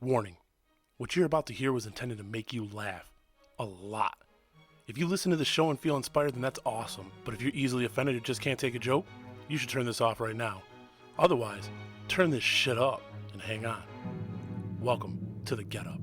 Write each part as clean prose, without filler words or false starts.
Warning, what you're about to hear was intended to make you laugh. A lot. If you listen to the show and feel inspired, then that's awesome. But if you're easily offended or just can't take a joke, you should turn this off right now. Otherwise, turn this shit up and hang on. Welcome to the Get Up.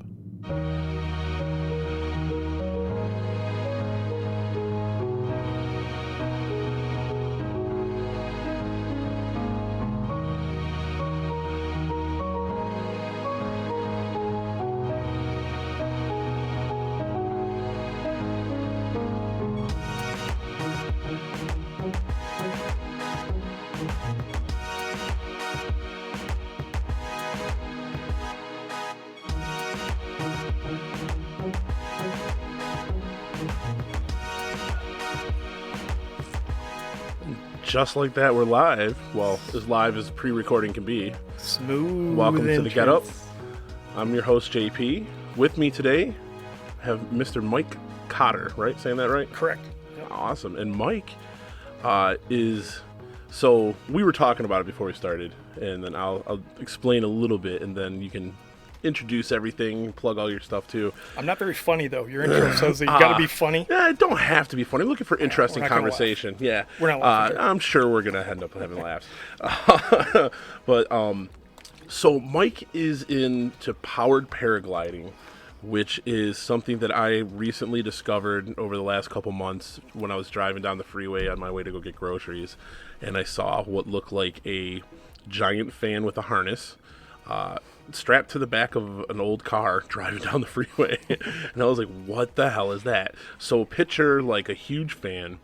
Just like that, we're live. Well, as live as pre-recording can be. Smooth. Welcome to the Get Up. entrance. I'm your host, JP. With me today, I have Mr. Mike Cotter, right? Saying that right? Correct. Yep. Awesome. And Mike is... So, we were talking about it before we started, and then I'll explain a little bit, and then you can introduce everything, plug all your stuff too. I'm not very funny though. Your intro says that you got to be funny. Yeah, it don't have to be funny. I'm looking for interesting we're not gonna conversation. Yeah, We're not laughing. I'm sure we're gonna end up having laughs. But so Mike is into powered paragliding, which is something that I recently discovered over the last couple months when I was driving down the freeway on my way to go get groceries, and I saw what looked like a giant fan with a harness. Strapped to the back of an old car driving down the freeway. And I was like, what the hell is that? So picture like a huge fan,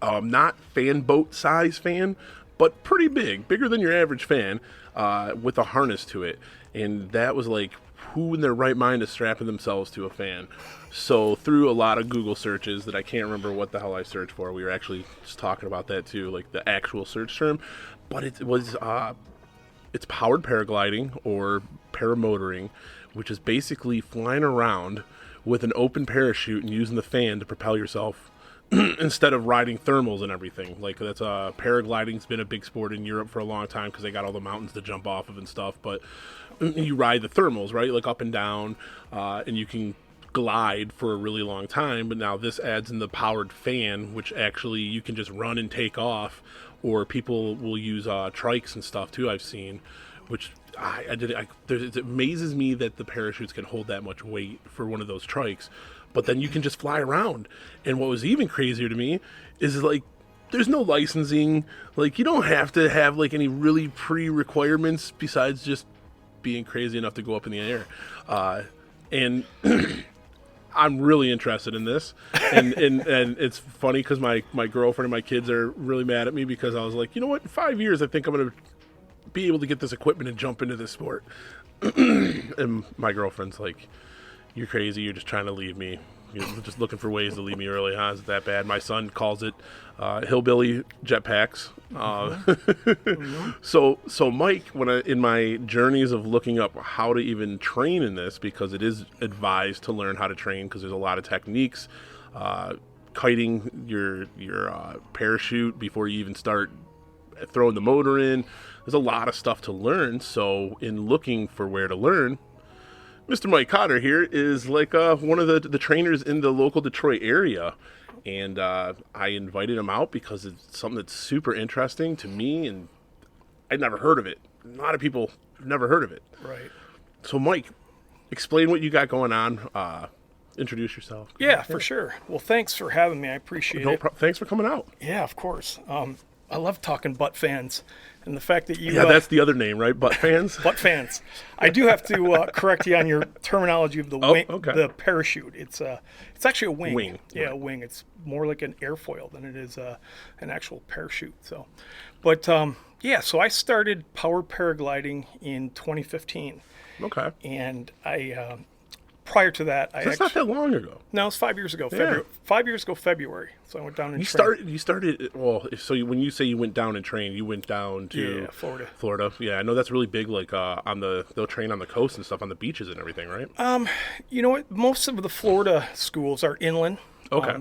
not fan boat size fan, but pretty big, bigger than your average fan, with a harness to it. And that was like, who in their right mind is strapping themselves to a fan? So through a lot of Google searches that I can't remember what the hell I searched for, we were actually just talking about that too, like the actual search term, but it was, it's powered paragliding or paramotoring, which is basically flying around with an open parachute and using the fan to propel yourself instead of riding thermals and everything. Like that's paragliding's been a big sport in Europe for a long time because they got all the mountains to jump off of and stuff. But you ride the thermals, right? Like up and down, and you can glide for a really long time. But now this adds in the powered fan, which actually you can just run and take off. Or people will use trikes and stuff too. I've seen, which it amazes me that the parachutes can hold that much weight for one of those trikes. But then you can just fly around. And what was even crazier to me is like there's no licensing. Like you don't have to have like any really pre-requirements besides just being crazy enough to go up in the air. And I'm really interested in this, and it's funny because my girlfriend and my kids are really mad at me because I was like, you know what, in 5 years I think I'm going to be able to get this equipment and jump into this sport. And my girlfriend's like, you're crazy, you're just trying to leave me. You're just looking for ways to leave me early, huh? Is it that bad? My son calls it hillbilly jetpacks. So Mike, in my journeys of looking up how to even train in this, because it is advised to learn how to train because there's a lot of techniques, kiting your parachute before you even start throwing the motor in. There's a lot of stuff to learn. So in looking for where to learn, Mr. Mike Cotter here is like one of the trainers in the local Detroit area. And I invited him out because it's something that's super interesting to me, and I'd never heard of it. A lot of people have never heard of it. Right. So, Mike, explain what you got going on. Introduce yourself. Yeah, for sure. Well, thanks for having me. I appreciate it. Thanks for coming out. Yeah, of course. I love talking butt fans, and the fact that you that's the other name, right? Butt fans. butt fans. I do have to correct you on your terminology of the wing, okay. the parachute. It's actually a wing. Wing. Yeah, Right. a wing. It's more like an airfoil than it is an actual parachute. So, but so I started powered paragliding in 2015, Okay. and I. Prior to that, That's not that long ago. No, it's 5 years ago. Yeah. 5 years ago, February. So I went down and You started. Well, so when you say you went down and trained, you went down to Florida. Florida. Yeah, I know that's really big. Like they'll train on the coast and stuff on the beaches and everything, right? You know what? Most of the Florida schools are inland. Okay.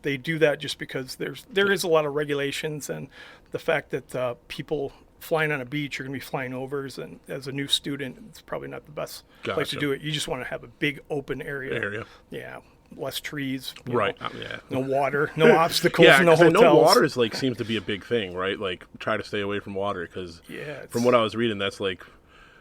They do that just because there is a lot of regulations, and the fact that people flying on a beach, you're going to be flying overs, and as a new student, it's probably not the best place to Gotcha. do it. You just want to have a big open area. Yeah, less trees. Right. Yeah. No water, no obstacles, Yeah, no 'cause I hotels. know water is like seems to be a big thing, right? Like try to stay away from water because from what I was reading, that's like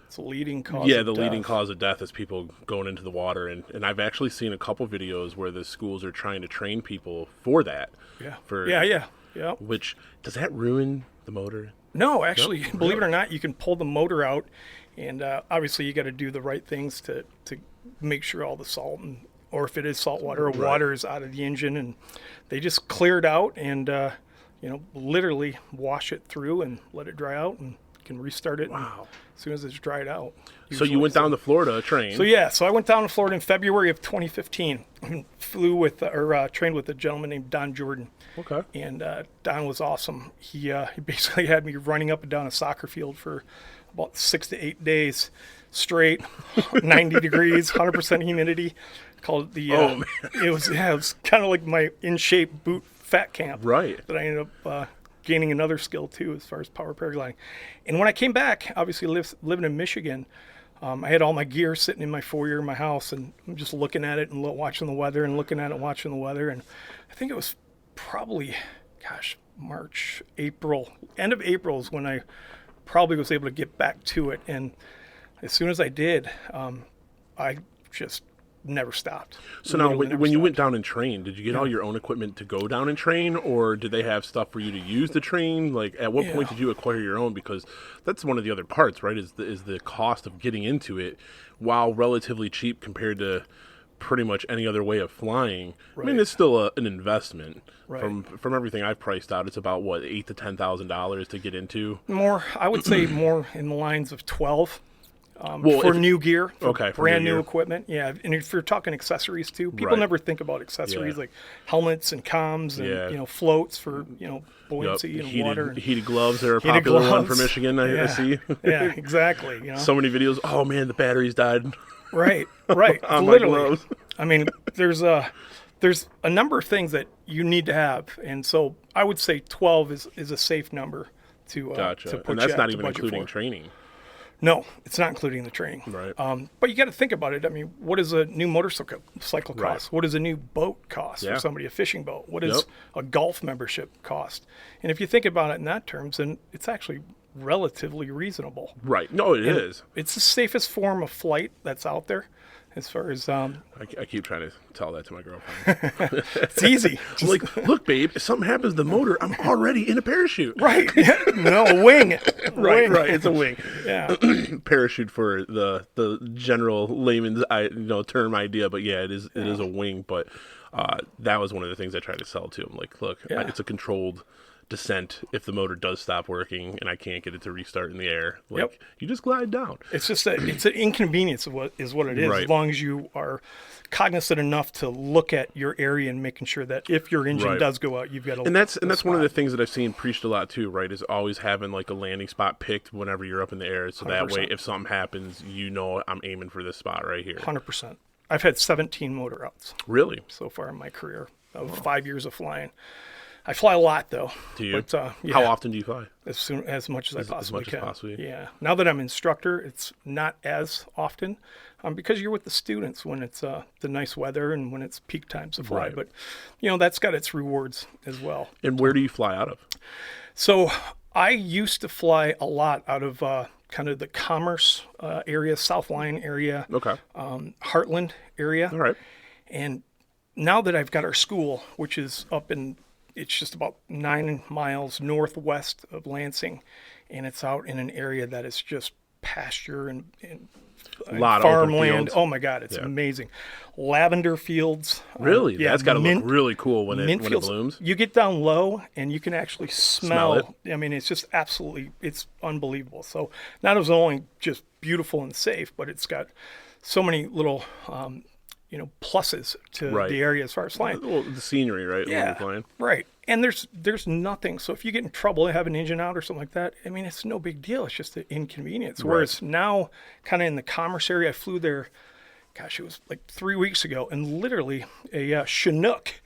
it's a leading cause. the of leading death. cause of death is people going into the water, and I've actually seen a couple videos where the schools are trying to train people for that. Yeah. For Yeah. Which does that ruin the motor? No, actually, believe it or not, you can pull the motor out, and obviously you got to do the right things to make sure all the salt or if it is salt water or water is out of the engine, and they just clear it out and literally wash it through and let it dry out, and you can restart it as soon as it's dried out. So you went down to Florida to train. So I went down to Florida in February of 2015. Flew with trained with a gentleman named Don Jordan. Okay. And Don was awesome. He basically had me running up and down a soccer field for about 6 to 8 days straight, 90 degrees, 100% humidity. Called the. It was kind of like my in shape boot fat camp. Right. That I ended up gaining another skill too, as far as power paragliding. And when I came back, obviously living in Michigan. I had all my gear sitting in my foyer in my house, and I'm just looking at it and watching the weather and looking at it, watching the weather. And I think it was probably, March, April, end of April is when I probably was able to get back to it. And as soon as I did, I just never stopped. So now, when you went down and trained, did you get all your own equipment to go down and train, or did they have stuff for you to use to train? Like, at what point did you acquire your own? Because that's one of the other parts, right? Is the cost of getting into it, while relatively cheap compared to pretty much any other way of flying. I mean, it's still an investment. From everything I've priced out, it's about what, $8,000 to $10,000 to get into. More, I would say more in the lines of 12. For new gear, for brand new equipment. Yeah, and if you're talking accessories too, people never think about accessories like helmets and comms and floats for buoyancy and water. And heated gloves are a popular one for Michigan. I see. Yeah, exactly. So many videos. Oh man, the batteries died. Right. On Literally. my gloves. I mean, there's a number of things that you need to have, and so I would say 12 is a safe number to Gotcha. to put And that's you not to even budget including for. training. No, it's not including the training. Right. But you got to think about it. I mean, what does a new motorcycle cost? Right. What does a new boat cost for somebody, a fishing boat? What does a golf membership cost? And if you think about it in that terms, then it's actually relatively reasonable. Right. No, it is. It's the safest form of flight that's out there. As far as I keep trying to tell that to my girlfriend. it's easy. I'm like, look, babe, if something happens to the motor, I'm already in a parachute. Right. No, a wing. Right. It's a wing. Yeah. Parachute for the general layman's term idea, but yeah, it is a wing. But that was one of the things I tried to sell to him. Like, look, it's a controlled descent if the motor does stop working and I can't get it to restart in the air. Like, you just glide down. It's just it's an inconvenience of what it is. As long as you are cognizant enough to look at your area and making sure that if your engine does go out, you've got a and that's one of the things that I've seen preached a lot too, right? Is always having like a landing spot picked whenever you're up in the air, so 100%. That way if something happens, I'm aiming for this spot right here. 100%. I've had 17 motor outs. Really? So far in my career of 5 years of flying. I fly a lot though. Do you? But, how often do you fly? As much as I possibly can. As possibly. Yeah. Now that I'm instructor, it's not as often because you're with the students when it's the nice weather and when it's peak times to fly. Right. But that's got its rewards as well. And where do you fly out of? So I used to fly a lot out of kind of the Commerce area, South Line area, Heartland area. All right. And now that I've got our school, which is it's just about 9 miles northwest of Lansing, and it's out in an area that is just pasture and a lot farmland. Of oh my God, it's amazing. Lavender fields. Really? That's got to look really cool when it blooms. You get down low and you can actually smell it. I mean, it's just it's unbelievable. So not only just beautiful and safe, but it's got so many little pluses to the area as far as flying. Well, the scenery, right? Yeah, when you're flying. right. And there's nothing. So if you get in trouble, have an engine out or something like that, I mean, it's no big deal. It's just an inconvenience. Right. Whereas now, kind of in the Commerce area, I flew there, it was like 3 weeks ago, and literally a Chinook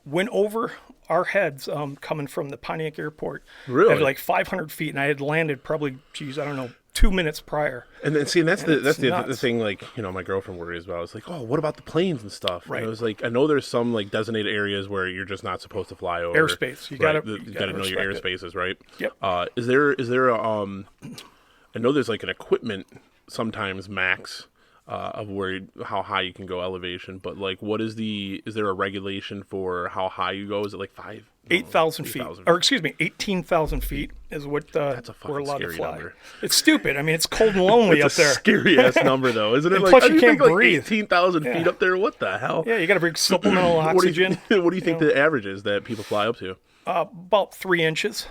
went over our heads coming from the Pontiac airport. Really? At like 500 feet, and I had landed probably, geez, I don't know, 2 minutes prior. And then see, and that's the nuts. thing. Like, you know, my girlfriend worries about. It's like, oh, what about the planes and stuff? Right. And it was like, I know there's some like designated areas where you're just not supposed to fly over. Airspace. You gotta know your respect it. airspaces, right? Yep. Is there a I know there's like an equipment sometimes max of how high you can go elevation, but like, is there a regulation for how high you go? Is it like 8,000 feet, or excuse me, 18,000 feet is what That's a we're fucking allowed to scary fly. number. It's stupid. I mean, it's cold and lonely up It's a there. scary ass number though, isn't it? And Like, plus how you do can't think, breathe. Like 18,000 feet up there. What the hell? Yeah, you got to bring supplemental oxygen. What do you think the average is that people fly up to? About 3 inches,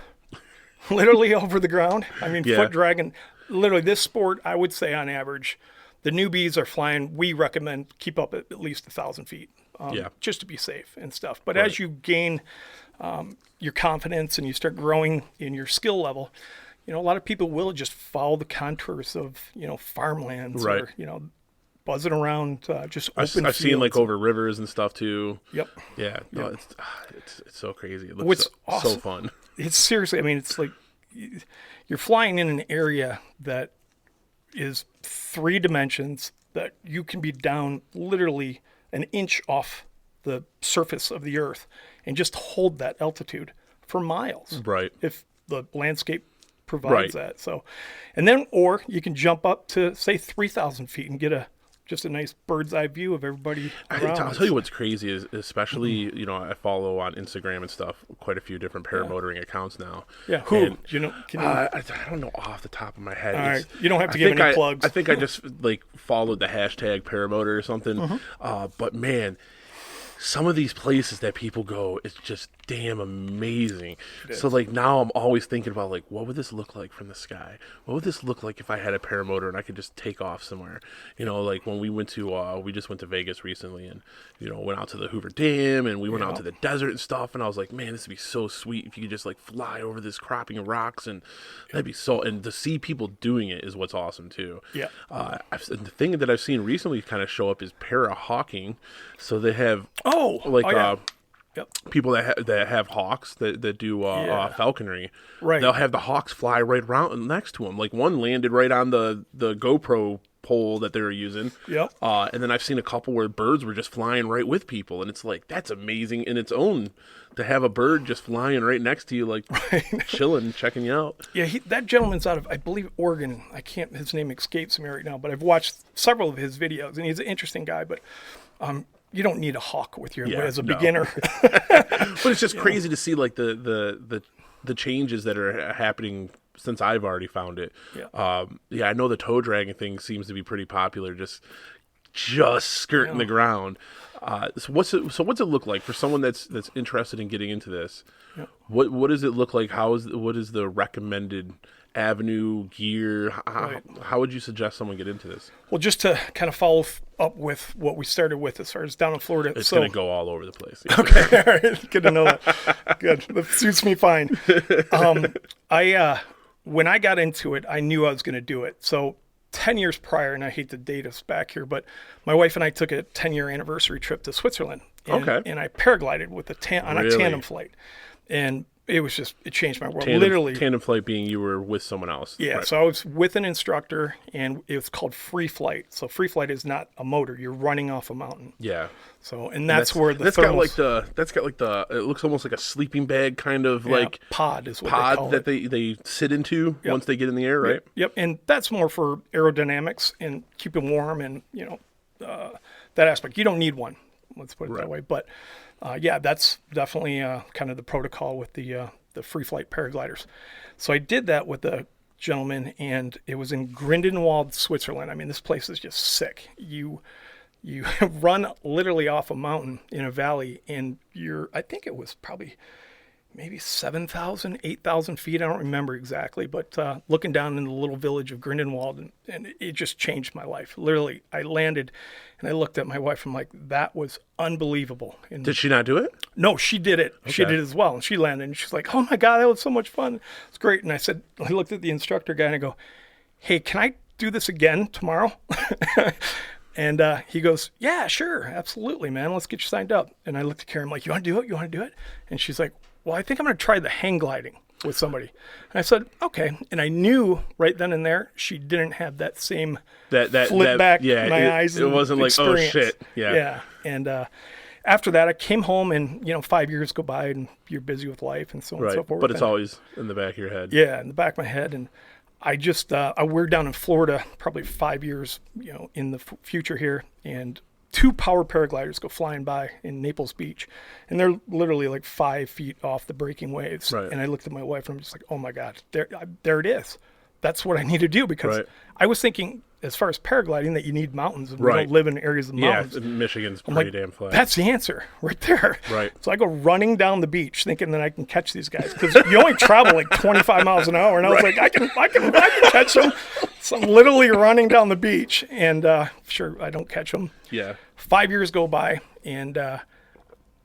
literally over the ground. I mean, Yeah. foot dragging. Literally, this sport, I would say on average, the newbies are flying. We recommend keep up at least 1,000 feet, just to be safe and stuff. But as you gain your confidence and you start growing in your skill level, you know, a lot of people will just follow the contours of, you know, farmlands Right. or, you know, buzzing around just open fields. I've seen like over rivers and stuff too. Yep. Yeah. No, Yep. it's so crazy. It looks What's so awesome- fun. It's seriously, I mean, it's like you're flying in an area that is 3 dimensions, that you can be down literally an inch off the surface of the earth and just hold that altitude for miles. Right. If the landscape provides Right. that. So, and then, or you can jump up to say 3,000 feet and get just a nice bird's eye view of everybody around. I'll tell you what's crazy is, especially, you know, I follow on Instagram and stuff quite a few different paramotoring accounts now. Yeah, who? And, You know, can you, I don't know off the top of my head. all It's- right, you don't have to I give think any plugs. I think I just like followed the hashtag paramotor or something. Mm-hmm. But man, some of these places that people go, it's just damn amazing. So like now I'm always thinking about like, what would this look like from the sky? What would this look like if I had a paramotor and I could just take off somewhere? You know, like when we just went to Vegas recently and, you know, went out to the Hoover Dam and we went out to the desert and stuff. And I was like, man, this would be so sweet if you could just like fly over this cropping of rocks, and that'd be so, and to see people doing it is what's awesome too. Yeah. The thing that I've seen recently kind of show up is para-hawking. So they have people that have hawks that do falconry. Right. They'll have the hawks fly right around next to them. Like one landed right on the GoPro pole that they were using. Yep. And then I've seen a couple where birds were just flying right with people, and it's like, that's amazing in its own to have a bird just flying right next to you, like chilling, checking you out. Yeah, that gentleman's out of, I believe, Oregon. His name escapes me right now, but I've watched several of his videos, and he's an interesting guy, but you don't need a hawk with you as a beginner. But it's just crazy to see like the changes that are happening since I've already found it. Yeah. I know the toe dragging thing seems to be pretty popular, just skirting the ground. So what's it look like for someone that's interested in getting into this? Yeah. What does it look like? What is the recommended avenue, gear? How would you suggest someone get into this? Well, just to kind of follow up with what we started with as far as down in Florida. It's going to go all over the place. Okay, all right. Good to know that. Good. That suits me fine. When I got into it, I knew I was going to do it. So 10 years prior, and I hate to date us back here, but my wife and I took a 10-year anniversary trip to Switzerland. And, and I paraglided with a tandem flight. And it changed my world. Literally. Tandem flight being you were with someone else. Yeah, right. So I was with an instructor, and it's called free flight. So free flight is not a motor. You're running off a mountain. Yeah. So, and that's where the that's thermals... got like the it looks almost like a sleeping bag kind of like pod is what they call that it. they sit into once they get in the air, right? Yep. And that's more for aerodynamics and keeping warm and, you know, that aspect. You don't need one. Let's put it that way. But that's definitely kind of the protocol with the free flight paragliders. So I did that with a gentleman, and it was in Grindelwald, Switzerland. I mean, this place is just sick. You run literally off a mountain in a valley, and I think it was probably maybe 7,000, 8,000 feet. I don't remember exactly, but looking down in the little village of Grindelwald, and it just changed my life. Literally, I landed, and I looked at my wife. I'm like, that was unbelievable. And did she not do it? No, she did it. Okay. She did it as well. And she landed, and she's like, oh my God, that was so much fun. It's great. And I looked at the instructor guy, and I go, hey, can I do this again tomorrow? And he goes, yeah, sure, absolutely, man. Let's get you signed up. And I looked at Karen, I'm like, you want to do it? You want to do it? And she's like, well, I think I'm going to try the hang gliding with somebody. And I said, okay. And I knew right then and there she didn't have that same flip back my eyes. It wasn't experience. Like, oh, shit. Yeah. Yeah. And after that, I came home and, 5 years go by and you're busy with life and so on and so forth. But it's always in the back of your head. Yeah, in the back of my head. And I just, we're down in Florida probably 5 years, in the future here. And 2 power paragliders go flying by in Naples Beach. And they're literally like 5 feet off the breaking waves. Right. And I looked at my wife and I'm just like, oh my God, there it is. That's what I need to do because I was thinking, as far as paragliding, that you need mountains. And we don't live in areas of mountains. Yeah, Michigan's pretty damn flat. That's the answer right there. Right. So I go running down the beach thinking that I can catch these guys because you only travel like 25 miles an hour. And I was like, I can catch them. So I'm literally running down the beach and sure, I don't catch them. Yeah. 5 years go by and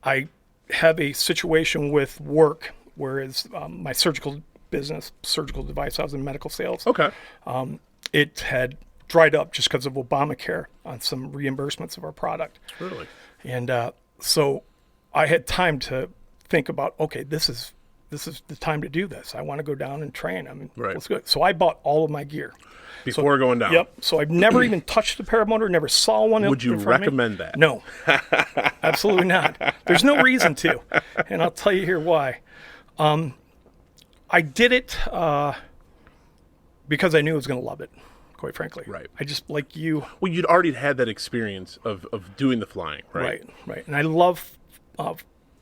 I have a situation with work, whereas my surgical device, I was in medical sales. Okay. It had dried up just because of Obamacare on some reimbursements of our product. Really? And so I had time to think about, okay, this is the time to do this. I want to go down and train. I mean, let's go. So I bought all of my gear. Before going down? Yep. So I've never even touched a paramotor, never saw one. Would you recommend that? No, absolutely not. There's no reason to. And I'll tell you here why. I did it because I knew I was going to love it, quite frankly. Right. I just, like you. Well, you'd already had that experience of doing the flying, right? Right. And I love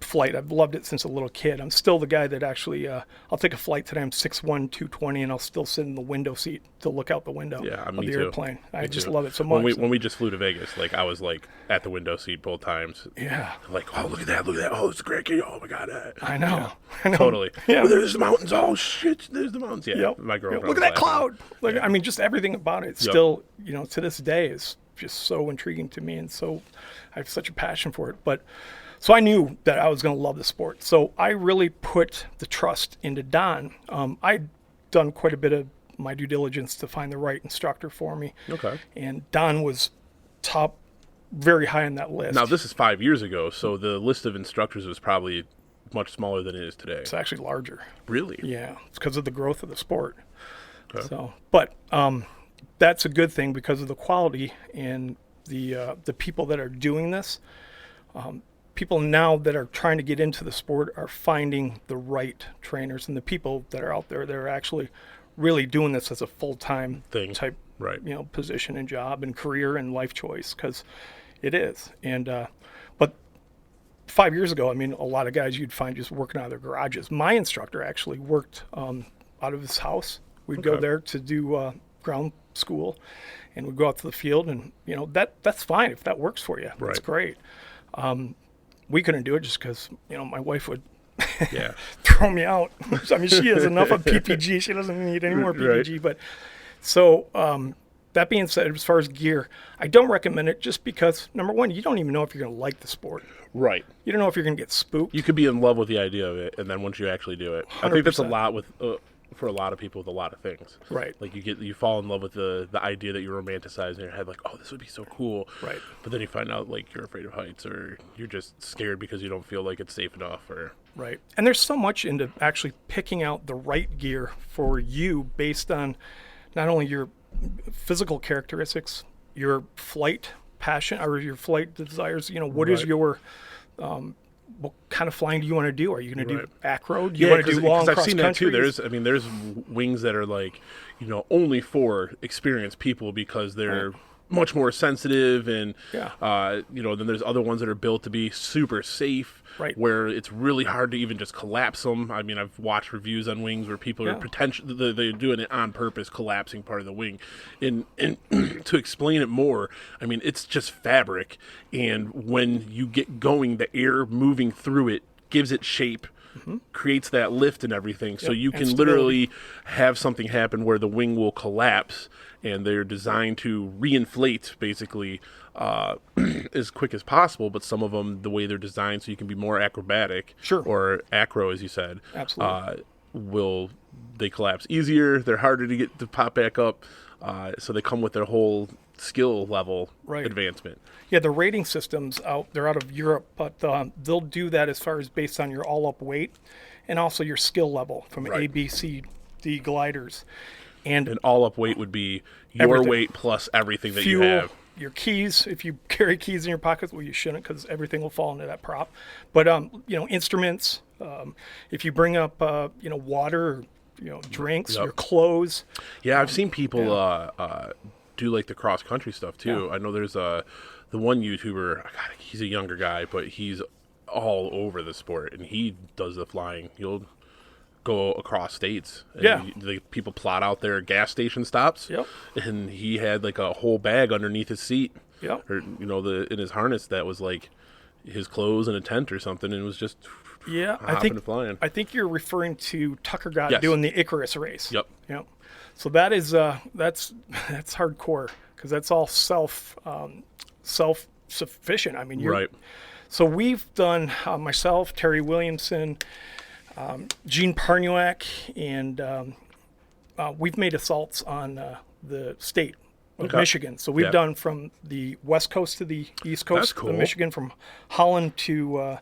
flight. I've loved it since a little kid. I'm still the guy that actually, I'll take a flight today. I'm 6'1", 220, and I'll still sit in the window seat to look out the window of the airplane. I just love it so much. When we just flew to Vegas, like I was like at the window seat both times. Yeah. Like, oh, look at that. Oh, it's a great kid. Oh, my God. I know. Yeah. I know. Totally. Yeah. Oh, there's the mountains. Oh, shit. There's the mountains. Yeah. Yep. My girlfriend. Look at that cloud. Like, I mean, just everything about it still, to this day is just so intriguing to me. And so I have such a passion for it. But so I knew that I was going to love the sport. So I really put the trust into Don. I'd done quite a bit of my due diligence to find the right instructor for me. Okay. And Don was top, very high on that list. Now, this is 5 years ago, so the list of instructors was probably much smaller than it is today. It's actually larger. Really? Yeah. It's because of the growth of the sport. Okay. So, but that's a good thing because of the quality and the people that are doing this. People now that are trying to get into the sport are finding the right trainers and the people that are out there that are actually really doing this as a full-time type, position and job and career and life choice, because it is. And but 5 years ago, I mean, a lot of guys you'd find just working out of their garages. My instructor actually worked out of his house. We'd go there to do ground school, and we'd go out to the field, and that's fine if that works for you. That's great. We couldn't do it just because, my wife would throw me out. I mean, she has enough of PPG. She doesn't need any more PPG. Right. But so that being said, as far as gear, I don't recommend it just because, number one, you don't even know if you're going to like the sport. Right. You don't know if you're going to get spooked. You could be in love with the idea of it, and then once you actually do it, 100%. I think that's a lot with for a lot of people with a lot of things. Right. Like you fall in love with the idea that you romanticize in your head, like, oh, this would be so cool. Right. But then you find out like you're afraid of heights, or you're just scared because you don't feel like it's safe enough, or right. And there's so much into actually picking out the right gear for you based on not only your physical characteristics, your flight passion or your flight desires. What is your what kind of flying do you want to do? Are you going to do acro? Do you want to do long cross country? I've seen that too. There's wings that are like, only for experienced people because they're much more sensitive, and then there's other ones that are built to be super safe, where it's really hard to even just collapse them. I mean, I've watched reviews on wings where people are they're doing it on purpose, collapsing part of the wing. And to explain it more, I mean, it's just fabric, and when you get going, the air moving through it gives it shape. Mm-hmm. Creates that lift and everything, so you can literally have something happen where the wing will collapse, and they're designed to reinflate basically as quick as possible. But some of them, the way they're designed, so you can be more acrobatic, or acro, as you said, they collapse easier. They're harder to get to pop back up. So they come with their whole skill level Right. advancement. Yeah, the rating systems they're out of Europe, but they'll do that as far as based on your all-up weight and also your skill level from Right. A, B, C, D gliders. And And all up weight would be your Everything. weight plus everything that fuel, you have. your keys. If you carry keys in your pockets, well, you shouldn't because everything will fall into that prop. But instruments. If you bring up water, or, drinks, Yep. your clothes. Yeah, I've seen people do like the cross country stuff too. Yeah. I know there's the one YouTuber. God, he's a younger guy, but he's all over the sport, and he does the flying. You'll go across states. And Yeah. the people plot out their gas station stops. Yep. And he had like a whole bag underneath his seat. Yep. Or in his harness that was like his clothes and a tent or something, and it was just Yeah, hopping and flying. I think you're referring to Tucker God Yes. doing the Icarus race. Yep. Yep. So that is that's hardcore because that's all self sufficient. I mean, you're Right. So we've done myself, Terry Williamson, Gene Parnuak, and we've made assaults on the state of Okay. Michigan. So we've Yeah. done from the west coast to the east coast That's of cool. Michigan, from Holland to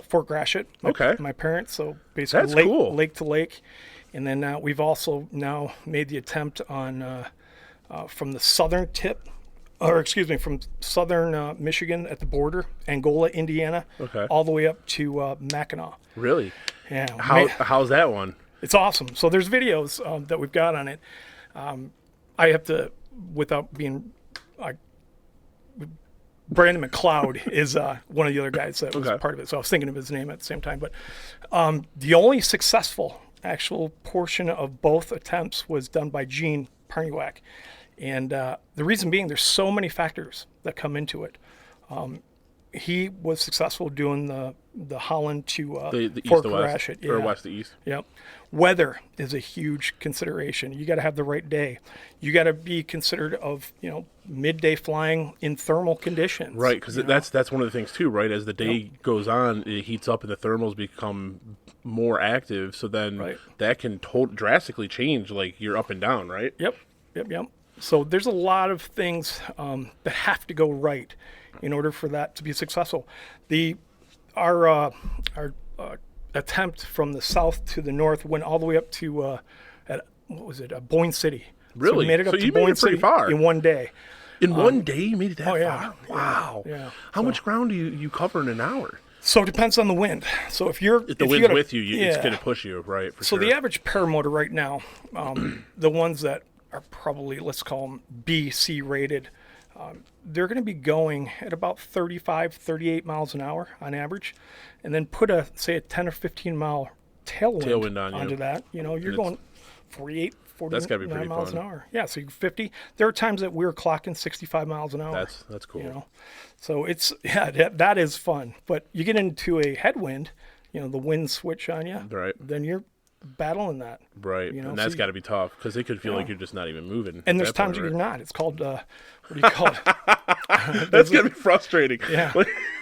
Fort Gratiot. Okay. My parents. So basically, That's cool. lake to lake, and then we've also now made the attempt on from the southern tip. Or excuse me, from southern Michigan at the border, Angola, Indiana, Okay. all the way up to Mackinac. Really? Yeah, How's that one? it's awesome. So there's videos that we've got on it. I have to, without being, Brandon McLeod is one of the other guys that was Okay. part of it. So I was thinking of his name at the same time. But the only successful actual portion of both attempts was done by Gene Parnuak. And the reason being, there's so many factors that come into it. He was successful doing the Holland to The east Fort to west, Gratiot. or Yeah. west to east? Yep. Weather is a huge consideration. You got to have the right day. You got to be considered of midday flying in thermal conditions. Right, because that's one of the things too, right? As the day goes on, it heats up and the thermals become more active. So then Right. that can drastically change, like you're up and down, right? Yep. So there's a lot of things that have to go right in order for that to be successful. Our attempt from the south to the north went all the way up to Boyne City. So Really? we made it up So to you made Boyne it pretty City far. in one day. In one day, you made it that oh, yeah. far? Wow. Yeah. How much ground do you cover in an hour? So it depends on the wind. So if the wind's gotta, with you, it's yeah. going to push you, right? For So sure. the average paramotor right now, the ones that are probably, let's call them B, C rated, they're going to be going at about 35, 38 miles an hour on average. And then put a 10 or 15 mile tailwind on you. onto that. You're going 48, 49 That's gotta be pretty miles fun. an hour. Yeah, so you're 50. There are times that we're clocking 65 miles an hour. That's cool. So that is fun. But you get into a headwind, the wind switch on you, Right. then you're battling that. Right, You know, and so that's you- got to be tough because it could feel like you're just not even moving. And at there's that times point, that you're right? not. It's called, what do you call it? That's got to be frustrating. Yeah.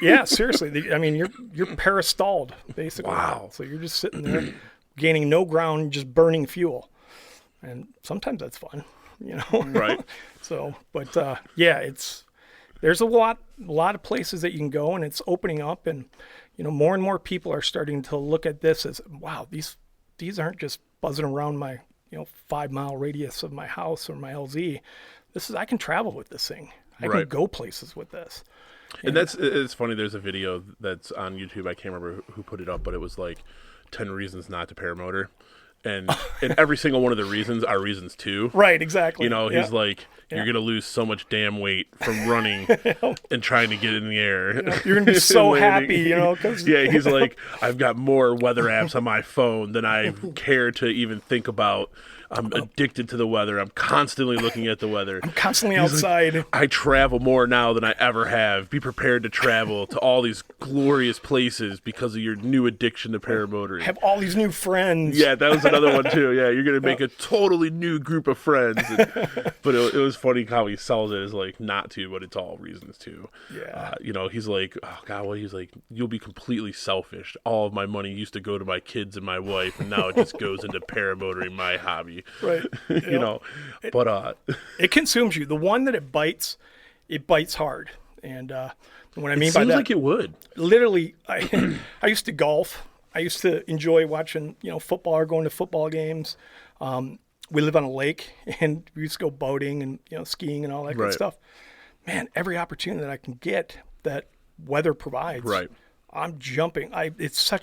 Yeah, seriously. You're parastalled, basically. Wow. So you're just sitting there gaining no ground, just burning fuel. And sometimes that's fun, Right. So, but there's a lot of places that you can go, and it's opening up, and more and more people are starting to look at this as, wow, these aren't just buzzing around my 5 mile radius of my house or my LZ. I can travel with this thing. I can Right. go places with this. And it's funny. There's a video that's on YouTube. I can't remember who put it up, but it was like 10 reasons not to paramotor, and every single one of the reasons are reasons too. Right, exactly. He's like, you're gonna lose so much damn weight from running and trying to get in the air. You're gonna be so Landing. happy, because Yeah, he's like, I've got more weather apps on my phone than I care to even think about. I'm addicted to the weather. I'm constantly looking at the weather. I'm constantly He's like, outside. I travel more now than I ever have. Be prepared to travel to all these glorious places because of your new addiction to paramotoring. Have all these new friends. Yeah, that was another one too. Yeah, you're gonna make a totally new group of friends. But it was funny how he sells it as like not to, but it's all reasons to. Yeah. He's like, oh god, well, he's like, you'll be completely selfish. All of my money used to go to my kids and my wife, and now it just goes into paramotoring, my hobby. energy. Right. You know, but it consumes you. The one that it bites hard. And what I mean by seems that, like it would. literally, I used to golf. I used to enjoy watching, football or going to football games. We live on a lake, and we used to go boating and skiing and all that good stuff. Man, every opportunity that I can get that weather provides, I'm jumping. It's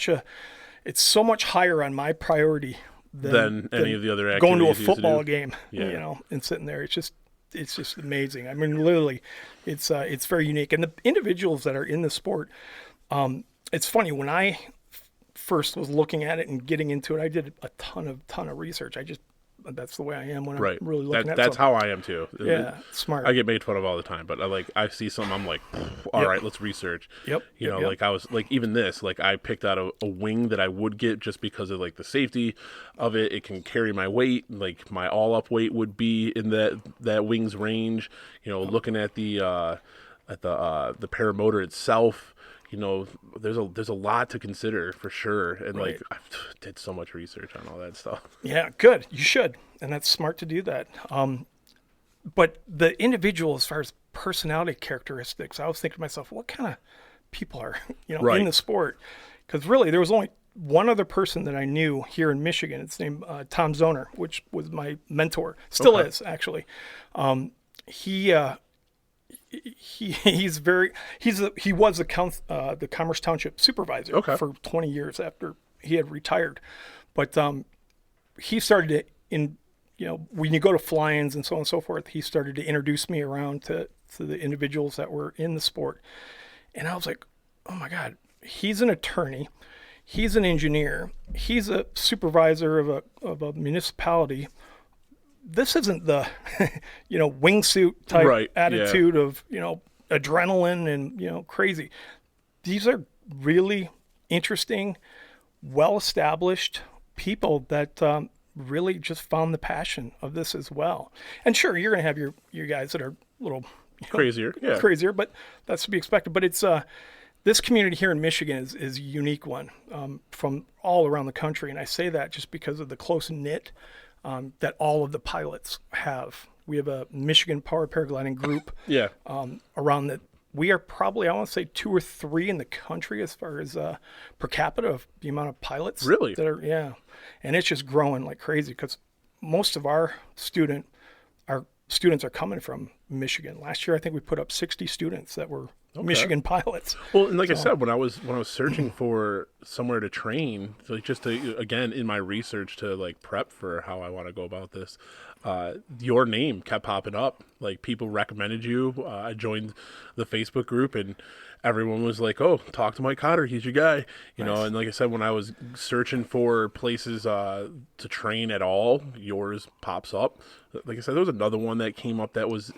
so much higher on my priority than any of the other activities. Going to a football game, Yeah. and sitting there. It's just amazing. I mean, literally, it's very unique. And the individuals that are in the sport, it's funny, when I first was looking at it and getting into it, I did a ton of research. That's the way I am when I'm really looking at it. That's how I am too. Yeah, smart. I get made fun of all the time, but I see something, I'm like, all right, let's research. Like I was like, even this, like I picked out a wing that I would get just because of like the safety of it. It can carry my weight, like my all up weight would be in that wing's range. Looking at the paramotor itself. There's a lot to consider for sure, and like I did so much research on all that stuff. Yeah, good. You should, and that's smart to do that. But the individual, as far as personality characteristics, I was thinking to myself, what kind of people are in the sport? Because really, there was only one other person that I knew here in Michigan. It's named Tom Zoner, which was my mentor. Still is, actually. He was the Commerce Township supervisor for 20 years after he had retired, but he started when you go to fly-ins and so on and so forth, he started to introduce me around to the individuals that were in the sport, and I was like, oh my God, he's an attorney, he's an engineer, he's a supervisor of a municipality. This isn't the, wingsuit type attitude of, adrenaline and, crazy. These are really interesting, well-established people that really just found the passion of this as well. And sure, you're going to have your guys that are a little crazier, but that's to be expected. But it's this community here in Michigan is a unique one from all around the country. And I say that just because of the close-knit that all of the pilots have. We have a Michigan Powered Paragliding group around that. We are probably, I want to say, 2 or 3 in the country as far as per capita of the amount of pilots. Really? That are, and it's just growing like crazy because most of our students are coming from Michigan. Last year, I think we put up 60 students that were Michigan pilots. Well, and like I said, when I was searching for somewhere to train, like just to, again, in my research to like prep for how I want to go about this, your name kept popping up. Like people recommended you. I joined the Facebook group and everyone was like, "Oh, talk to Mike Cotter. He's your guy." You know, and like I said, when I was searching for places to train at all, yours pops up. Like I said, there was another one that came up that was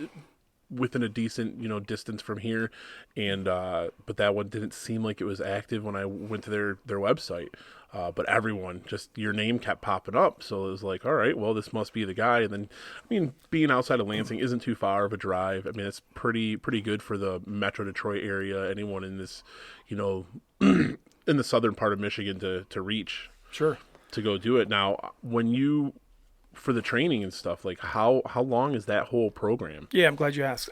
within a decent, distance from here, and but that one didn't seem like it was active when I went to their website. But everyone, just your name kept popping up, so it was like, all right, well, this must be the guy. And then, I mean, being outside of Lansing isn't too far of a drive. I mean, it's pretty good for the Metro Detroit area. Anyone in this, in the southern part of Michigan to reach, to go do it. Now, when you for the training and stuff, like how long is that whole program? Yeah, I'm glad you asked.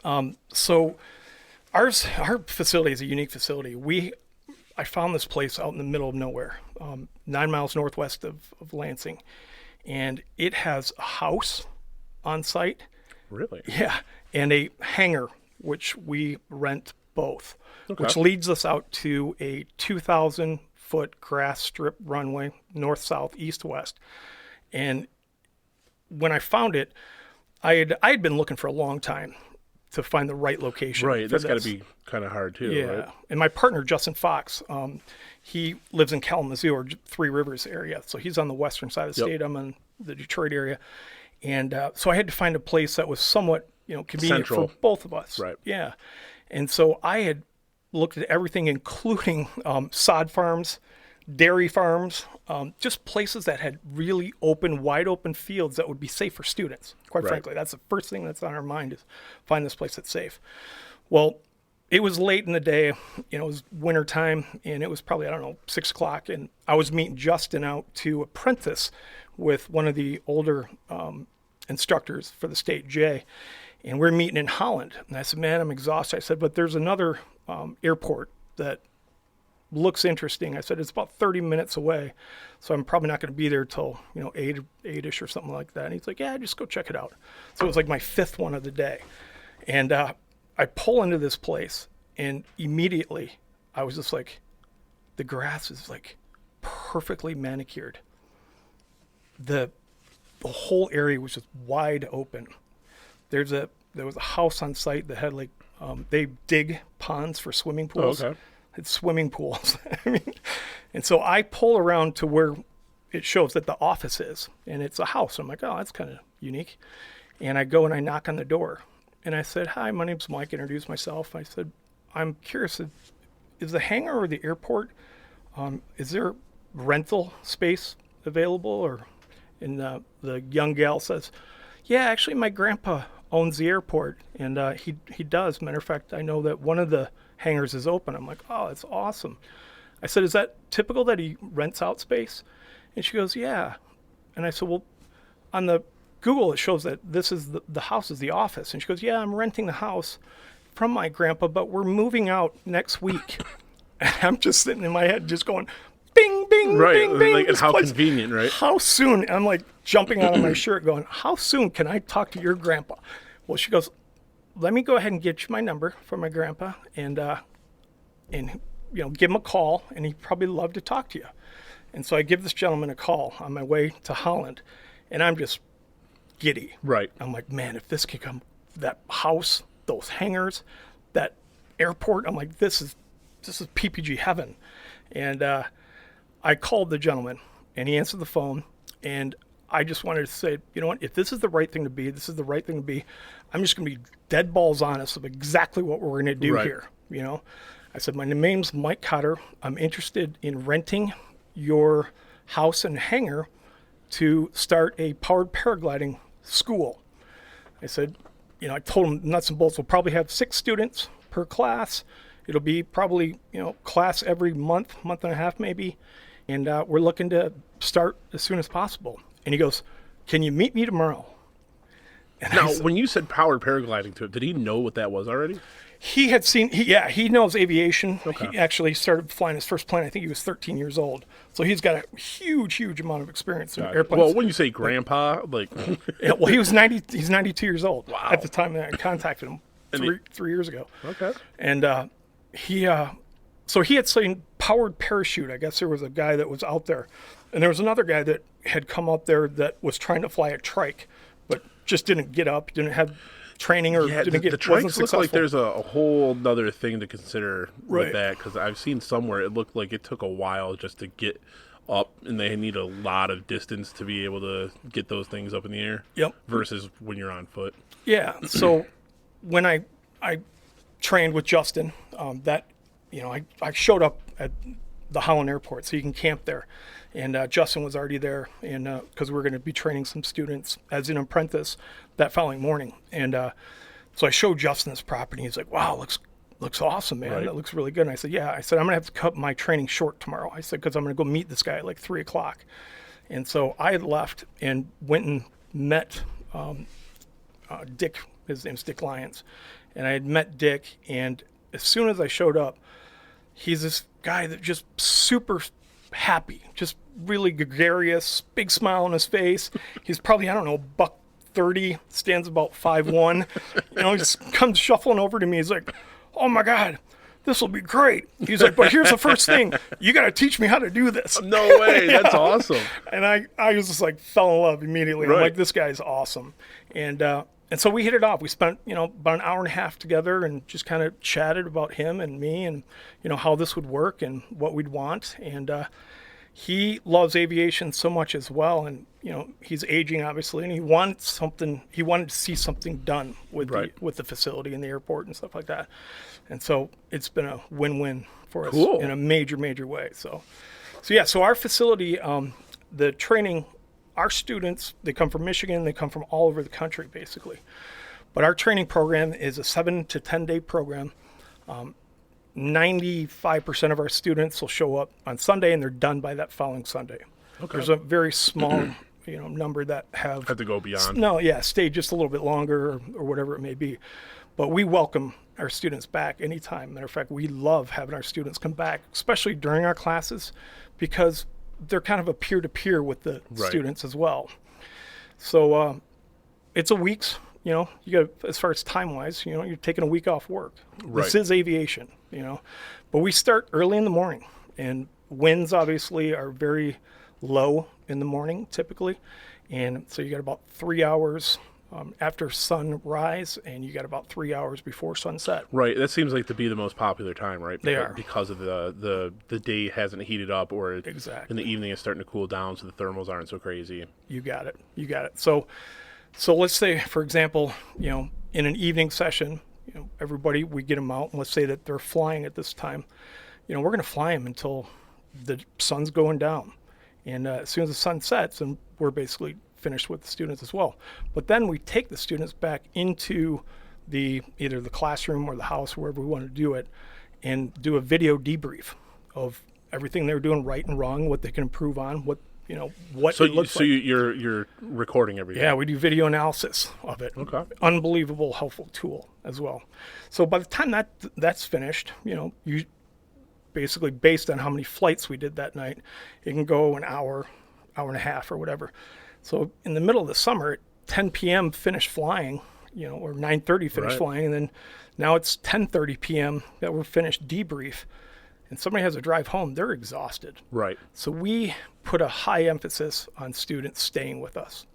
So our facility is a unique facility. I found this place out in the middle of nowhere, 9 miles northwest of Lansing, and it has a house on site. Really? Yeah, and a hangar, which we rent both, which leads us out to a 2,000-foot grass strip runway, north, south, east, west. And when I found it, I had been looking for a long time to find the right location. Right, that's got to be kind of hard too. Yeah, right? And my partner Justin Fox, he lives in Kalamazoo or Three Rivers area, so he's on the western side of the state. I'm on the Detroit area, and so I had to find a place that was somewhat convenient for both of us. Right. Yeah, and so I had looked at everything, including sod farms, dairy farms, just places that had really wide open fields that would be safe for students. Quite frankly, that's the first thing that's on our mind is find this place that's safe. Well, it was late in the day, it was winter time, and it was probably, I don't know, 6 o'clock, and I was meeting Justin out to apprentice with one of the older instructors for the state, Jay, and we're meeting in Holland. And I said, man, I'm exhausted. I said, but there's another airport that looks interesting. I said, it's about 30 minutes away, so I'm probably not going to be there till 8-ish or something like that. And he's like, yeah, just go check it out. So it was like my 5th one of the day. And I pull into this place, and immediately I was just like, the grass is like perfectly manicured. The whole area was just wide open. There was a house on site that had like they dig ponds for swimming pools. Oh, okay. It's swimming pools. I mean, and so I pull around to where it shows that the office is, and it's a house. I'm like, oh, that's kind of unique. And I go and I knock on the door, and I said, hi, my name's Mike. Introduce myself. I said, I'm curious, is the hangar or the airport, is there rental space available? Or, and the young gal says, yeah, actually my grandpa owns the airport, and he does. Matter of fact, I know that one of the hangars is open. I'm like, oh, that's awesome. I said, is that typical that he rents out space? And she goes, yeah. And I said, well, on the Google, it shows that this is the house is the office. And she goes, yeah, I'm renting the house from my grandpa, but we're moving out next week. And I'm just sitting in my head just going, bing, bing, Right. bing, bing. Like, and how place. convenient, right? How soon? I'm like jumping out of my shirt going, how soon can I talk to your grandpa? Well, she goes, let me go ahead and get you my number for my grandpa, and give him a call, and he'd probably love to talk to you. And so I give this gentleman a call on my way to Holland, and I'm just giddy. Right. I'm like, man, if this could come, that house, those hangars, that airport, I'm like, this is PPG heaven. And I called the gentleman, and he answered the phone, and I just wanted to say, you know what, if this is the right thing to be, this is the right thing to be. I'm just going to be dead balls honest of exactly what we're going to do Right. here. I said, my name's Mike Cotter. I'm interested in renting your house and hangar to start a powered paragliding school. I said, I told him nuts and bolts. We'll probably have 6 students per class. It'll be probably, class every month and a half maybe. And we're looking to start as soon as possible. And he goes, can you meet me tomorrow? And Now, when you said powered paragliding to him, did he know what that was already? he had seen, he knows aviation. Okay. He actually started flying his first plane. I think he was 13 years old. So he's got a huge amount of experience in airplanes. Well, when you say grandpa, like... Yeah, well, he's 92 years old Wow. at the time that I contacted him three years ago. Okay. And so he had seen powered parachute. I guess there was a guy that was out there. And there was another guy that had come up there that was trying to fly a trike, but just didn't get up, didn't have training, or Yeah, didn't the get trikes wasn't look successful. like there's a whole other thing to consider Right. with that, because I've seen somewhere it looked like it took a while just to get up, and they need a lot of distance to be able to get those things up in the air. Yep. Versus when you're on foot. Yeah. So when I trained with Justin, I showed up at the Holland Airport, so you can camp there. And Justin was already there, and because we were going to be training some students as an apprentice that following morning. And so I showed Justin this property. He's like, "Wow, looks awesome, man. Right. That looks really good." And I said, "Yeah." I said, "I'm going to have to cut my training short tomorrow." I said, "Because I'm going to go meet this guy at like 3 o'clock." And so I had left and went and met Dick. His name's Dick Lyons. And I had met Dick, and as soon as I showed up, he's this guy that just super happy, just really gregarious, big smile on his face. He's probably, I don't know, $130, stands about 5'1". He just comes shuffling over to me. He's like, "Oh my God, this will be great." He's like, "But here's the first thing. You got to teach me how to do this." No way. That's awesome. And I was just like, fell in love immediately. Right. I'm like, this guy's awesome. And so we hit it off. We spent, about an hour and a half together and just kind of chatted about him and me and, how this would work and what we'd want. And he loves aviation so much as well. And, he's aging, obviously, and he wanted to see something done with Right. with the facility and the airport and stuff like that. And so it's been a win-win for us Cool. in a major way. So our facility, the training, our students, they come from Michigan, they come from all over the country, basically. But our training program is a 7 to 10 day program. 95% of our students will show up on Sunday, and they're done by that following Sunday. Okay. There's a very small, number that have to go beyond. No, yeah, stay just a little bit longer or whatever it may be. But we welcome our students back anytime. Matter of fact, we love having our students come back, especially during our classes, because they're kind of a peer-to-peer with the students as well. So it's a week's, you got, as far as time-wise, you're taking a week off work. This is aviation, But we start early in the morning, and winds obviously are very low in the morning typically. And so you got about 3 hours after sunrise, and you got about 3 hours before sunset. Right. That seems like to be the most popular time, right? They are. Because of the day hasn't heated up, or Exactly. in the evening it's starting to cool down, so the thermals aren't so crazy. You got it. So let's say, for example, in an evening session, everybody, we get them out, and let's say that they're flying at this time. We're going to fly them until the sun's going down. And as soon as the sun sets, and we're basically finished with the students as well. But then we take the students back into either the classroom or the house, wherever we want to do it, and do a video debrief of everything they're doing right and wrong, what they can improve on, what it looks like. So you're recording everything. Yeah, we do video analysis of it. Okay. Unbelievable, helpful tool as well. So by the time that's finished, you basically, based on how many flights we did that night, it can go an hour and a half or whatever. So in the middle of the summer, at 10 p.m. finish flying, or 9:30 finish flying, and then now it's 10:30 p.m. that we're finished debrief, and somebody has to drive home, they're exhausted. Right. So we put a high emphasis on students staying with us.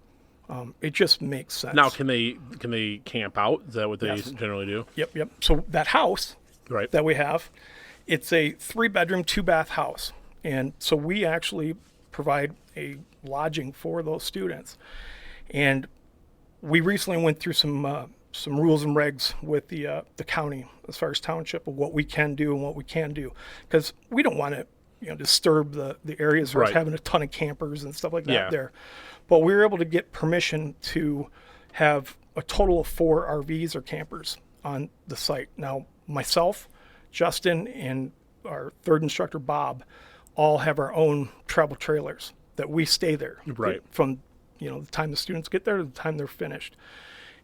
It just makes sense. Now, can they camp out? Is that what they generally do? Yep. So that house that we have, it's a 3-bedroom, 2-bath house. And so we actually provide a lodging for those students. And we recently went through some rules and regs with the county as far as township of what we can do and what we can do. Because we don't want to disturb the areas where it's having a ton of campers and stuff like that there. But we were able to get permission to have a total of 4 RVs or campers on the site. Now, myself, Justin, and our third instructor, Bob, all have our own travel trailers that we stay there. Right. From, the time the students get there to the time they're finished.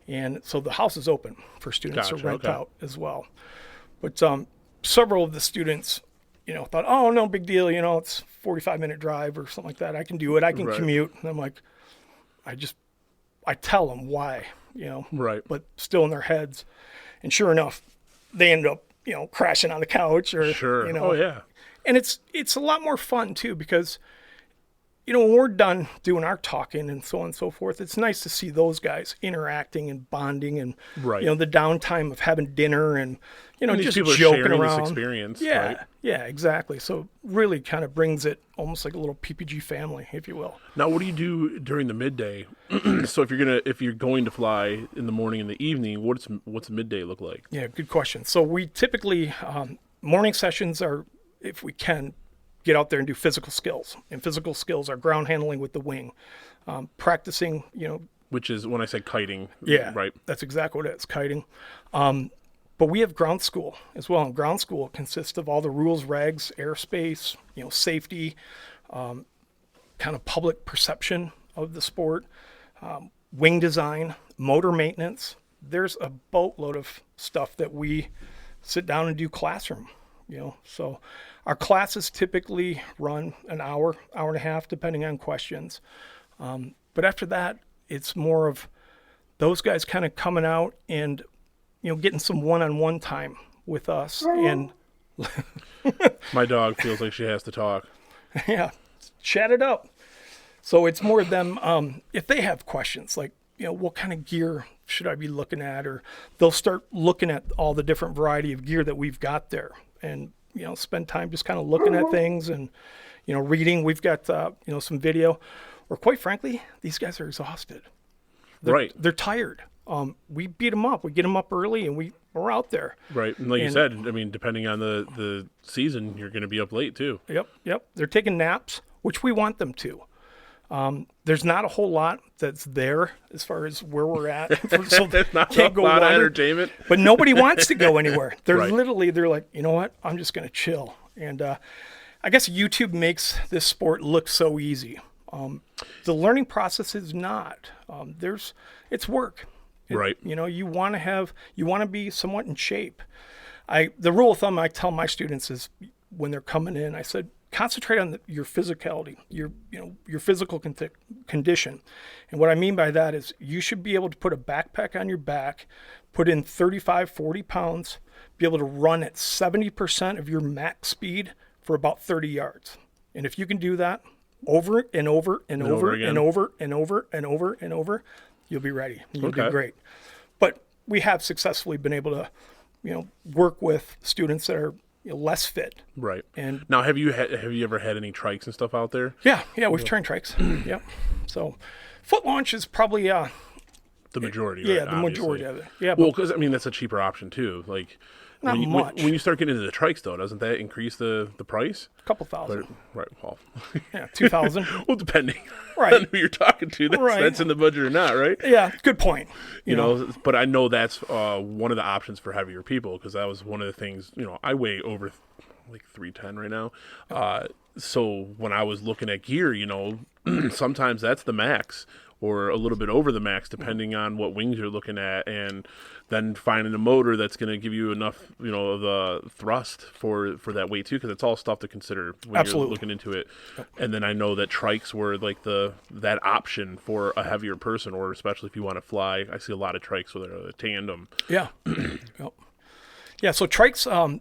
And so the house is open for students to rent out as well. But several of the students, thought, oh, no big deal. It's 45-minute drive or something like that. I can do it. I can commute. And I'm like, I tell them why, but still in their heads. And sure enough, they end up, crashing on the couch or, Oh, yeah. And it's a lot more fun too, because, when we're done doing our talking and so on and so forth, it's nice to see those guys interacting and bonding and, the downtime of having dinner and, just joking around. This experience. Yeah, exactly. So really kind of brings it almost like a little PPG family, if you will. Now, what do you do during the midday? So if you're going to fly in the morning and the evening, what's midday look like? Yeah, good question. So we typically morning sessions are, if we can, get out there and do physical skills. And physical skills are ground handling with the wing, practicing, Which is when I say kiting. Yeah, right. That's exactly what it is, kiting. But we have ground school as well. And ground school consists of all the rules, regs, airspace, safety, kind of public perception of the sport, wing design, motor maintenance. There's a boatload of stuff that we sit down and do classroom. So our classes typically run an hour and a half, depending on questions. But after that, it's more of those guys kind of coming out and, getting some one-on-one time with us. And my dog feels like she has to talk. Yeah, chat it up. So it's more them, if they have questions like, what kind of gear should I be looking at? Or they'll start looking at all the different variety of gear that we've got there and, spend time just kind of looking at things and, reading. We've got, some video. Or quite frankly, these guys are exhausted. They're tired. We beat them up. We get them up early and we're out there. Right. And like you said, depending on the season, you're going to be up late too. Yep. They're taking naps, which we want them to. There's not a whole lot that's there as far as where we're at. So There's not can't a go lot of wander. entertainment. But nobody wants to go anywhere. They're Right. literally, they're like, you know what? I'm just going to chill. And I guess YouTube makes this sport look so easy. The learning process is not. It's work. Right. You know, you want to be somewhat in shape. The rule of thumb I tell my students is when they're coming in, I said, concentrate on your physicality, your physical condition. And what I mean by that is you should be able to put a backpack on your back, put in 35, 40 pounds, be able to run at 70% of your max speed for about 30 yards. And if you can do that over and over and over again. and over and over and over and over, you'll be ready. You'll do Okay. great. But we have successfully been able to, work with students that are less fit. Right. And Now, have you ever had any trikes and stuff out there? yeah, we've trained trikes. Yep. So foot launch is probably The majority. yeah, right, the majority obviously. of it. Yeah, Well, but because I mean that's a cheaper option too. Like Not when you, much. When you start getting into the trikes, though, doesn't that increase the price? a couple thousand. Right. Well, Yeah, 2,000. well, depending Right. on who you're talking to, Right. that's in the budget or not, right? Yeah, good point. You know, but I know that's one of the options for heavier people because that was one of the things. I weigh over like 310 right now. So when I was looking at gear, sometimes that's the max or a little bit over the max depending on what wings you're looking at, and then finding a motor that's going to give you enough, of the thrust for that weight too, because it's all stuff to consider when Absolutely. you're looking into it. And then I know that trikes were like that option for a heavier person, or especially if you want to fly. I see a lot of trikes with a tandem. Yeah. Yep. Yeah, so trikes,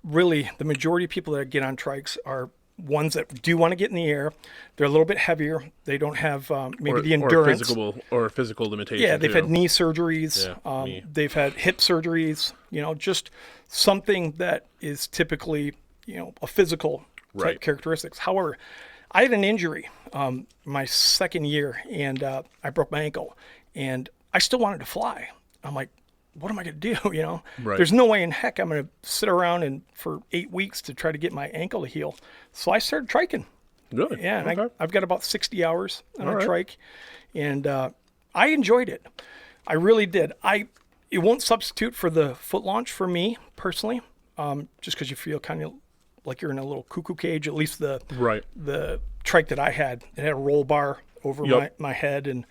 really, the majority of people that get on trikes are ones that do want to get in the air. They're a little bit heavier. They don't have maybe the endurance. Or physical limitations. Yeah, they've too. had knee surgeries. Yeah, knee. They've had hip surgeries. Just something that is typically, a physical type Right. characteristics. However, I had an injury my second year, and I broke my ankle, and I still wanted to fly. I'm like, what am I going to do? Right. There's no way in heck I'm going to sit around and for 8 weeks to try to get my ankle to heal. So I started triking. Really? Yeah, and Okay. I've got about 60 hours on All a right. trike, and I enjoyed it. I really did. It won't substitute for the foot launch for me personally, just because you feel kind of like you're in a little cuckoo cage. At least the Right. trike that I had, it had a roll bar over Yep. my head, and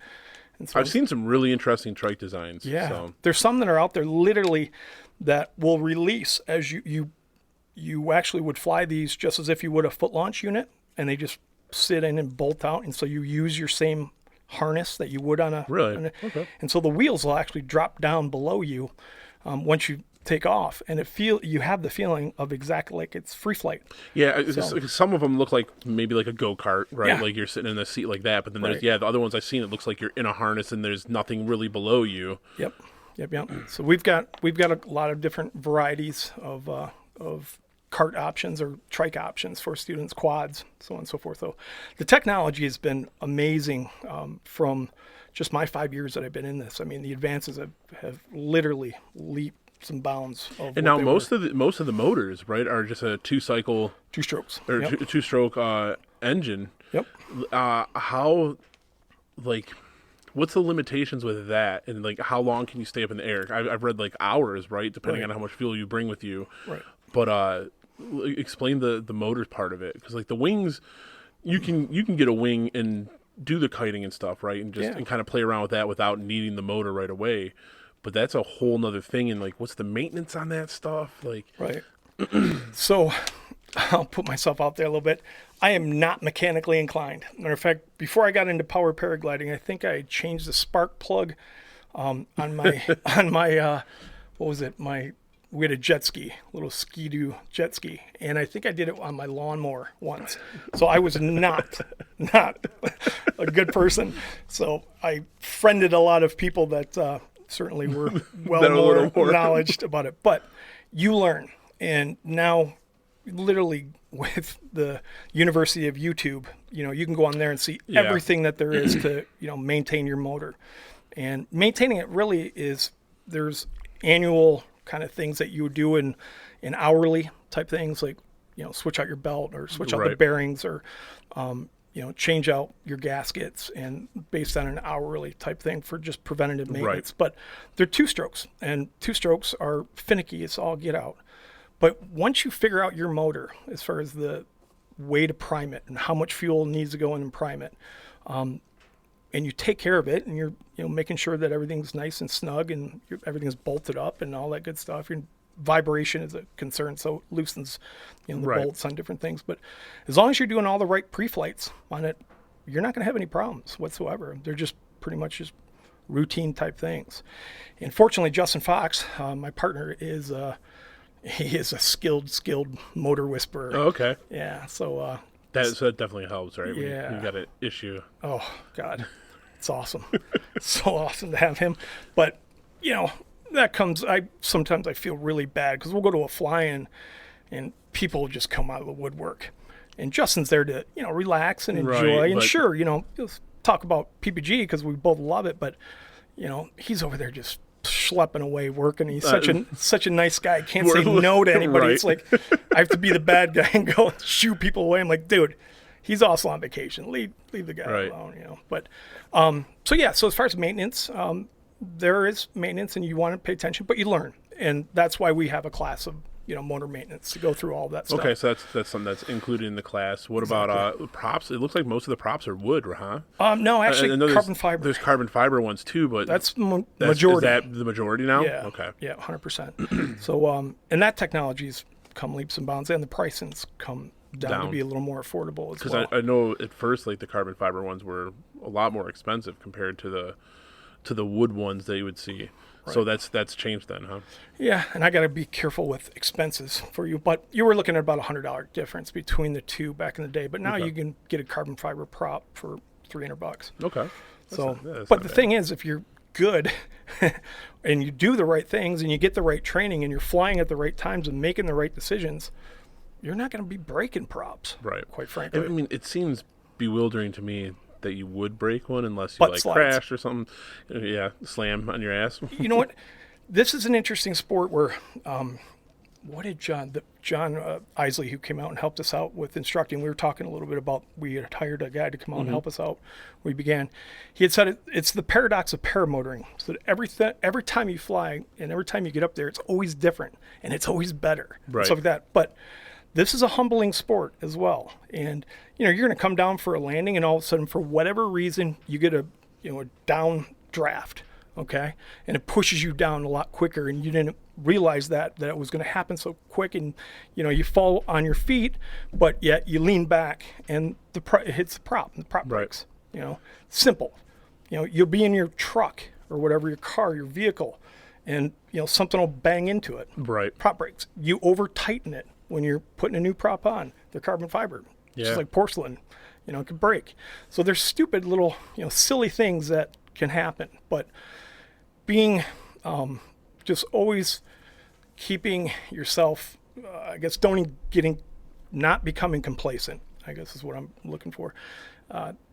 so I've seen some really interesting trike designs. yeah, So. there's some that are out there literally that will release as you actually would fly these just as if you would a foot launch unit, and they just sit in and bolt out, and so you use your same harness that you would on a Really? Okay. and so the wheels will actually drop down below you once you take off, and you have the feeling of exactly like it's free flight. Yeah, some of them look like maybe like a go-kart, right? Yeah. Like you're sitting in a seat like that, but then there's Right. the other ones I've seen, it looks like you're in a harness and there's nothing really below you. Yep. So we've got a lot of different varieties of kart options or trike options for students, quads, so on and so forth. So the technology has been amazing from just my 5 years that I've been in this. I mean, the advances have literally leaped some bounds. And now most of the motors, right, are just a two stroke Yep. two-stroke engine. Yep. How, like, what's the limitations with that, and like how long can you stay up in the air? I've read like hours, right, depending Right. on how much fuel you bring with you. Right. But explain the motors part of it, because like the wings, you can get a wing and do the kiting and stuff, right, and just Yeah. and kind of play around with that without needing the motor right away. But that's a whole nother thing, and like what's the maintenance on that stuff? Like, Right. So I'll put myself out there a little bit. I am not mechanically inclined. Matter of fact, before I got into powered paragliding, I think I changed the spark plug on my what was it? We had a jet ski, a little Ski-Doo jet ski, and I think I did it on my lawnmower once. So I was not a good person. So I friended a lot of people that certainly were well That are a little more more- knowledgeable about it. But you learn, and now literally with the University of YouTube, you can go on there and see Yeah. everything that there is to maintain your motor. And maintaining it really is, there's annual kind of things that you would do in hourly type things, like switch out your belt or switch out the Right. bearings, or change out your gaskets and based on an hourly type thing for just preventative maintenance. But they're 2-strokes, and 2-strokes are finicky. It's all get out. But once you figure out your motor, as far as the way to prime it and how much fuel needs to go in and prime it, and you take care of it, and you're making sure that everything's nice and snug and everything's bolted up and all that good stuff. Your vibration is a concern, so it loosens the bolts on different things. But as long as you're doing all the right pre-flights on it, you're not going to have any problems whatsoever. They're just pretty much just routine type things. And fortunately, Justin Fox, my partner, he is a skilled motor whisperer. Oh, okay. Yeah, so that definitely helps, right? Yeah. When you got an issue. Oh God, it's awesome. So awesome to have him. But that comes. Sometimes I feel really bad because we'll go to a fly-in and people just come out of the woodwork, and Justin's there to relax and enjoy. Right, and sure, let's talk about PPG because we both love it. But he's over there just schlepping away working. He's such a nice guy. Can't say no to anybody. Right. It's like I have to be the bad guy and go shoo people away. I'm like, dude, he's also on vacation. Leave the guy alone. But so as far as maintenance, there is maintenance, and you want to pay attention, but you learn, and that's why we have a class of motor maintenance to go through all that stuff. Okay, so that's something that's included in the class. What about props? It looks like most of the props are wood, huh? No, actually, carbon fiber. There's carbon fiber ones too, but that's majority. Is that the majority now? Yeah. Okay. Yeah, 100%. So, and that technology's come leaps and bounds, and the pricing's come down to be a little more affordable as well. Because I know at first, like the carbon fiber ones were a lot more expensive compared to the wood ones that you would see. Right. So that's changed then, huh? Yeah, and I got to be careful with expenses for you, but you were looking at about $100 difference between the two back in the day. But now you can get a carbon fiber prop for $300. Okay. But the thing is, if you're good and you do the right things and you get the right training and you're flying at the right times and making the right decisions, you're not going to be breaking props. Right. Quite frankly. I mean, it seems bewildering to me that you would break one unless you crashed or something. Yeah, slam on your ass. You know what? This is an interesting sport where, what did John Isley, who came out and helped us out with instructing, we were talking a little bit about, we had hired a guy to come out and help us out. We began. He had said it's the paradox of paramotoring. So that every time you fly and every time you get up there, it's always different and it's always better. Right. Stuff like that. But this is a humbling sport as well. And, you're going to come down for a landing and all of a sudden, for whatever reason, you get a down draft, okay? And it pushes you down a lot quicker, and you didn't realize that it was going to happen so quick, and, you fall on your feet, but yet you lean back and it hits the prop, and the prop breaks, Simple. You'll be in your truck or whatever, your car, your vehicle, and, something will bang into it. Right. Prop breaks. You over-tighten it when you're putting a new prop on. They're carbon fiber. Yeah. Just like porcelain, it can break. So there's stupid little, silly things that can happen. But being just always keeping yourself, not becoming complacent, I guess is what I'm looking for.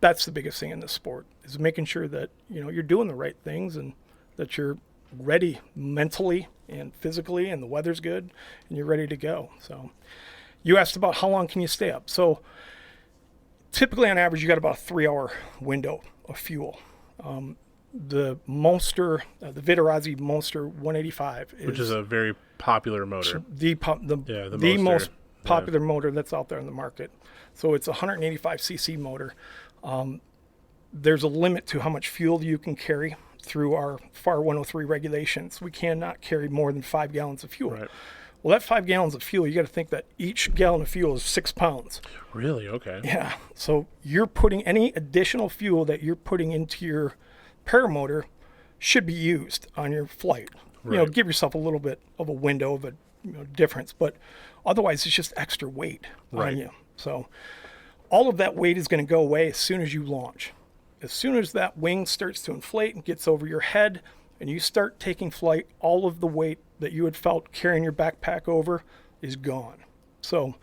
That's the biggest thing in this sport, is making sure that, you're doing the right things and that you're ready mentally and physically, and the weather's good and you're ready to go. So you asked about how long can you stay up. So typically on average, you got about a 3-hour window of fuel. The Monster, the Viterazzi Monster 185, which is a very popular motor. The most popular motor that's out there in the market. So it's a 185cc motor. There's a limit to how much fuel you can carry through our FAR 103 regulations. We cannot carry more than 5 gallons of fuel. Right. Well, that 5 gallons of fuel, you got to think that each gallon of fuel is 6 pounds. Really? Okay. Yeah. So you're putting any additional fuel that you're putting into your paramotor should be used on your flight. Right. Give yourself a little bit of a window of a difference, but otherwise it's just extra weight on you. So all of that weight is going to go away as soon as you launch. As soon as that wing starts to inflate and gets over your head and you start taking flight, all of the weight that you had felt carrying your backpack over is gone. So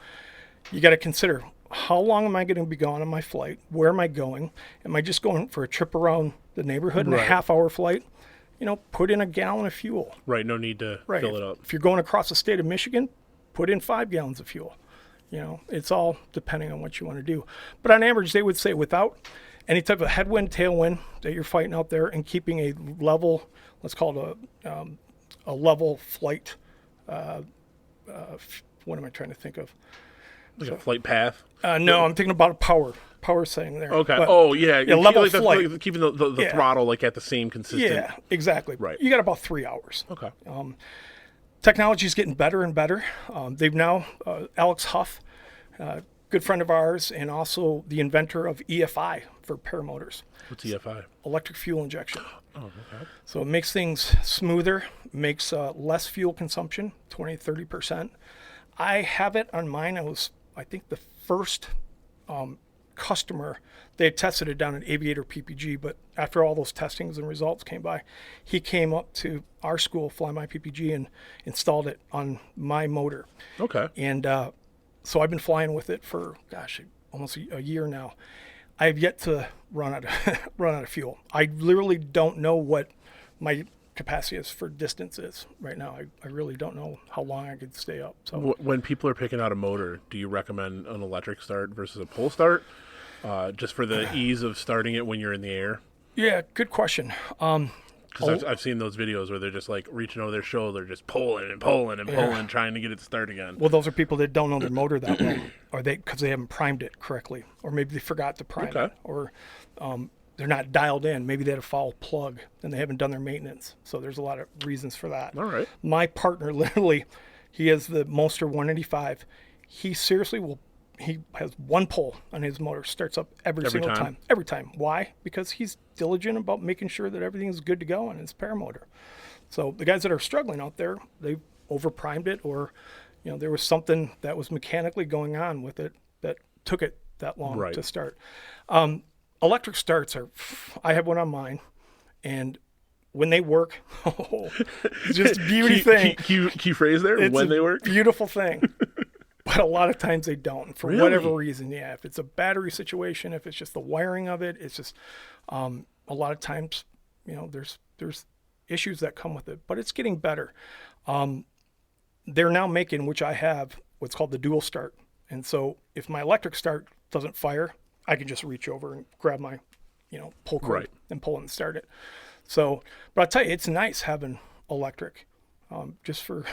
you got to consider, how long am I going to be gone on my flight? Where am I going? Am I just going for a trip around the neighborhood in a half-hour flight? Put in a gallon of fuel. Right, no need to fill it up. If you're going across the state of Michigan, put in 5 gallons of fuel. You know, it's all depending on what you want to do. But on average, they would say without any type of headwind, tailwind that you're fighting out there, and keeping a level, let's call it a level flight. What am I trying to think of? Like a flight path? No, I'm thinking about a power setting there. Okay. But, Yeah, level like flight. like keeping the throttle like at the same consistent. Yeah, exactly. Right. You got about 3 hours. Okay. Technology is getting better and better. They've now, Alex Huff, good friend of ours, and also the inventor of EFI for paramotors. What's EFI? Electric fuel injection. Oh, okay. So it makes things smoother, makes less fuel consumption, 20 to 30%. I have it on mine. I think the first customer, they had tested it down at Aviator PPG, but after all those testings and results came by, he came up to our school, Fly Mi PPG, and installed it on my motor. Okay. And so I've been flying with it for, almost a year now. I have yet to run out of fuel. I literally don't know what my capacity is for distances right now. I really don't know how long I could stay up. So When people are picking out a motor, do you recommend an electric start versus a pull start? Just for the ease of starting it when you're in the air? yeah, good question. Because I've seen those videos where they're just like reaching over their shoulder, just pulling and pulling and pulling, trying to get it to start again. Well, those are people that don't know their motor that well, or because they haven't primed it correctly, or maybe they forgot to prime it, or they're not dialed in. Maybe they had a foul plug and they haven't done their maintenance. So there's a lot of reasons for that. All right. My partner, literally, he has the Monster 185. He seriously he has one pull on his motor, starts up every single time. Every time. Why? Because he's diligent about making sure that everything is good to go on his paramotor. So the guys that are struggling out there, they overprimed it, or there was something that was mechanically going on with it that took it that long to start. Electric starts I have one on mine, and when they work, it's just a beauty thing. Key phrase there, it's when they work? Beautiful thing. But a lot of times they don't, for whatever reason. Yeah, if it's a battery situation, if it's just the wiring of it, it's just a lot of times, there's issues that come with it. But it's getting better. They're now making, which I have, what's called the dual start. And so if my electric start doesn't fire, I can just reach over and grab my, pull cord and pull it and start it. So, but I'll tell you, it's nice having electric. Just for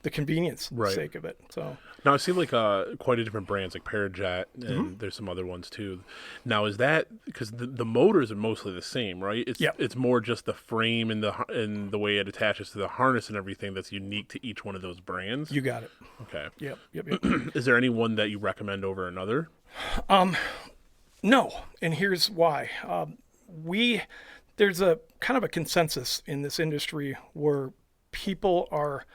the convenience sake of it. So now I see like quite a different brands like Parajet, and there's some other ones too. Now is that because the motors are mostly the same, right? It's more just the frame and the way it attaches to the harness and everything that's unique to each one of those brands. You got it. Okay. Yep. Is there any one that you recommend over another? No, and here's why. There's a kind of a consensus in this industry where people are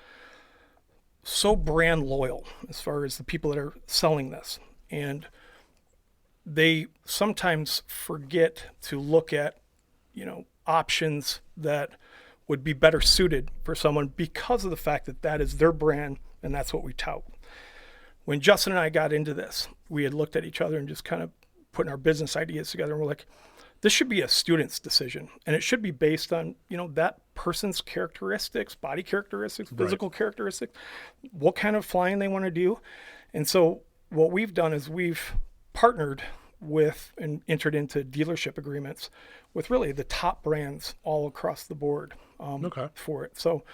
so brand loyal as far as the people that are selling this, and they sometimes forget to look at options that would be better suited for someone because of the fact that that is their brand and that's what we tout. When Justin and I got into this, we had looked at each other and just kind of putting our business ideas together, and we're like, this should be a student's decision, and it should be based on, that person's characteristics, body characteristics, physical characteristics, what kind of flying they want to do. And so what we've done is we've partnered with and entered into dealership agreements with really the top brands all across the board for it. So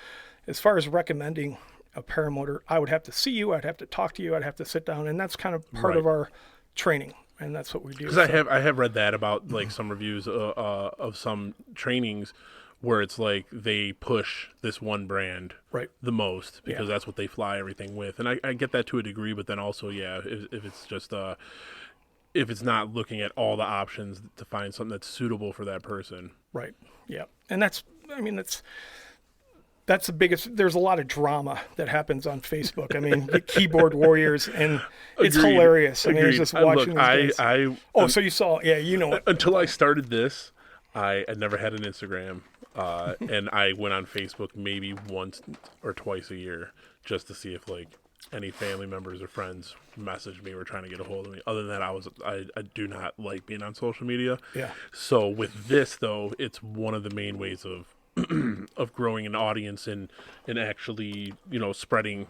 as far as recommending a paramotor, I would have to see you, I'd have to talk to you, I'd have to sit down, and that's kind of part of our training. And that's what we do. Because I have read that about like some reviews of some trainings where it's like they push this one brand the most because that's what they fly everything with, and I get that to a degree. But then also, if it's just if it's not looking at all the options to find something that's suitable for that person, right? Yeah, and that's the biggest. There's a lot of drama that happens on Facebook. I mean, keyboard warriors, and it's hilarious. I mean, it's just watching these guys. So you saw, Until I started this, I never had an Instagram, and I went on Facebook maybe once or twice a year just to see if like any family members or friends messaged me or were trying to get a hold of me. Other than that, I do not like being on social media. Yeah. So with this though, it's one of the main ways of growing an audience and actually, spreading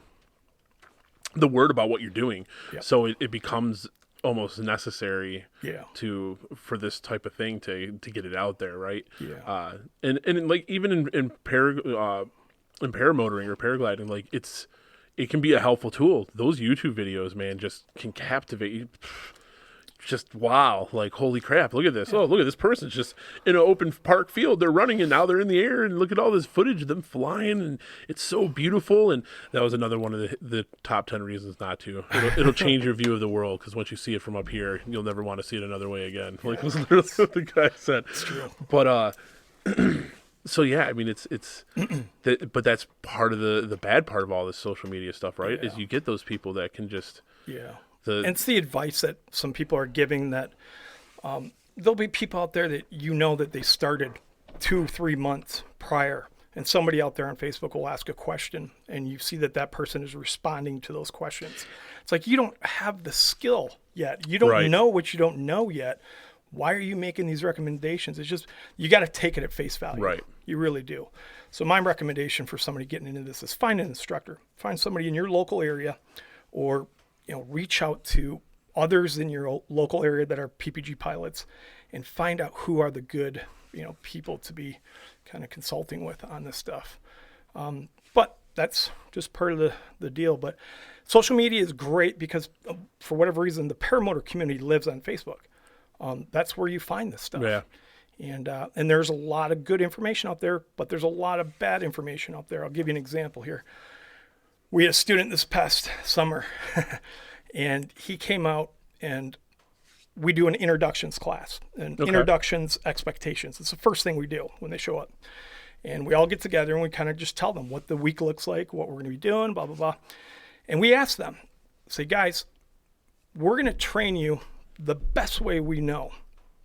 the word about what you're doing. Yep. So it becomes almost necessary Yeah. for this type of thing to get it out there, right? Yeah. And like even in paramotoring or paragliding, like it can be a helpful tool. Those YouTube videos, man, just can captivate you. Just wow, like holy crap, look at this. Oh, look at this person's just in an open park field. They're running and now they're in the air, and look at all this footage of them flying, and it's so beautiful. And that was another one of the top 10 reasons not to. It'll change your view of the world, because once you see it from up here, you'll never want to see it another way again. Like was literally what the guy said. It's true. But so yeah, I mean but that's part of the bad part of all this social media stuff, right? Yeah. Is you get those people that can just And it's the advice that some people are giving that there'll be people out there that that they started 2-3 months prior, and somebody out there on Facebook will ask a question, and you see that person is responding to those questions. It's like, you don't have the skill yet. You don't know what you don't know yet. Why are you making these recommendations? It's just, you got to take it at face value. Right. You really do. So my recommendation for somebody getting into this is find an instructor. Find somebody in your local area, or reach out to others in your local area that are PPG pilots, and find out who are the good, people to be kind of consulting with on this stuff. But that's just part of the deal. But social media is great because for whatever reason, the paramotor community lives on Facebook. That's where you find this stuff. Yeah. And there's a lot of good information out there, but there's a lot of bad information out there. I'll give you an example here. We had a student this past summer, and he came out, and we do an introductions class, and introductions expectations. It's the first thing we do when they show up. And we all get together, and we kind of just tell them what the week looks like, what we're going to be doing, blah, blah, blah. And we ask them, say, guys, we're going to train you the best way we know.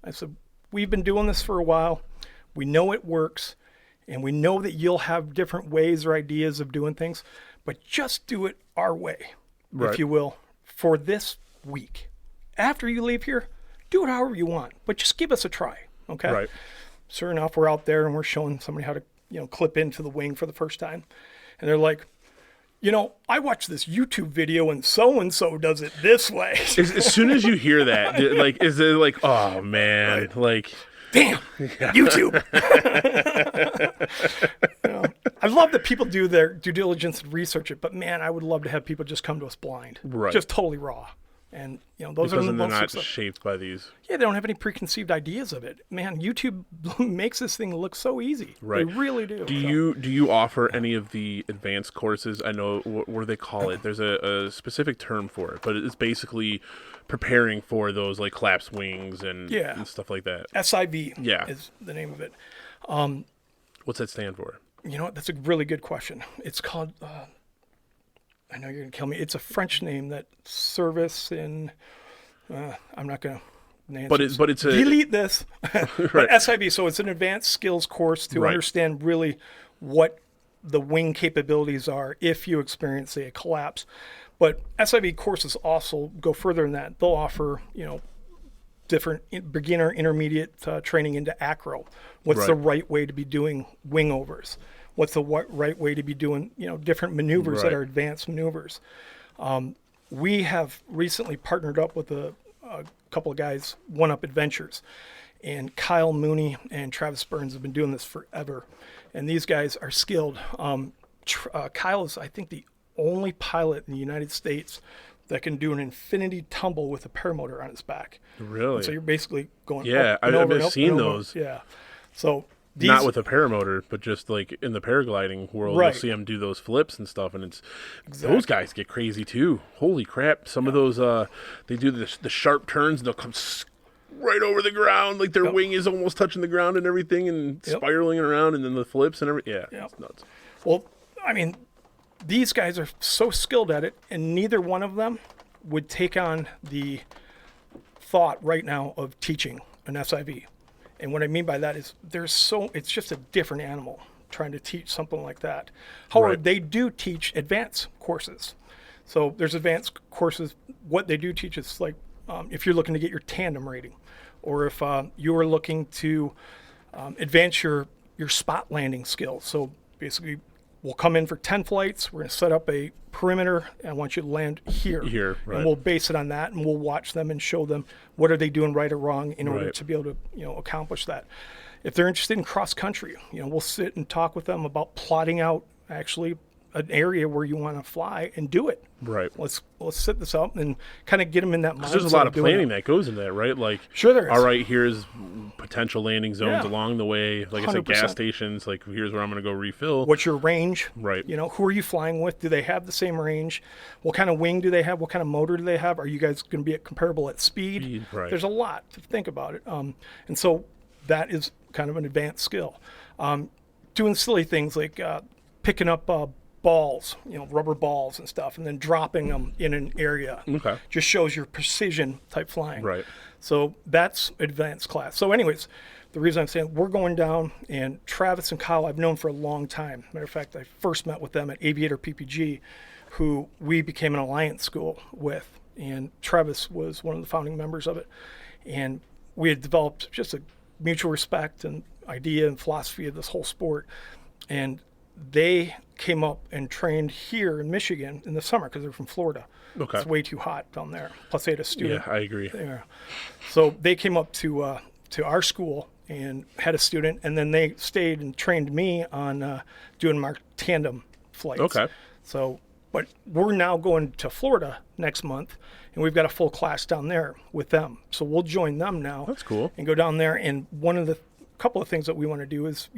I said, we've been doing this for a while. We know it works, and we know that you'll have different ways or ideas of doing things, but just do it our way, if you will, for this week. After you leave here, do it however you want, but just give us a try, okay? Right. Sure enough, we're out there and we're showing somebody how to, clip into the wing for the first time. And they're like, I watched this YouTube video and so does it this way. As soon as you hear that, like, is it like, oh man, like, damn, YouTube. I love that people do their due diligence and research it, but man, I would love to have people just come to us blind, just totally raw. And those are the most not shaped by these. Yeah, they don't have any preconceived ideas of it. Man, YouTube makes this thing look so easy. Right, they really do. Do you offer any of the advanced courses? I know what do they call it? There's a specific term for it, but it's basically preparing for those like collapsed wings and stuff like that. SIV is the name of it. What's that stand for? You know what? That's a really good question. It's called. I know you're going to kill me. It's a French name, that service in, I'm not going to, but it's a, delete this. Right. But SIV, so it's an advanced skills course to understand really what the wing capabilities are if you experience, say, a collapse. But SIV courses also go further than that. They'll offer, different beginner, intermediate training into acro. What's the right way to be doing wing overs? What's the right way to be doing, different maneuvers that are advanced maneuvers. We have recently partnered up with a couple of guys, One Up Adventures, and Kyle Mooney and Travis Burns have been doing this forever. And these guys are skilled. Kyle is, I think, the only pilot in the United States that can do an infinity tumble with a paramotor on his back. Really? And so you're basically going I've seen those. Yeah. So not with a paramotor, but just like in the paragliding world, you'll see them do those flips and stuff, and those guys get crazy too. Holy crap! Some of those, they do the sharp turns, and they'll come right over the ground, like their wing is almost touching the ground and everything, and spiraling around, and then the flips and everything. Yeah, it's nuts. Well, I mean, these guys are so skilled at it, and neither one of them would take on the thought right now of teaching an SIV. And what I mean by that is it's just a different animal trying to teach something like that. However, they do teach advanced courses. So there's advanced courses. What they do teach is like if you're looking to get your tandem rating, or if you are looking to advance your spot landing skills. So basically we'll come in for 10 flights. We're going to set up a perimeter, and I want you to land here. Here, right. And we'll base it on that, and we'll watch them and show them what are they doing right or wrong in order Right. to be able to, accomplish that. If they're interested in cross country, we'll sit and talk with them about plotting out actually an area where you want to fly and do it. Right. Let's set this up and kind of get them in that mindset. There's a lot of doing planning it. that goes into that, right? Like, Sure there is. all right, here's potential landing zones Yeah. along the way. Like I said, gas 100%. stations. Like, here's where I'm going to go refill. What's your range? Right. Who are you flying with? Do they have the same range? What kind of wing do they have? What kind of motor do they have? Are you guys going to be comparable at speed? Right. There's a lot to think about it. And so that is kind of an advanced skill. Doing silly things like picking up balls, rubber balls and stuff, and then dropping them in an area. Okay. Just shows your precision type flying. Right. So that's advanced class. So anyways, the reason I'm saying we're going down, and Travis and Kyle I've known for a long time. Matter of fact, I first met with them at Aviator PPG, who we became an alliance school with, and Travis was one of the founding members of it. And we had developed just a mutual respect and idea and philosophy of this whole sport. And they came up and trained here in Michigan in the summer because they're from Florida. Okay. It's way too hot down there. Plus, they had a student. Yeah, I agree. there. So they came up to our school and had a student, and then they stayed and trained me on doing my tandem flights. Okay. So, but we're now going to Florida next month, and we've got a full class down there with them. So we'll join them now. That's cool. And go down there. And couple of things that we want to do is,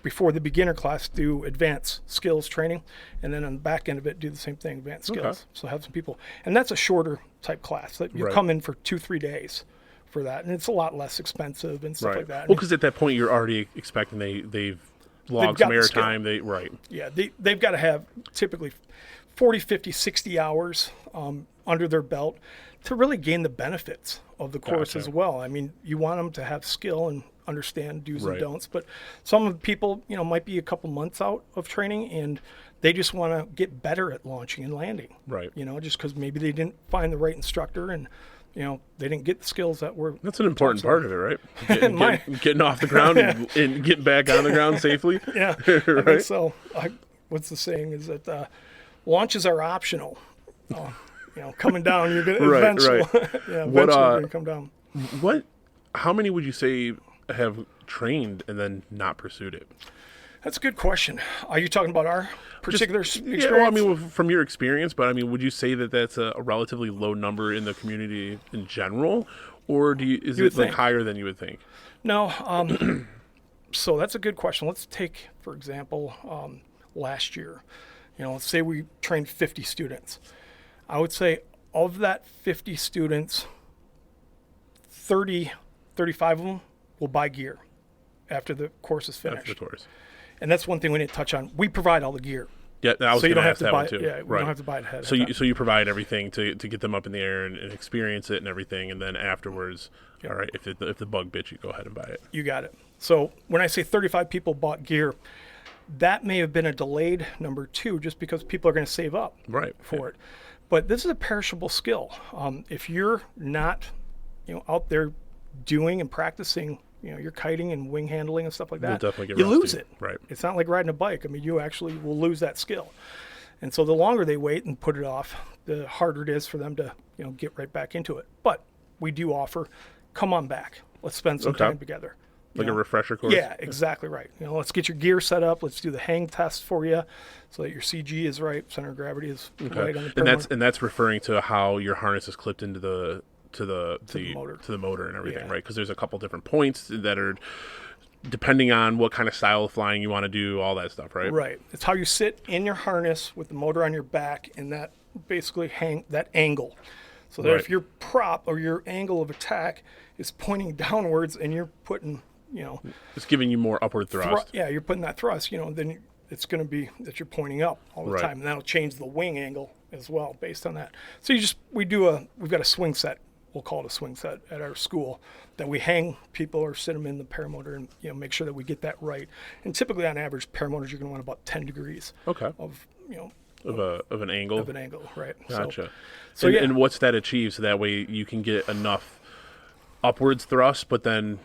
before the beginner class, do advanced skills training, and then on the back end of it, do the same thing, advanced skills. Okay. So have some people, and that's a shorter type class that you Right. come in for 2-3 days for that, and it's a lot less expensive and stuff Right. like that. Well, because at that point you're already expecting they've logged got some the skill. airtime. Right. Yeah, they've got to have typically 40, 50, 60 hours under their belt to really gain the benefits of the course Gotcha. as well. I mean, you want them to have skill and understand do's Right. and don'ts, but some of the people, might be a couple months out of training, and they just want to get better at launching and landing. Right. Just because maybe they didn't find the right instructor, and they didn't get the skills that were. That's an important taught part to of it, right? My- Getting off the ground and getting back on the ground safely. Yeah, I think Right. so. What's the saying is that launches are optional. Coming down, you're gonna Right, eventually. right. Yeah, eventually What, you're gonna come down. How many would you say have trained and then not pursued it? That's a good question. Are you talking about our particular experience? Yeah, well, I mean, from your experience, but I mean, would you say that that's a relatively low number in the community in general, or is would it like think. higher than you would think? No. So that's a good question. Let's take, for example, last year. Let's say we trained 50 students. I would say of that 50 students, 35 of them will buy gear after the course is finished. After the course. And that's one thing we didn't touch on. We provide all the gear. Yeah, I was So you going don't to have ask to that buy one it. too. Yeah, we right. don't have to buy it ahead of So time. you provide everything to get them up in the air and experience it and everything, and then afterwards, all right, if the bug bits you, go ahead and buy it. You got it. So when I say 35 people bought gear, that may have been a delayed number too, just because people are going to save up Right. for it. But this is a perishable skill. If you're not, out there doing and practicing, your kiting and wing handling and stuff like that, definitely get you lose rusty. it. Right. It's not like riding a bike. I mean, you actually will lose that skill. And so the longer they wait and put it off, the harder it is for them to, get right back into it. But we do offer, come on back. Let's spend some Okay. time together. Like a refresher course? Yeah, exactly right. Let's get your gear set up. Let's do the hang test for you, so that your CG is right, center of gravity is right on the perimeter. And that's referring to how your harness is clipped into the motor and everything, Yeah. right? Because there's a couple different points that are depending on what kind of style of flying you want to do, all that stuff, right? Right. It's how you sit in your harness with the motor on your back, and that basically that angle. So that Right. if your prop or your angle of attack is pointing downwards, and you're putting, It's giving you more upward thrust. you're putting that thrust, then it's going to be that you're pointing up all the Right. time, and that'll change the wing angle as well based on that. So we've got a swing set. We'll call it a swing set at our school that we hang people or sit them in the paramotor and make sure that we get that right. And typically, on average, paramotors you're going to want about 10 degrees Okay. of Of an angle. of an angle, right? Gotcha. So yeah. And what's that achieve? So that way you can get enough upwards thrust, but then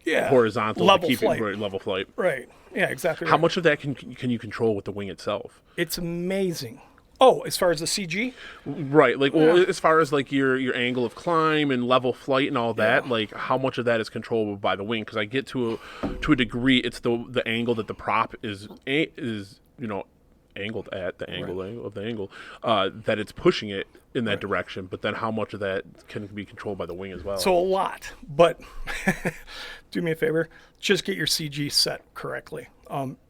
Yeah, horizontal level to keep flight. it level flight. Right. Yeah, exactly. How Right. much of that can you control with the wing itself? It's amazing. Oh, as far as the CG, Right, like, well, yeah, as far as like your angle of climb and level flight and all that, yeah, like how much of that is controllable by the wing? Because I get to a degree, it's the angle that the prop is angled at the angle right, of the angle that it's pushing it in that right. direction. But then how much of that can be controlled by the wing as well? So a lot, but do me a favor, just get your CG set correctly.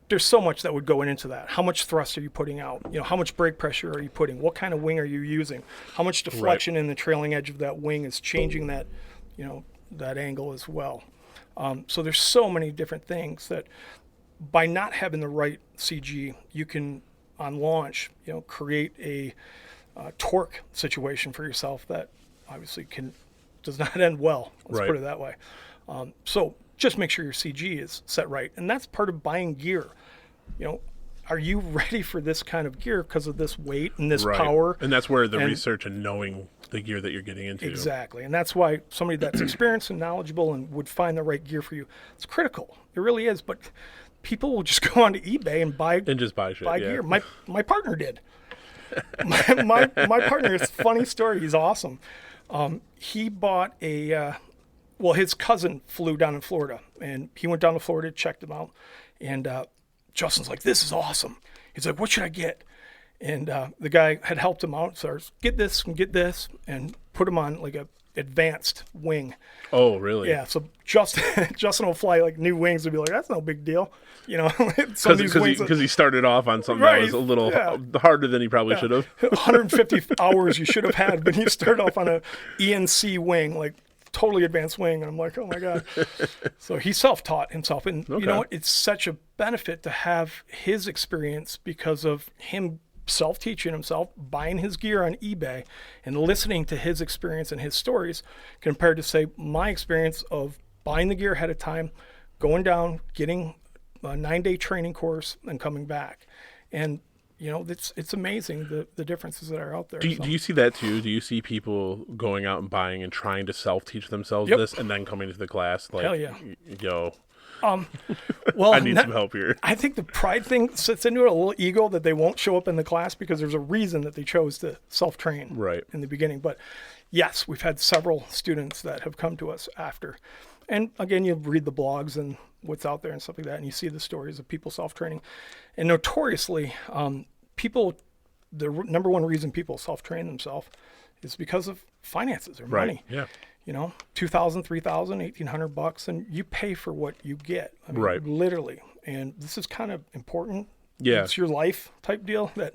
There's so much that would go into that. How much thrust are you putting out? How much brake pressure are you putting? What kind of wing are you using? How much deflection in the trailing edge of that wing is changing that, that angle as well. So there's so many different things that by not having the right CG, you can on launch, create a torque situation for yourself that obviously does not end well. Let's Right. put it that way. So just make sure your CG is set right, and that's part of buying gear. Are you ready for this kind of gear because of this weight and this Right. power? And that's where the And- research and knowing the gear that you're getting into. Exactly, and that's why somebody that's experienced and knowledgeable and would find the right gear for you. It's critical. It really is. But people will just go onto eBay and buy And just buy shit. Yeah. gear. My partner did. my partner, it's a funny story. He's awesome. He bought his cousin flew down in Florida, and he went down to Florida, checked him out, and Justin's like, "This is awesome." He's like, "What should I get?" And the guy had helped him out, so get this, and put him on like a advanced wing. Oh, really? Yeah, so Justin will fly like new wings and be like, "That's no big deal," Some of these wings, Because he started off on something Right, that was a little yeah. harder than he probably should have. 150 hours you should have had, but you start off on a ENC wing, like totally advanced wing, and I'm like, oh my god. So he self-taught himself, and you know Okay. what? It's such a benefit to have his experience because of him self-teaching himself, buying his gear on eBay, and listening to his experience and his stories, compared to say my experience of buying the gear ahead of time, going down, getting a 9-day training course, and coming back, and it's amazing the differences that are out there. Do you see that too? Do you see people going out and buying and trying to self-teach themselves Yep. this and then coming to the class like, Hell yeah. Yo, Well, I need some help here. I think the pride thing sits into it, a little ego that they won't show up in the class because there's a reason that they chose to self-train Right. in the beginning. But yes, we've had several students that have come to us after. And again, you read the blogs and what's out there and stuff like that, and you see the stories of people self-training. And notoriously, the number one reason people self-train themselves is because of finances or money. Yeah. $2,000, $3,000, $1,800, and you pay for what you get. I mean, Right. literally. And this is kind of important. Yeah. It's your life type deal that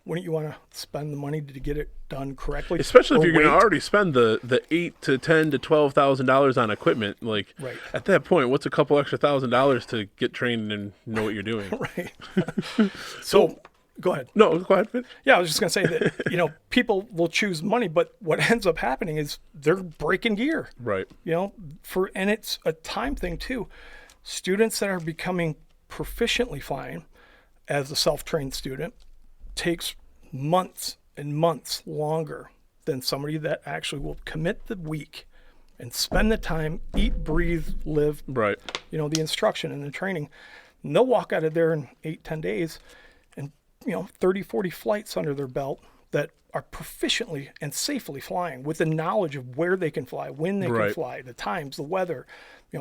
wouldn't you want to spend the money to get it done correctly? Especially if Or you're going to wait? already spend the $8,000 to $10,000 to $12,000 on equipment. Like Right. at that point, what's a couple extra $1,000 to get trained and know what you're doing? Right. So go ahead. No, go ahead. Yeah, I was just going to say that, people will choose money, but what ends up happening is they're breaking gear. Right. And it's a time thing too. Students that are becoming proficiently flying as a self-trained student takes months and months longer than somebody that actually will commit the week and spend the time, eat, breathe, live, Right. the instruction and the training. And they'll walk out of there in 8-10 days and 30, 40 flights under their belt that are proficiently and safely flying with the knowledge of where they can fly, when they Right. can fly, the times, the weather,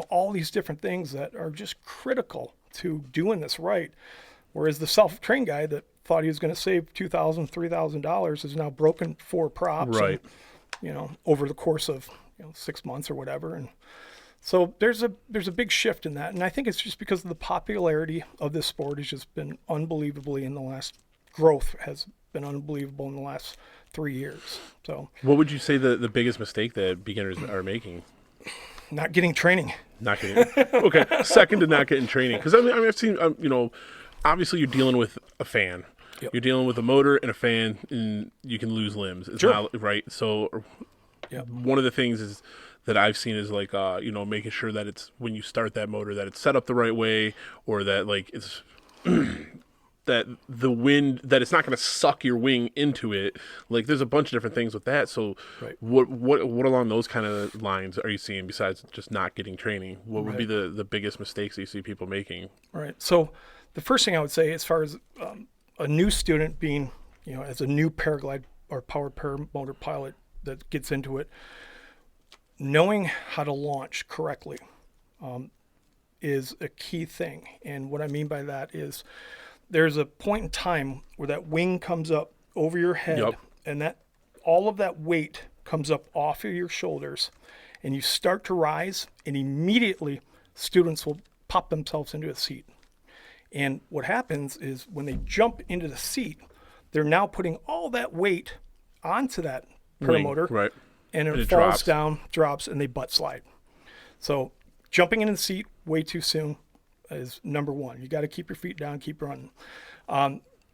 all these different things that are just critical to doing this right. Whereas the self-trained guy that thought he was going to save $2,000, $3,000 has now broken 4 props, Right. and, over the course of 6 months or whatever. And so there's a big shift in that, and I think it's just because of the popularity of this sport has just been unbelievably growth has been unbelievable in the last 3 years. So What would you say the biggest mistake that beginners are making? not getting training. Not getting okay. Second to not getting training, because I've seen obviously you're dealing with a fan. Yep. You're dealing with a motor and a fan, and you can lose limbs. It's Sure. not right. So Yep. one of the things is that I've seen is like making sure that it's when you start that motor that it's set up the right way, or that like it's the wind, that it's not going to suck your wing into it. Like there's a bunch of different things with that. So Right. what along those kind of lines are you seeing besides just not getting training? What would be Right. the biggest mistakes that you see people making? All right. So the first thing I would say, as far as a new student being, as a new paraglide or powered paramotor pilot that gets into it, knowing how to launch correctly is a key thing. And what I mean by that is there's a point in time where that wing comes up over your head, Yep. and that all of that weight comes up off of your shoulders, and you start to rise, and immediately students will pop themselves into a seat. And what happens is when they jump into the seat, they're now putting all that weight onto that Wing, paramotor, right? and And it it falls drops. down, drops, and they butt slide. So jumping into the seat way too soon is number one. You got to keep your feet down, keep running.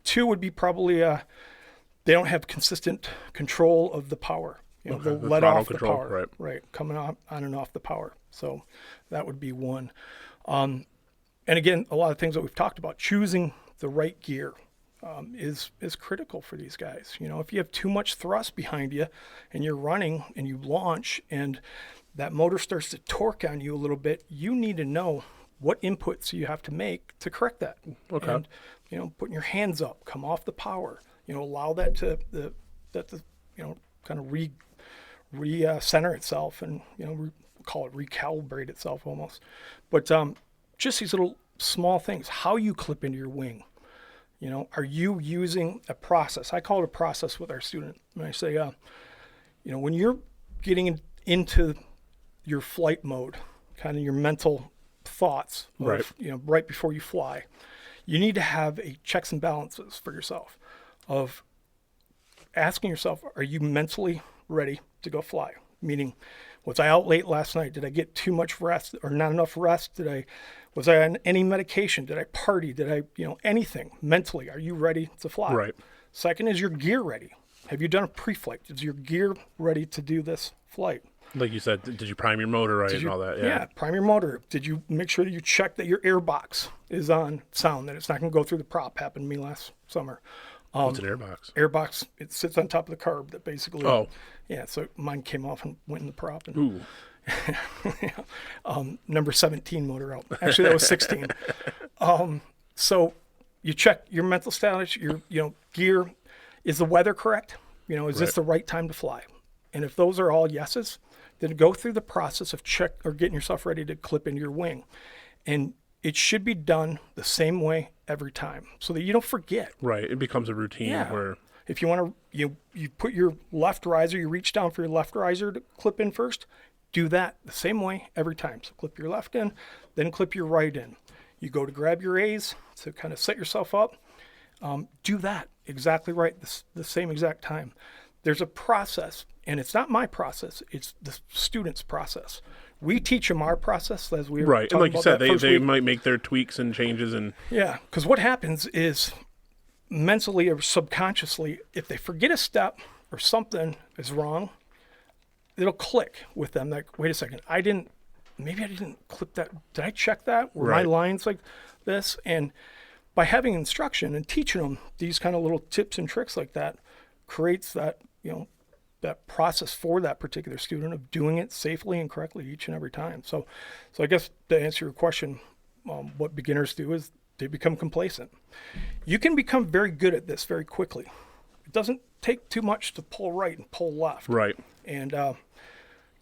Two would be probably they don't have consistent control of the power. They'll the let throttle off control, the power, right. coming on and off the power. So that would be one. And again, a lot of things that we've talked about, choosing the right gear is critical for these guys. If you have too much thrust behind you and you're running and you launch and that motor starts to torque on you a little bit, you need to know what inputs you have to make to correct that. Okay. And, putting your hands up, come off the power, allow that to kind of center itself and, call it recalibrate itself almost. But just these little small things, how you clip into your wing. Are you using a process? I call it a process with our student. And I say, when you're getting into your flight mode, kind of your mental thoughts, Right. right before you fly, you need to have a checks and balances for yourself of asking yourself, are you mentally ready to go fly? Meaning, was I out late last night? Did I get too much rest or not enough rest? Was I on any medication? Did I party? Did I, anything mentally? Are you ready to fly? Right. Second, is your gear ready? Have you done a pre-flight? Is your gear ready to do this flight? Like you said, did you prime your motor right and all that? Yeah, prime your motor. Did you make sure that you check that your air box is on sound, that it's not going to go through the prop? Happened to me last summer. What's an airbox? Airbox, it sits on top of the carb that basically. Oh. Yeah, so mine came off and went in the prop. And, Ooh. number 17 motor out. Actually, that was 16. So you check your mental status, your gear. Is the weather correct? Is this Right. the right time to fly? And if those are all yeses, then go through the process of check or getting yourself ready to clip into your wing. And it should be done the same way every time so that you don't forget. Right. It becomes a routine Yeah. where If you want to, you put your left riser, you reach down for your left riser to clip in first, do that the same way every time. So clip your left in, then clip your right in. You go to grab your A's to kind of set yourself up. Do that exactly right, the same exact time. There's a process, and it's not my process, it's the student's process. We teach them our process as we were right. And talking like you about said, that first they week. might make their tweaks and changes and Yeah, because what happens is mentally or subconsciously, if they forget a step or something is wrong, it'll click with them. Like, wait a second, maybe I didn't clip that. Did I check that? Were my Right. lines like this? And by having instruction and teaching them these kind of little tips and tricks like that, creates that, that process for that particular student of doing it safely and correctly each and every time. So I guess to answer your question, what beginners do is they become complacent. You can become very good at this very quickly. It doesn't take too much to pull right and pull left. right. And,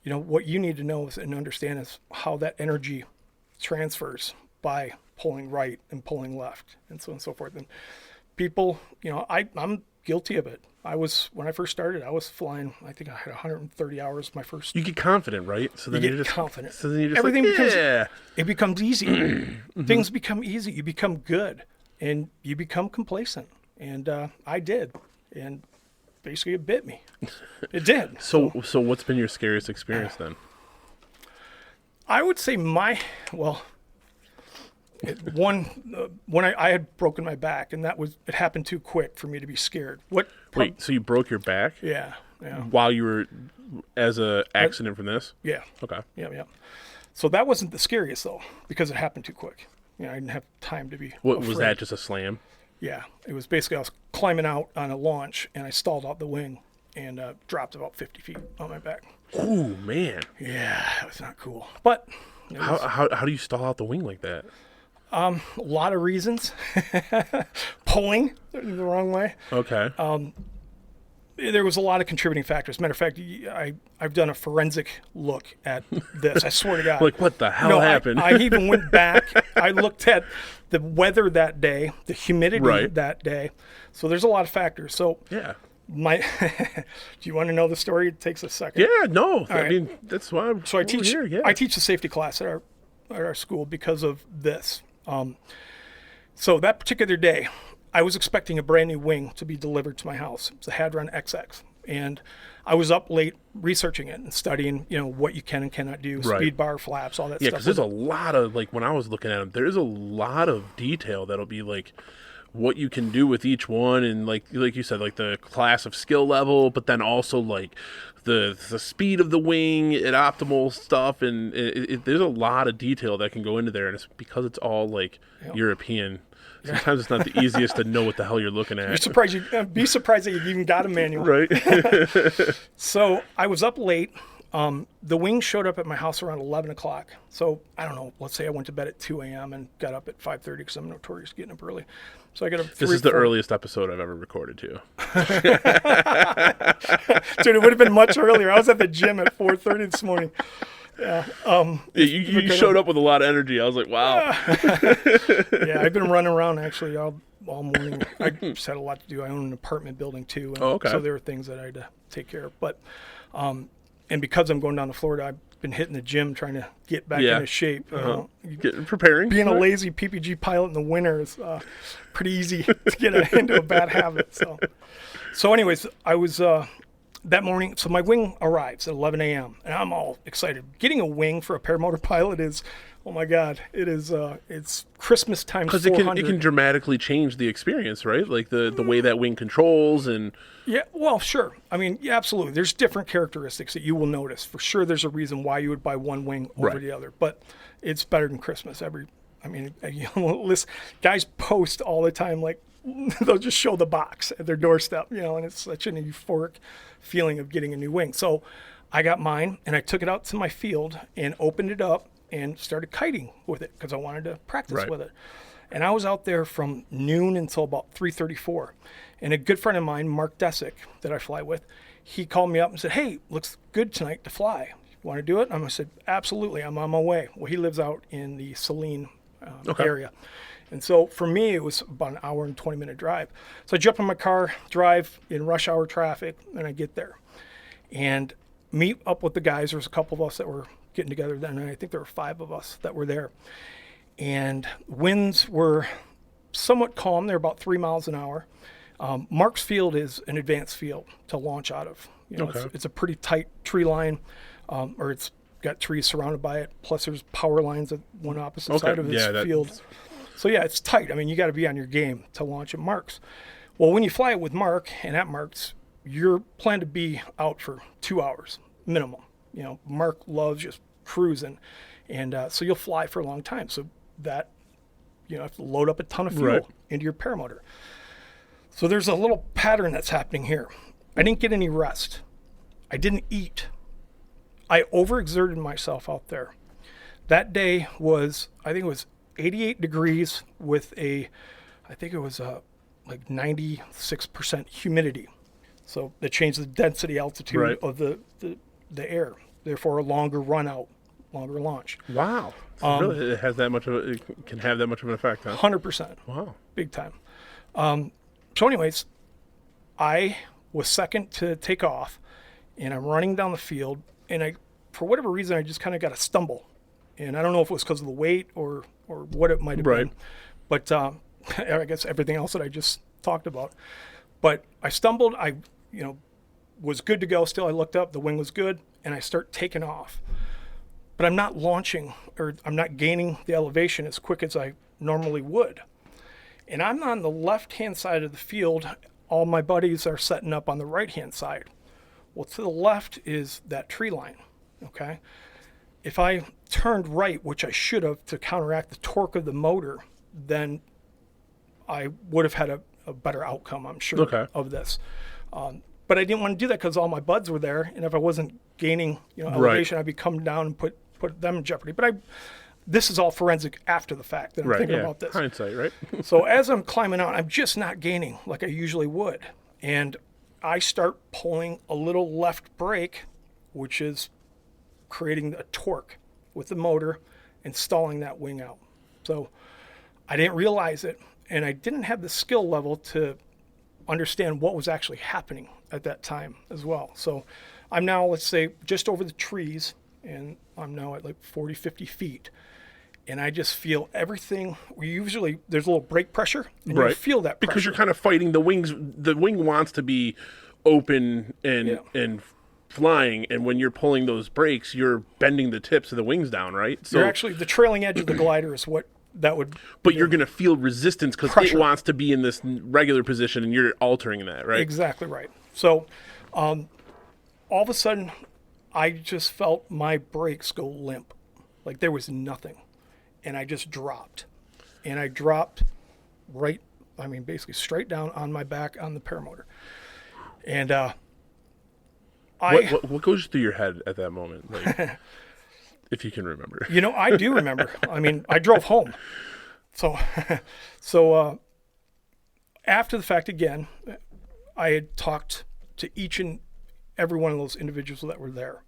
what you need to know is, and understand is how that energy transfers by pulling right and pulling left and so on and so forth. And people, I'm guilty of it. When I first started, I was flying, I think I had 130 hours my first. You get confident, right? So then You you're get just confident. So then you're just Everything like, becomes- yeah. It becomes easy. Things become easy. You become good and you become complacent. And I did. And basically it bit me. It did. So what's been your scariest experience then? I would say when I had broken my back, and it happened too quick for me to be scared. Wait, so you broke your back Yeah. while you were as a accident from this? Yeah. Okay. Yeah. So that wasn't the scariest though, because it happened too quick. I didn't have time to be. What was afraid. that? Just a slam? Yeah, it was basically I was climbing out on a launch and I stalled out the wing and dropped about 50 feet on my back. Ooh, man. Yeah, it was not cool. But it was How do you stall out the wing like that? a lot of reasons. Pulling the wrong way. Okay. There was a lot of contributing factors. Matter of fact, I've done a forensic look at this. I swear to God. Like, what the hell happened? I even went back. I looked at the weather that day, the humidity Right. that day. So there's a lot of factors. So Yeah. do you want to know the story? It takes a second. Yeah, no. I right. mean, that's why I'm So I over teach. here. Yeah. I teach the safety class at our school because of this. So that particular day, I was expecting a brand new wing to be delivered to my house. It's a Hadron XX, and I was up late researching it and studying, what you can and cannot do, Right. speed bar, flaps, all that Yeah, stuff. because there's a lot of, like, when I was looking at them, there's a lot of detail that'll be, like, what you can do with each one, and, like you said, like, the class of skill level, but then also, like, the speed of the wing and optimal stuff, and there's a lot of detail that can go into there, and it's because it's all, like, European. Sometimes it's not the easiest to know what the hell you're looking at. Be surprised that you even got a manual. Right. So I was up late. The wing showed up at my house around 11 o'clock. So I don't know, let's say I went to bed at 2 a.m. and got up at 5:30 because I'm notorious getting up early. So I got up. This is the earliest episode I've ever recorded, too. Dude, it would have been much earlier. I was at the gym at 4:30 this morning. Yeah. You showed up with a lot of energy. I was like, wow. Yeah, I've been running around actually all morning. I just had a lot to do. I own an apartment building too. And okay. So there were things that I had to take care of. But, and because I'm going down to Florida, I've been hitting the gym trying to get back into shape. Preparing. Being a lazy PPG pilot in the winter is pretty easy to get into a bad habit. So anyways, I was that morning. So my wing arrives at 11 a.m. and I'm all excited. Getting a wing for a paramotor pilot is, oh my God, it is. It's Christmas times 400. Because it can dramatically change the experience, right? Like the way that wing controls and. Yeah, well, sure. I mean, yeah, absolutely. There's different characteristics that you will notice. For sure, there's a reason why you would buy one wing over the other. But it's better than Christmas. Listen, guys post all the time, like, they'll just show the box at their doorstep, and it's such an euphoric feeling of getting a new wing. So I got mine, and I took it out to my field and opened it up and started kiting with it because I wanted to practice with it. And I was out there from noon until about 3:34. And a good friend of mine, Mark Desick, that I fly with, he called me up and said, "Hey, looks good tonight to fly. Want to do it?" And I said, "Absolutely, I'm on my way." Well, he lives out in the Saline area. And so for me, it was about an hour and 20-minute drive. So I jump in my car, drive in rush hour traffic, and I get there. And meet up with the guys. There was a couple of us that were getting together then, and I think there were 5 of us that were there. And winds were somewhat calm. They're about 3 miles an hour. Mark's field is an advanced field to launch out of. It's a pretty tight tree line, or it's got trees surrounded by it. Plus, there's power lines at one opposite side of his field. So yeah, it's tight. I mean, you got to be on your game to launch at Mark's. Well, when you fly it with Mark and at Mark's, you're planned to be out for 2 hours minimum. Mark loves just cruising, and so you'll fly for a long time. So that you have to load up a ton of fuel into your paramotor. So there's a little pattern that's happening here. I didn't get any rest. I didn't eat. I overexerted myself out there. That day was, I think it was 88 degrees with like 96% humidity. So that changed the density altitude of the air. Therefore, a longer run out, longer launch. Wow. So really, it can have that much of an effect, huh? 100%. Wow. Big time. So anyways, I was second to take off, and I'm running down the field, and for whatever reason, I just kind of got a stumble. And I don't know if it was because of the weight or what it might have been. But I guess everything else that I just talked about. But I stumbled. I was good to go still. I looked up. The wing was good, and I start taking off. But I'm not launching, or I'm not gaining the elevation as quick as I normally would. And I'm on the left-hand side of the field. All my buddies are setting up on the right-hand side. Well, to the left is that tree line, okay? If I turned right, which I should have to counteract the torque of the motor, then I would have had a better outcome, I'm sure, Okay. of this. But I didn't want to do that because all my buds were there, and if I wasn't gaining, elevation, I'd be coming down and put them in jeopardy. But this is all forensic after the fact that I'm thinking about this. Hindsight, right? So as I'm climbing out, I'm just not gaining like I usually would, and I start pulling a little left brake, which is creating a torque with the motor and stalling that wing out. So I didn't realize it, and I didn't have the skill level to understand what was actually happening at that time as well. So I'm now, let's say, just over the trees, and I'm now at like 40, 50 feet. And I just feel everything. Usually there's a little brake pressure, and you feel that pressure. Because you're kind of fighting the wings. The wing wants to be open and flying, and when you're pulling those brakes, you're bending the tips of the wings down, right? So you're actually, the trailing edge of the glider is what that would... But you're going to feel resistance because it wants to be in this regular position, and you're altering that, right? Exactly right. So all of a sudden, I just felt my brakes go limp. Like there was nothing. And I just dropped. And I dropped basically straight down on my back on the paramotor. And what goes through your head at that moment? Like, if you can remember. I do remember. I drove home. So after the fact, again, I had talked to each and every one of those individuals that were there.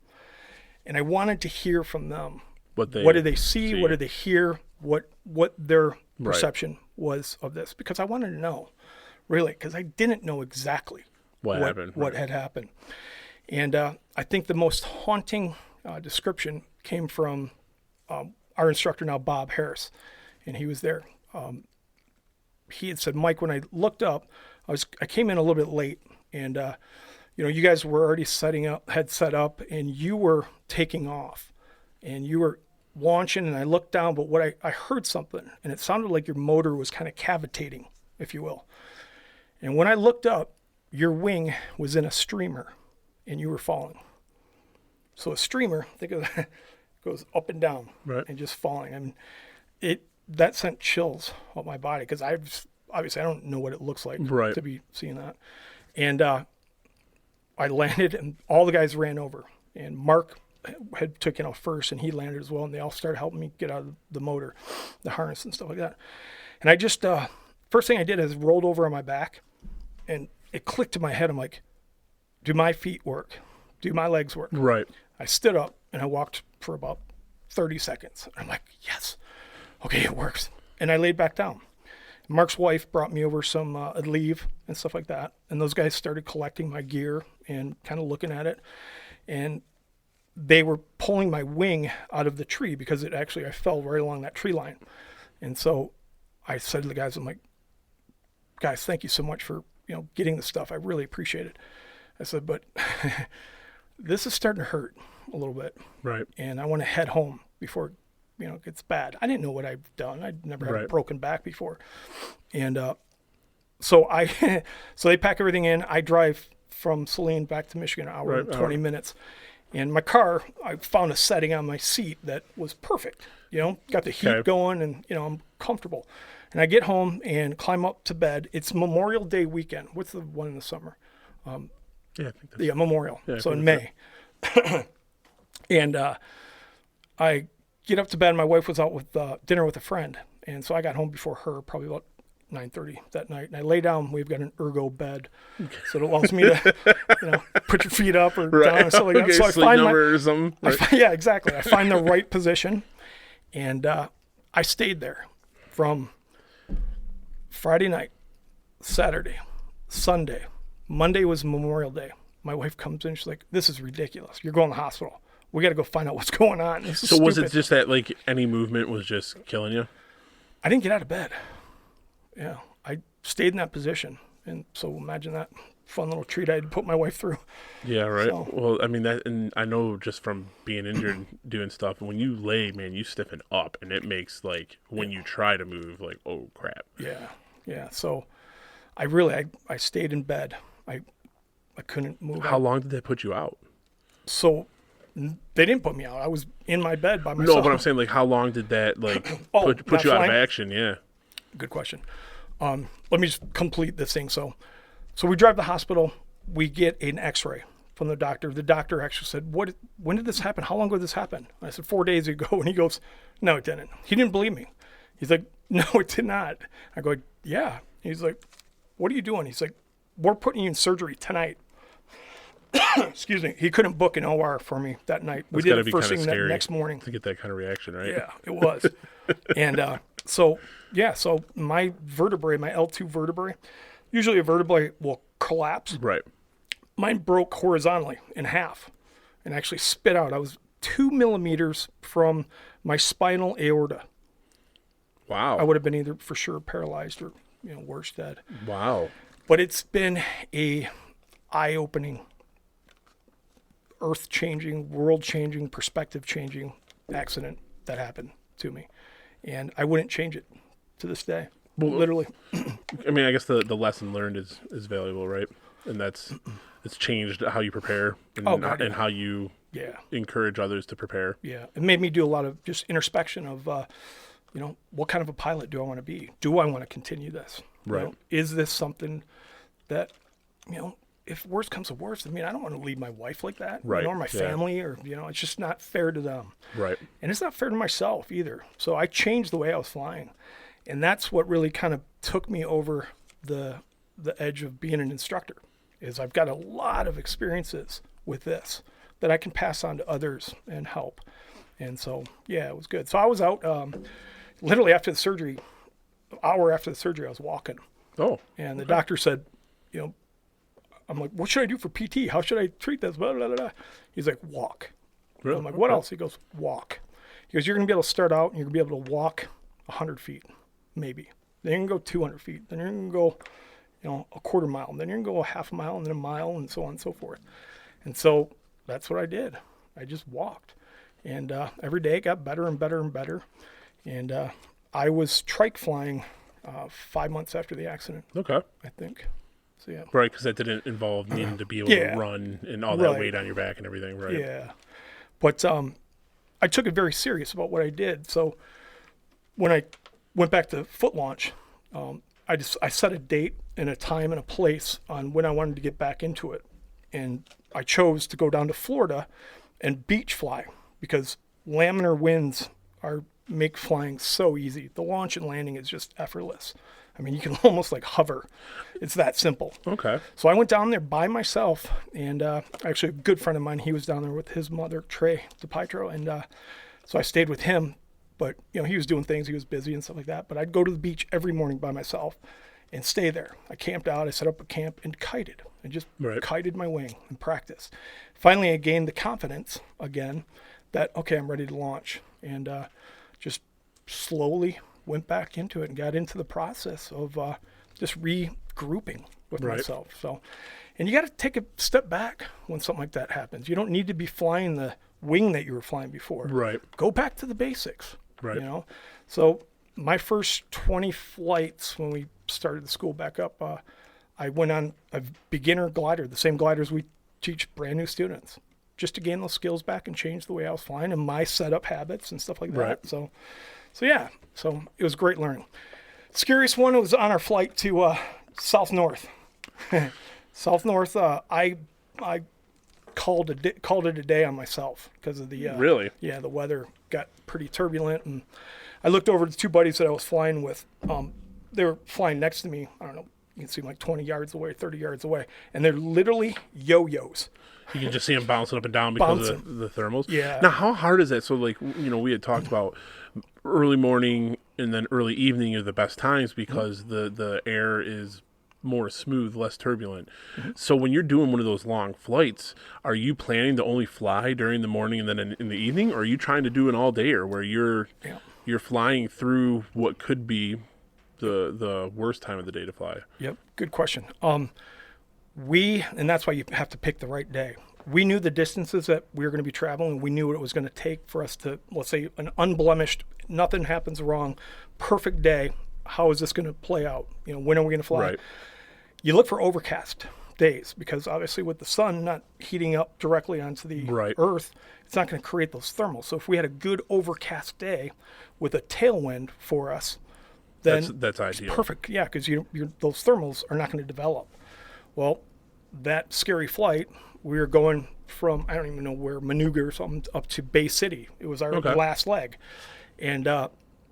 And I wanted to hear from them. What did they see? What did they hear? What their perception was of this? Because I wanted to know, really, because I didn't know exactly what had happened. And I think the most haunting description came from our instructor now, Bob Harris, and he was there. He had said, Mike, when I looked up, I came in a little bit late, and you guys were already had set up, and you were taking off, and you were launching, and I looked down, but I heard something, and it sounded like your motor was kind of cavitating, if you will. And when I looked up, your wing was in a streamer, and you were falling. So a streamer, think of that, goes up and down, and just falling. That sent chills up my body, because obviously I don't know what it looks like to be seeing that. And I landed, and all the guys ran over, and Mark had taken off first, and he landed as well, and they all started helping me get out of the motor, the harness and stuff like that. And I just first thing I did is rolled over on my back, and it clicked in my head. I'm like, do my feet work? Do my legs work? Right. I stood up, and I walked for about 30 seconds. I'm like, yes, okay, it works. And I laid back down. Mark's wife brought me over some leave and stuff like that, and those guys started collecting my gear and kind of looking at it, and they were pulling my wing out of the tree because I fell right along that tree line. And so I said to the guys, I'm like, guys, thank you so much for, getting the stuff. I really appreciate it. I said, but this is starting to hurt a little bit. Right. And I want to head home before, it gets bad. I didn't know what I've done. I'd never had a broken back before. And so they pack everything in. I drive from Saline back to Michigan, an hour and 20 minutes. And my car, I found a setting on my seat that was perfect. Got the heat going, and I'm comfortable. And I get home and climb up to bed. It's Memorial Day weekend. What's the one in the summer? I think that's Memorial. So in May. And I get up to bed. My wife was out with dinner with a friend, and so I got home before her, probably about 9:30 that night. And I lay down. We've got an ergo bed, so it allows me to, put your feet up or down or something like that. So I find or something. Yeah, exactly. I find the right position, and I stayed there from Friday night, Saturday, Sunday, Monday was Memorial Day. My wife comes in. She's like, "This is ridiculous. You're going to the hospital. We got to go find out what's going on." So was it just that like any movement was just killing you? I didn't get out of bed. Yeah, I stayed in that position, and so imagine that fun little treat I had to put my wife through. Yeah, right. So, well, and I know just from being injured doing stuff, when you lay, man, you stiffen up, and it makes like when you try to move, like, oh crap. Yeah. So I stayed in bed. I couldn't move. How long did they put you out? So they didn't put me out. I was in my bed by myself. No, but I'm saying, like, how long did that put you out of action? Yeah. Good question. let me just complete this thing. So we drive to the hospital. We get an X-ray from the doctor. The doctor actually said, when did this happen? How long ago did this happen? I said, 4 days ago. And he goes, no, it didn't. He didn't believe me. He's like, no, it did not. I go, yeah. He's like, what are you doing? He's like, we're putting you in surgery tonight. Excuse me. He couldn't book an OR for me that night. We did it first thing that next morning. To get that kind of reaction, right? Yeah, it was. And so my vertebrae, my L2 vertebrae, usually a vertebrae will collapse. Right. Mine broke horizontally in half and actually spit out. I was 2 millimeters from my spinal aorta. Wow. I would have been either for sure paralyzed or, worse dead. Wow. But it's been a eye-opening, earth-changing, world-changing, perspective-changing accident that happened to me. And I wouldn't change it to this day. Well, literally. I mean, I guess the lesson learned is valuable, right? And it's changed how you prepare and how you encourage others to prepare. Yeah. It made me do a lot of just introspection of, what kind of a pilot do I want to be? Do I want to continue this? Right. Is this something that, if worse comes to worse, I mean, I don't want to leave my wife like that, right. Or my family, or, it's just not fair to them. Right. And it's not fair to myself either. So I changed the way I was flying. And that's what really kind of took me over the edge of being an instructor, is I've got a lot of experiences with this that I can pass on to others and help. And so, yeah, it was good. So I was out literally after the surgery, an hour after the surgery, I was walking. Oh. And the doctor said, I'm like, what should I do for PT? How should I treat this? Blah, blah, blah, blah. He's like, walk. Really? I'm like, what else? He goes, walk. He goes, you're going to be able to start out and you're going to be able to walk 100 feet, maybe. Then you're going to go 200 feet. Then you're going to go, a quarter mile. Then you're going to go a half a mile and then a mile and so on and so forth. And so that's what I did. I just walked. And every day it got better and better and better. And I was trike flying 5 months after the accident. Okay. I think. So, yeah. Right, because that didn't involve needing to be able to run and all that weight on your back and everything, right? Yeah. But I took it very serious about what I did. So when I went back to foot launch, I set a date and a time and a place on when I wanted to get back into it. And I chose to go down to Florida and beach fly because laminar winds make flying so easy. The launch and landing is just effortless. I mean, you can almost like hover. It's that simple. Okay. So I went down there by myself, and actually a good friend of mine, he was down there with his mother, Trey DePietro, and so I stayed with him. But, he was doing things, he was busy and stuff like that. But I'd go to the beach every morning by myself and stay there. I camped out, I set up a camp and kited. I just kited my wing and practiced. Finally, I gained the confidence again that, okay, I'm ready to launch. And just slowly went back into it and got into the process of just regrouping with myself. So, and you got to take a step back when something like that happens. You don't need to be flying the wing that you were flying before. Right. Go back to the basics. Right. So my first 20 flights when we started the school back up, I went on a beginner glider, the same gliders we teach brand new students, just to gain those skills back and change the way I was flying and my setup habits and stuff like that. Right. So it was great learning. Scariest one was on our flight to South North. South North, I called it a day on myself because of the really? Yeah, the weather got pretty turbulent, and I looked over at the two buddies that I was flying with. They were flying next to me. I don't know. You can see them like 20 yards away, 30 yards away, and they're literally yo-yos. You can just see them bouncing up and down because of the thermals. Yeah. Now, how hard is that? So, we had talked about early morning and then early evening are the best times because the air is more smooth, less turbulent. Mm-hmm. So when you're doing one of those long flights, are you planning to only fly during the morning and then in the evening, or are you trying to do an all-dayer where you're flying through what could be the worst time of the day to fly? Yep, good question. And that's why you have to pick the right day. We knew the distances that we were going to be traveling. We knew what it was going to take for us to, let's say, an unblemished, nothing happens wrong, perfect day. How is this going to play out? When are we going to fly? Right. You look for overcast days because obviously with the sun not heating up directly onto the earth, it's not going to create those thermals. So if we had a good overcast day with a tailwind for us, then that's ideal. perfect. Yeah, because those thermals are not going to develop. Well, that scary flight, we were going from, I don't even know where, Manuga or something, up to Bay City. It was our last leg. And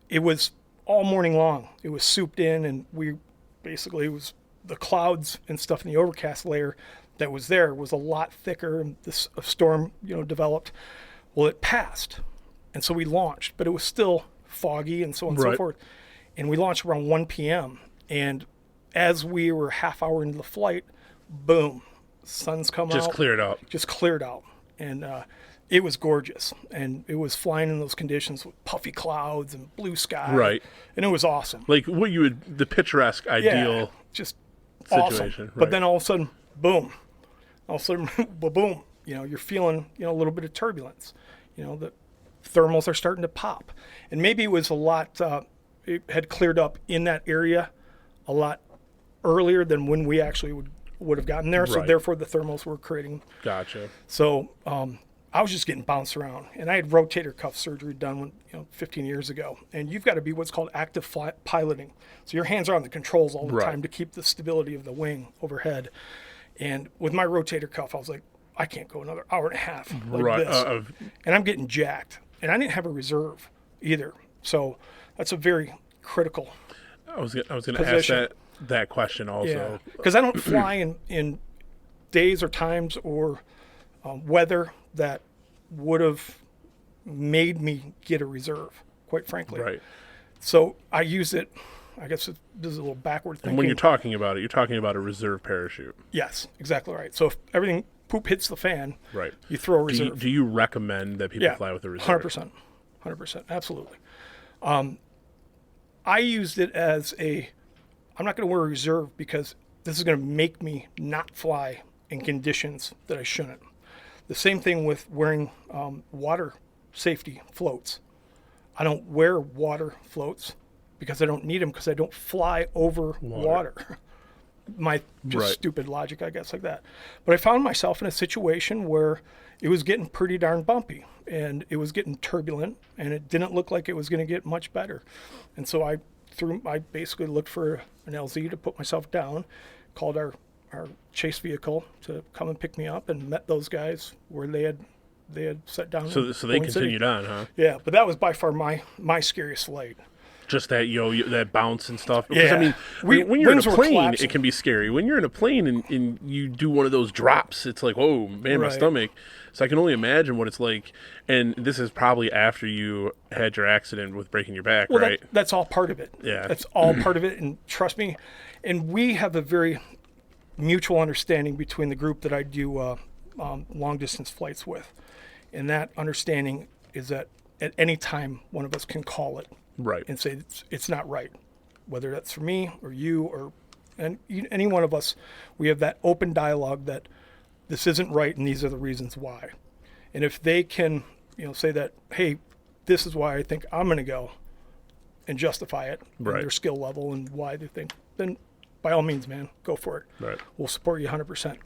it was all morning long. It was souped in, and it was the clouds and stuff in the overcast layer that was there was a lot thicker, and a storm, developed. Well, it passed. And so we launched, but it was still foggy and so on and so forth. And we launched around 1 p.m. And as we were half hour into the flight, boom, sun's come out. Just cleared out. And it was gorgeous. And it was flying in those conditions with puffy clouds and blue sky. Right. And it was awesome. Like the picturesque ideal just situation. Awesome. Right. But then all of a sudden, boom. All of a sudden, boom. You're feeling, a little bit of turbulence. The thermals are starting to pop. And maybe it was a lot, it had cleared up in that area a lot earlier than when we actually would have gotten there. So therefore the thermals were creating. Gotcha. So I was just getting bounced around, and I had rotator cuff surgery done 15 years ago. And you've got to be what's called active piloting. So your hands are on the controls all the time to keep the stability of the wing overhead. And with my rotator cuff, I was like, I can't go another hour and a half like this. And I'm getting jacked. And I didn't have a reserve either. So that's a very critical I was going to ask that question also. Because I don't fly in days or times or weather that would have made me get a reserve, quite frankly. Right. So I use it, I guess this is a little backward thinking. And when you're talking about it, you're talking about a reserve parachute. Yes, exactly right. So if everything poop hits the fan, you throw a reserve. Do you recommend that people fly with a reserve? 100%, absolutely. I used it as I'm not going to wear a reserve because this is going to make me not fly in conditions that I shouldn't. The same thing with wearing water safety floats. I don't wear water floats because I don't need them because I don't fly over water. My stupid logic, I guess, like that. But I found myself in a situation where it was getting pretty darn bumpy and it was getting turbulent and it didn't look like it was going to get much better. And so I basically looked for an LZ to put myself down, called our chase vehicle to come and pick me up, and met those guys where they had set down. So they continued on, huh? Yeah, but that was by far my scariest flight. Just that that bounce and stuff. Because, yeah. I mean, when you're in a plane, it can be scary. When you're in a plane and you do one of those drops, it's like, whoa, man, my stomach. So I can only imagine what it's like. And this is probably after you had your accident with breaking your back, right? That's all part of it. Yeah. That's all part of it. And trust me, and we have a very mutual understanding between the group that I do long distance flights with. And that understanding is that at any time, one of us can call it. Right. And say it's not right, whether that's for me or you or any one of us. We have that open dialogue that this isn't right and these are the reasons why. And if they can, say that, hey, this is why I think I'm going to go, and justify it, and their skill level and why they think, then by all means, man, go for it. Right. We'll support you 100%.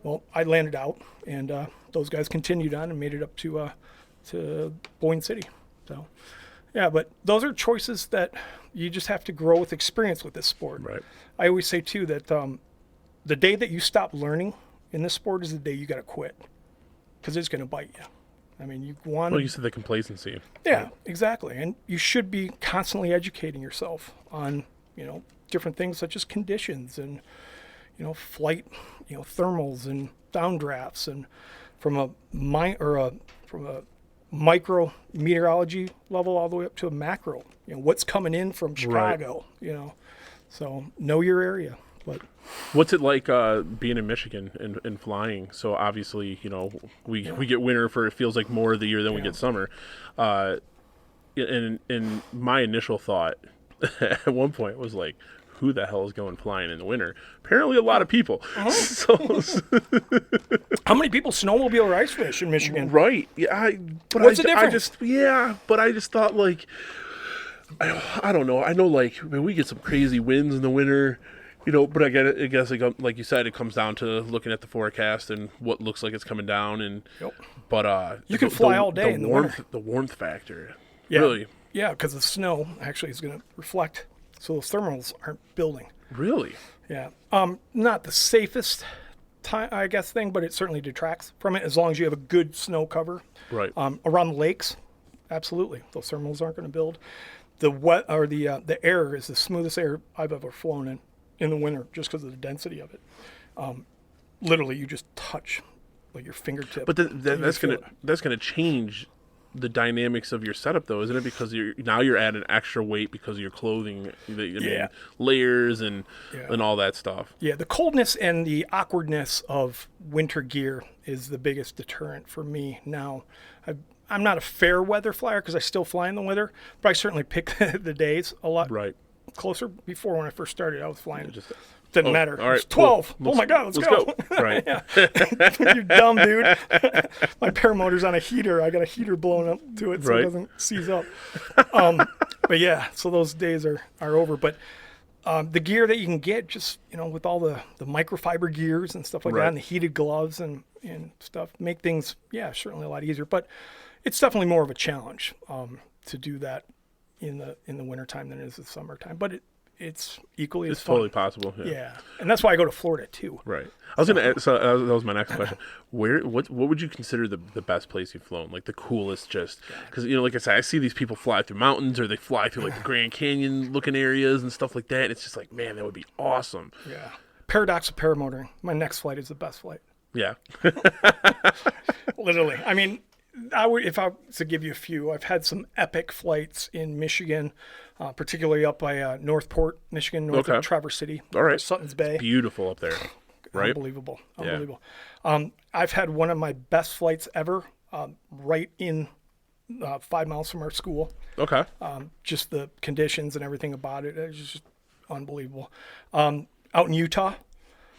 Well, I landed out, and those guys continued on and made it up to Boyne City. So. Yeah, but those are choices that you just have to grow with experience with this sport. Right. I always say, too, that the day that you stop learning in this sport is the day you got to quit because it's going to bite you. I mean, you want to... Well, you said the complacency. Yeah, exactly. And you should be constantly educating yourself on, different things such as conditions and, flight, thermals and downdrafts and from a micro meteorology level all the way up to a macro, what's coming in from Chicago, so know your area. But what's it like being in Michigan and flying? So obviously, we get winter for it feels like more of the year than we get summer. And my initial thought at one point was like, who the hell is going flying in the winter? Apparently a lot of people. So how many people snowmobile or ice fish in Michigan? Right. Yeah. What's the difference? But I just thought like, I don't know. I know like we get some crazy winds in the winter, but I guess like you said, it comes down to looking at the forecast and what looks like it's coming down. And, but you can fly all day in the winter. The warmth factor. Yeah. Really. Yeah. Because the snow actually is going to reflect so those thermals aren't building. Really? Yeah. Not the safest time, I guess, thing, but it certainly detracts from it as long as you have a good snow cover. Right. Around the lakes, absolutely, those thermals aren't going to build. The wet or the air is the smoothest air I've ever flown in the winter, just because of the density of it. Literally, you just touch like your fingertip. But that's gonna change the dynamics of your setup, though, isn't it? Because you're adding extra weight because of your clothing, layers and all that stuff. Yeah, the coldness and the awkwardness of winter gear is the biggest deterrent for me now. I'm not a fair weather flyer because I still fly in the winter, but I certainly pick the days a lot closer. Before, when I first started, I was flying. Didn't matter. All right, it's 12. Cool. Oh my God, let's go. Right. You're dumb, dude. My paramotor's on a heater. I got a heater blowing up to it so it doesn't seize up. But yeah, so those days are over. But the gear that you can get, just with all the microfiber gears and stuff like that, and the heated gloves and stuff, make things certainly a lot easier. But it's definitely more of a challenge to do that in the wintertime than it is the summertime. But it's equally as fun. Totally possible. Yeah, and that's why I go to Florida too. Right. I was gonna ask, so that was my next question. What would you consider the best place you've flown? Like the coolest, just because like I said, I see these people fly through mountains or they fly through like the Grand Canyon looking areas and stuff like that. And it's just like, man, that would be awesome. Yeah. Paradox of paramotoring. My next flight is the best flight. Yeah. Literally. I mean, if I was to give you a few, I've had some epic flights in Michigan, particularly up by Northport, Michigan, north of Traverse City. All right. Sutton's Bay. It's beautiful up there. Right. Unbelievable. I've had one of my best flights ever, right in 5 miles from our school. Okay. Just the conditions and everything about it is just unbelievable. Out in Utah,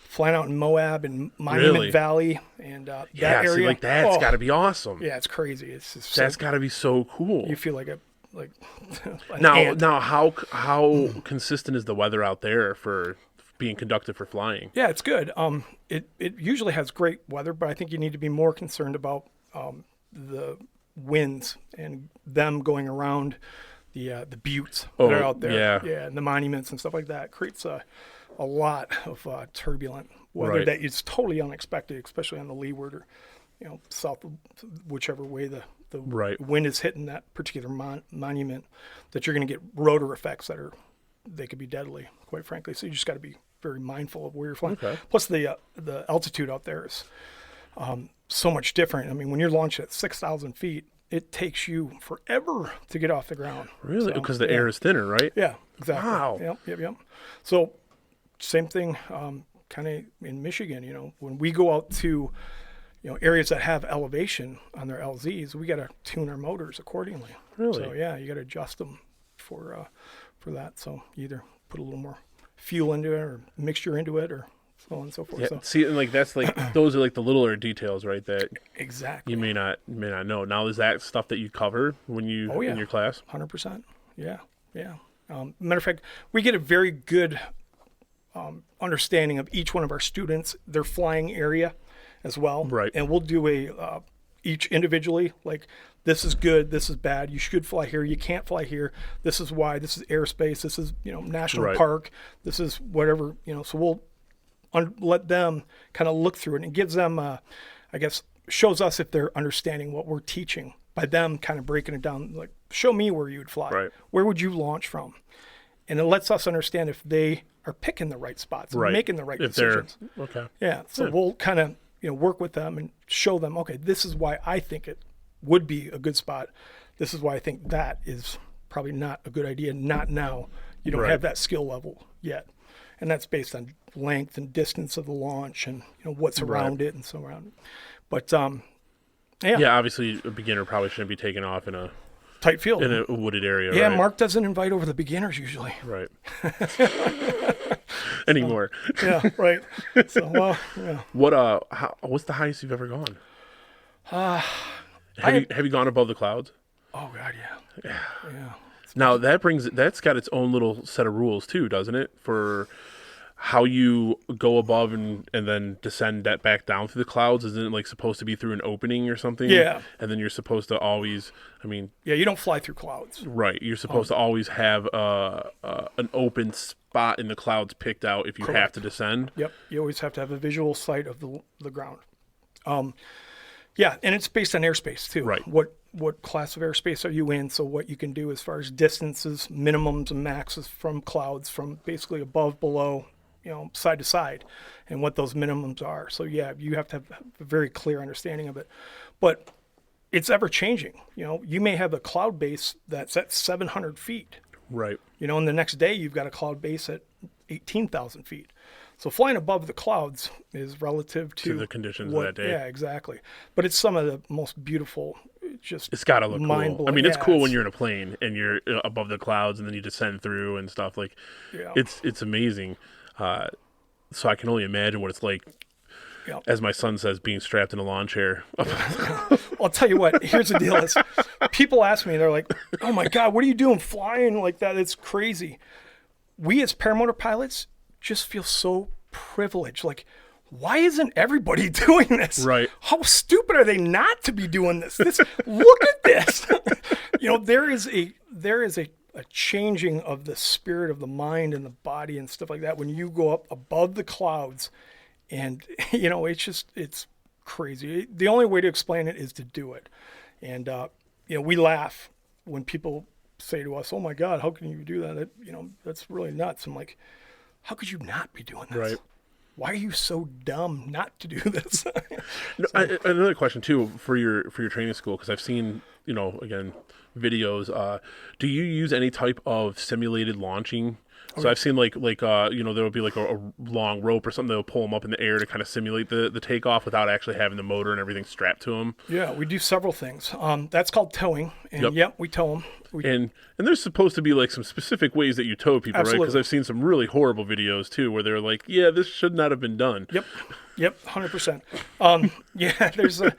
flying out in Moab and Monument Valley and that area. See, like that's got to be awesome. Yeah, it's crazy. It's just that's got to be so cool. You feel like an now how consistent is the weather out there for being conducted for flying? Yeah, it's good. It usually has great weather, but I think you need to be more concerned about the winds and them going around the buttes that are out there. Yeah, and the monuments and stuff like that. It creates a lot of turbulent weather that is totally unexpected, especially on the leeward or south, whichever way the wind is hitting that particular monument. That you're going to get rotor effects they could be deadly, quite frankly. So you just got to be very mindful of where you're flying. Okay. Plus the altitude out there is so much different. I mean, when you're launched at 6,000 feet, it takes you forever to get off the ground. Really? Because the air is thinner, right? Yeah, exactly. Wow. Yep. So same thing kind of in Michigan, when we go out to areas that have elevation on their LZs, we got to tune our motors accordingly. Really? So yeah, you got to adjust them for that. So you either put a little more fuel into it or mixture into it or so on and so forth. Yeah, see, and like that's like those are like the littler details, right? That exactly you may not know. Now, is that stuff that you cover when you in your class? 100%. Yeah. Matter of fact, we get a very good understanding of each one of our students, their flying area as well. Right. And we'll do each individually, like this is good, this is bad, you should fly here, you can't fly here, this is why, this is airspace, this is, national park, this is whatever, so we'll let them kind of look through it, and it gives them, shows us if they're understanding what we're teaching by them kind of breaking it down, like, show me where you would fly. Right. Where would you launch from? And it lets us understand if they are picking the right spots and making the right decisions. Okay. Yeah. So we'll kind of, work with them and show them, okay, this is why I think it would be a good spot. This is why I think that is probably not a good idea. Not now. You don't have that skill level yet. And that's based on length and distance of the launch and, what's around it and so around. But, yeah, obviously a beginner probably shouldn't be taking off in a tight field. In a wooded area. Yeah, right? Mark doesn't invite over the beginners usually. Right. Anymore. Yeah, right. So, yeah. What's the highest you've ever gone? Have you gone above the clouds? Oh God, yeah. It's now that's got its own little set of rules too, doesn't it? For how you go above and then descend that back down through the clouds? Isn't it like supposed to be through an opening or something? Yeah. And then you're supposed to always, I mean, Yeah, you don't fly through clouds. right. You're supposed to always have an open spot in the clouds picked out if you have Correct. to descend. Yep, you always have to have a visual sight of the ground. Yeah, and it's based on airspace too. Right. What class of airspace are you in? So what you can do as far as distances, minimums and maxes from clouds, from basically above, below, side to side, and what those minimums are. So yeah, you have to have a very clear understanding of it. But it's ever changing. You may have a cloud base that's at 700 feet. Right. And the next day you've got a cloud base at 18,000 feet. So flying above the clouds is relative to the conditions of that day. Yeah, exactly. But it's some of the most beautiful, It's got to look cool. mind-blowing. I mean, it's Yeah, cool when you're in a plane and you're above the clouds and then you descend through and stuff. Like, Yeah. it's amazing. So I can only imagine what it's like, Yeah. as my son says, being strapped in a lawn chair. I'll tell you what, here's the deal is people ask me, they're like, oh my God, what are you doing flying like that? It's crazy. We as paramotor pilots just feel so privileged. Like, why isn't everybody doing this? Right. How stupid are they not to be doing this? Look at this. There is a changing of the spirit of the mind and the body and stuff like that when you go up above the clouds, and it's crazy. The only way to explain it is to do it. And we laugh when people say to us, "Oh my God, how can you do that? That's really nuts." I'm like, how could you not be doing this? Right. Why are you so dumb not to do this? Another question too for your training school, because I've seen again videos. Do you use any type of simulated launching? So I've seen like there will be like a long rope or something they'll pull them up in the air to kind of simulate the takeoff without actually having the motor and everything strapped to them. Yeah, we do several things. That's called towing, and Yep. we tow them. And there's supposed to be like some specific ways that you tow people, right? Absolutely. Because I've seen some really horrible videos too where they're like, yeah, this should not have been done. Yep, 100%. Yeah, there's a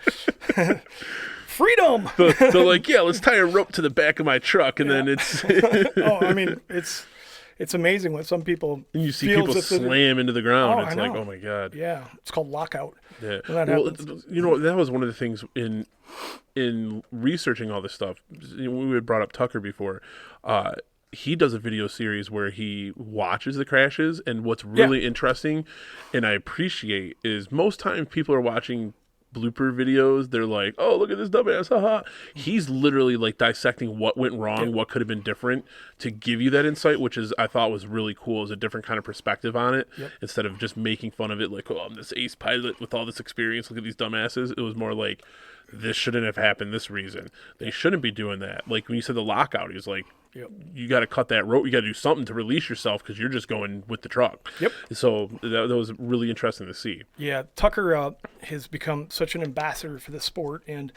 freedom. They're like, yeah, let's tie a rope to the back of my truck, and then it's I mean, it's amazing what some people and you see feel people as if they're- slam into the ground. Oh, it's I like, know. oh my God. Yeah, it's called lockout. Yeah. When that Well, happens. that was one of the things in researching all this stuff. We had brought up Tucker before. He does a video series where he watches the crashes, and what's really interesting and I appreciate is most times people are watching blooper videos, they're like, oh, look at this dumbass, haha. He's literally like dissecting what went wrong, what could have been different to give you that insight, which is I thought was really cool. Is a different kind of perspective on it. Instead of just making fun of it like, oh, I'm this ace pilot with all this experience, look at these dumbasses. It was more like, this shouldn't have happened this reason. They shouldn't be doing that. Like when you said the lockout, he was like, you got to cut that rope. You got to do something to release yourself because you're just going with the truck. So that was really interesting to see. Yeah, Tucker has become such an ambassador for the sport, and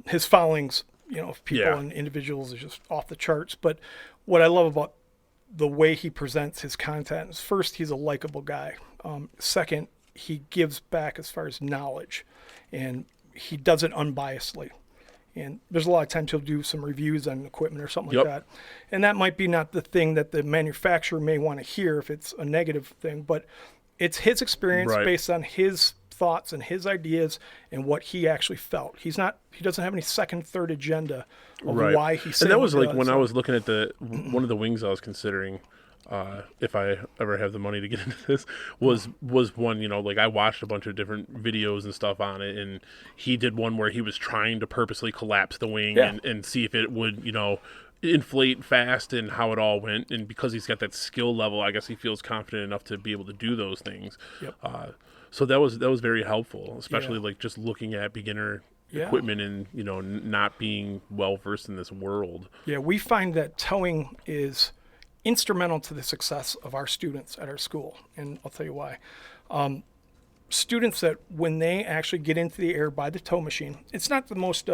his followings, of people and individuals is just off the charts. But what I love about the way he presents his content is, first, he's a likable guy. Second, he gives back as far as knowledge, and he does it unbiasedly. And there's a lot of times he'll do some reviews on equipment or something like that. And that might be not the thing that the manufacturer may want to hear if it's a negative thing, but it's his experience based on his thoughts and his ideas and what he actually felt. He doesn't have any second, third agenda of why he's saying. And that was like when I was looking at one of the wings I was considering, if I ever have the money to get into this, was one, like I watched a bunch of different videos and stuff on it, and he did one where he was trying to purposely collapse the wing and see if it would, inflate fast and how it all went. And because he's got that skill level, I guess he feels confident enough to be able to do those things. So that was very helpful, especially like just looking at beginner equipment and, not being well versed in this world. Yeah, we find that towing is instrumental to the success of our students at our school, and I'll tell you why. Students that when they actually get into the air by the tow machine, it's not the most,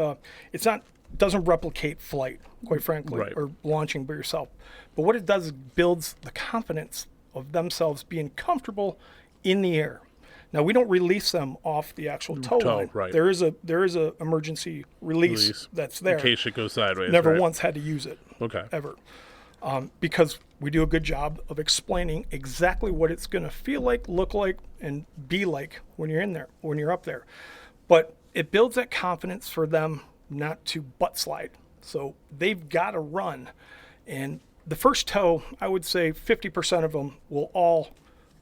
doesn't replicate flight, quite frankly, or launching by yourself. But what it does is builds the confidence of themselves being comfortable in the air. Now we don't release them off the actual tow line. There is a emergency release that's there. In case it goes sideways. Never once had to use it. Okay. Ever. because we do a good job of explaining exactly what it's going to feel like, look like, and be like when you're in there, when you're up there. But it builds that confidence for them not to butt slide. So they've got to run. And the first tow, I would say 50% of them will all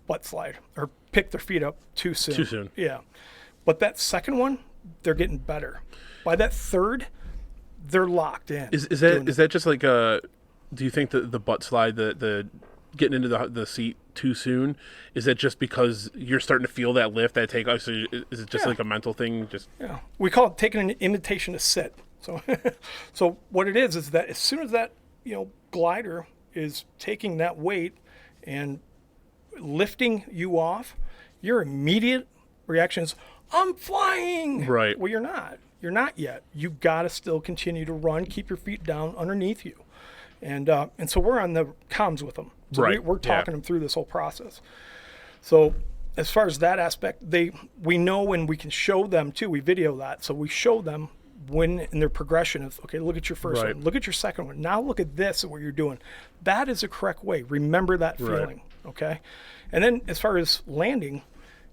butt slide or pick their feet up too soon. Too soon. Yeah. But that second one, they're getting better. By that third, they're locked in. Is that just like a? Do you think that the butt slide, the getting into the seat too soon, is that just because you're starting to feel that lift, that takeoff? So is it just like a mental thing? Yeah, we call it taking an invitation to sit. So, so what it is that as soon as that glider is taking that weight and lifting you off, your immediate reaction is, I'm flying. Right. Well, you're not. You're not yet. You got to still continue to run, keep your feet down underneath you. And so we're on the comms with them. So right. we're talking them through this whole process. So as far as that aspect, we know, and we can show them too. We video that. So we show them when in their progression of, okay, look at your first one. Look at your second one. Now look at this and what you're doing. That is the correct way. Remember that feeling. Okay. And then as far as landing,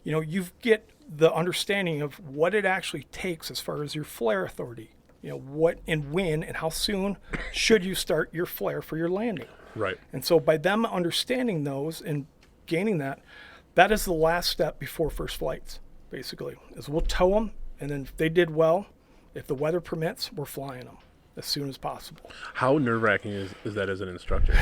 you get the understanding of what it actually takes as far as your flare authority. What and when and how soon should you start your flare for your landing. Right. And so by them understanding those and gaining that is the last step before first flights, basically, is we'll tow them, and then if they did well, if the weather permits, we're flying them as soon as possible. How nerve-wracking is that as an instructor?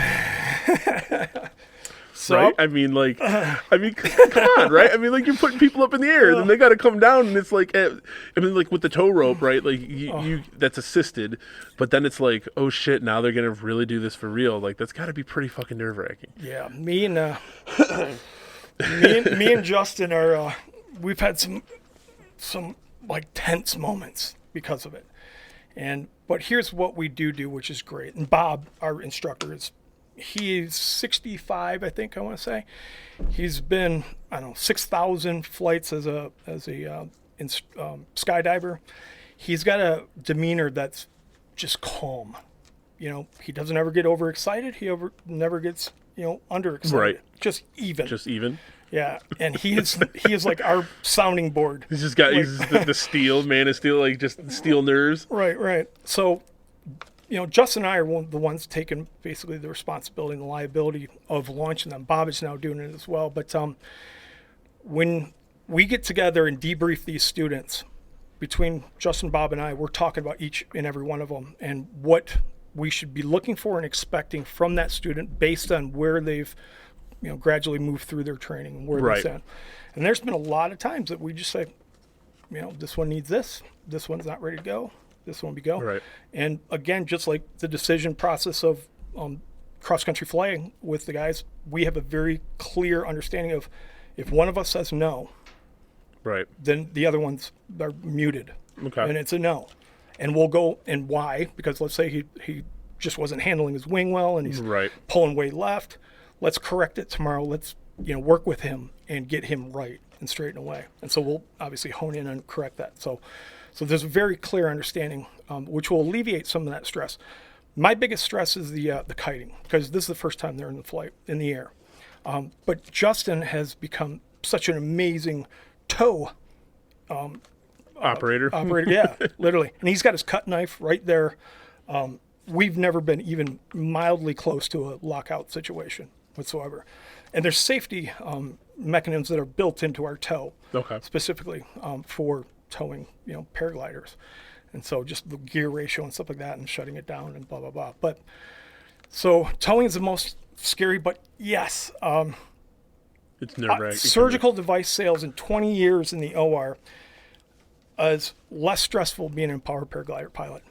So, right? I mean, come on, right? I mean, like, you're putting people up in the air, then they got to come down, and it's like, like with the tow rope, right? Like, you that's assisted, but then it's like, oh shit, now they're gonna really do this for real. Like, that's got to be pretty fucking nerve-wracking. Yeah, me and Justin are, we've had some like tense moments because of it, but here's what we do, which is great. And Bob, our instructor, he's 65, I think I want to say. He's been, 6,000 flights as a skydiver. He's got a demeanor that's just calm. He doesn't ever get overexcited. He never gets, underexcited. Right. Just even. Just even. Yeah, and he is like our sounding board. He's just got the steel, man of steel, like just steel nerves. Right. So, Justin and I are the ones taking basically the responsibility and the liability of launching them. Bob is now doing it as well. But when we get together and debrief these students, between Justin, Bob, and I, we're talking about each and every one of them and what we should be looking for and expecting from that student based on where they've gradually moved through their training and where they're at. And there's been a lot of times that we just say, this one needs this one's not ready to go. This one we go. Right. And again, just like the decision process of cross-country flying with the guys, we have a very clear understanding of if one of us says no, right, then the other ones are muted. Okay. And it's a no. And we'll go, and why? Because let's say he just wasn't handling his wing well and he's pulling way left. Let's correct it tomorrow. Let's work with him and get him right and straighten away. And so we'll obviously hone in and correct that. So there's a very clear understanding, which will alleviate some of that stress. My biggest stress is the kiting, because this is the first time they're in the air. But Justin has become such an amazing tow operator. Yeah, literally. And he's got his cut knife right there. We've never been even mildly close to a lockout situation whatsoever. And there's safety mechanisms that are built into our tow, specifically for towing, paragliders. And so just the gear ratio and stuff like that and shutting it down and blah, blah, blah. But so towing is the most scary, but yes. It's nerve-wracking. Surgical device sales in 20 years in the OR is less stressful being a powered paraglider pilot.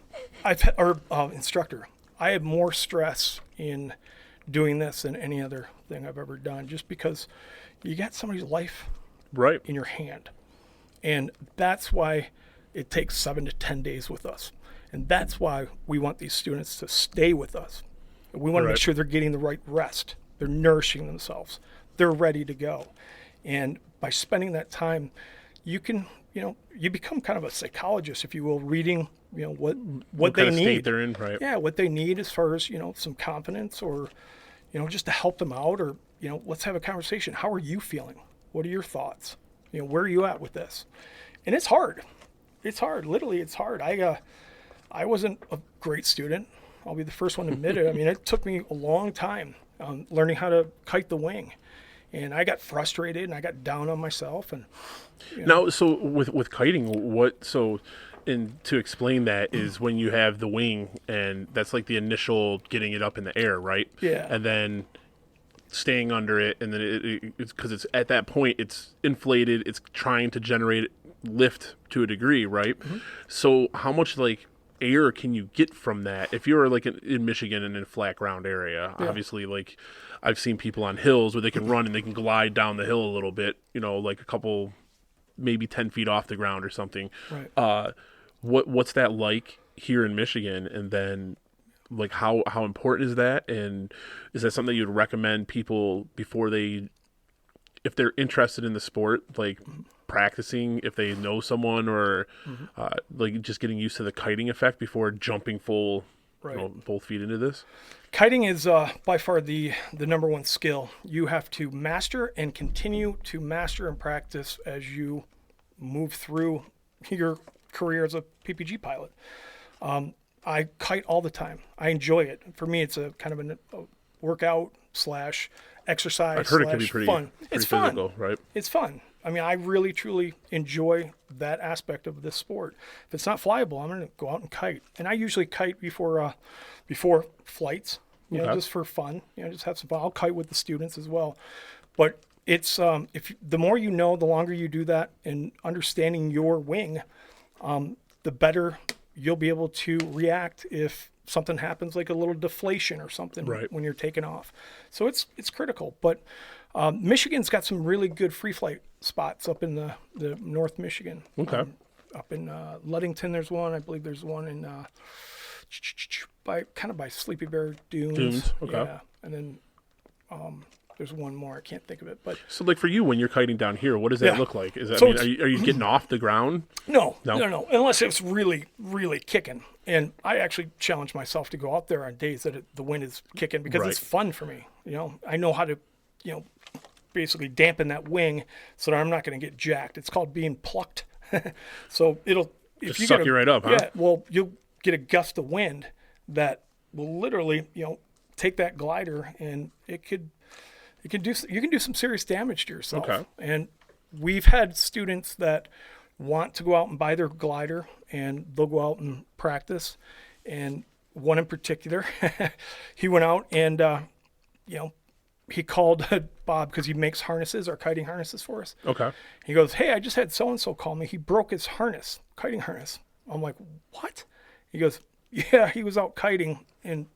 Instructor. I have more stress in doing this than any other thing I've ever done, just because you got somebody's life in your hand. And that's why it takes 7 to 10 days with us. And that's why we want these students to stay with us. We want to make sure they're getting the right rest. They're nourishing themselves. They're ready to go. And by spending that time, you can you become kind of a psychologist, if you will, reading, what What they kind of state need. they're in, right? Yeah, what they need as far as, some confidence or, just to help them out or, let's have a conversation. How are you feeling? What are your thoughts? Where are you at with this? And it's hard. It's hard. Literally, it's hard. I wasn't a great student. I'll be the first one to admit it. I mean, it took me a long time learning how to kite the wing. And I got frustrated and I got down on myself. And Now, so with kiting, and to explain that is when you have the wing, and that's like the initial getting it up in the air, right? Yeah. And then staying under it, and then it's because it's at that point it's inflated, it's trying to generate lift to a degree, right? Mm-hmm. So how much like air can you get from that if you're like in Michigan and in a flat ground area? Yeah. Obviously, like I've seen people on hills where they can run and they can glide down the hill a little bit, like a couple, maybe 10 feet off the ground or something. Right. What's that like here in Michigan? And then like how important is that? And is that something you'd recommend people before if they're interested in the sport, like practicing, if they know someone or like just getting used to the kiting effect before jumping full, Right. both feet into this? Kiting is by far the number one skill you have to master and continue to master and practice as you move through your career as a PPG pilot. I kite all the time. I enjoy it. For me, it's a kind of a workout / exercise. I've heard it can be pretty fun. pretty It's physical, fun. right? It's fun. I mean, I really truly enjoy that aspect of this sport. If it's not flyable, I'm going to go out and kite. And I usually kite before flights, Okay. just for fun. Just have some fun. I'll kite with the students as well. But it's the more you know, the longer you do that, and understanding your wing, the better you'll be able to react if something happens, like a little deflation or something Right. when you're taking off. So it's critical. But Michigan's got some really good free flight spots up in the North Michigan. Okay. Up in Ludington, there's one. I believe there's one in by Sleepy Bear Dunes. Okay. Yeah, and then there's one more. I can't think of it, but So like for you, when you're kiting down here, what does that Yeah. look like? Is that, So are you getting off the ground? no, No? unless it's really, really kicking. And I actually challenge myself to go out there on days that the wind is kicking because it's Right. fun for me. I know how to, basically dampen that wing so that I'm not going to get jacked. It's called being plucked. So if Just you suck get you right up, huh? Yeah, well, you'll get a gust of wind that will literally, take that glider, and you can do some serious damage to yourself. Okay. And we've had students that want to go out and buy their glider, and they'll go out and practice. And one in particular, he went out and he called Bob, because he makes harnesses, or kiting harnesses for us. Okay. He goes, "Hey, I just had so-and-so call me. He broke his harness, kiting harness." I'm like, "What?" He goes, "Yeah, he was out kiting, and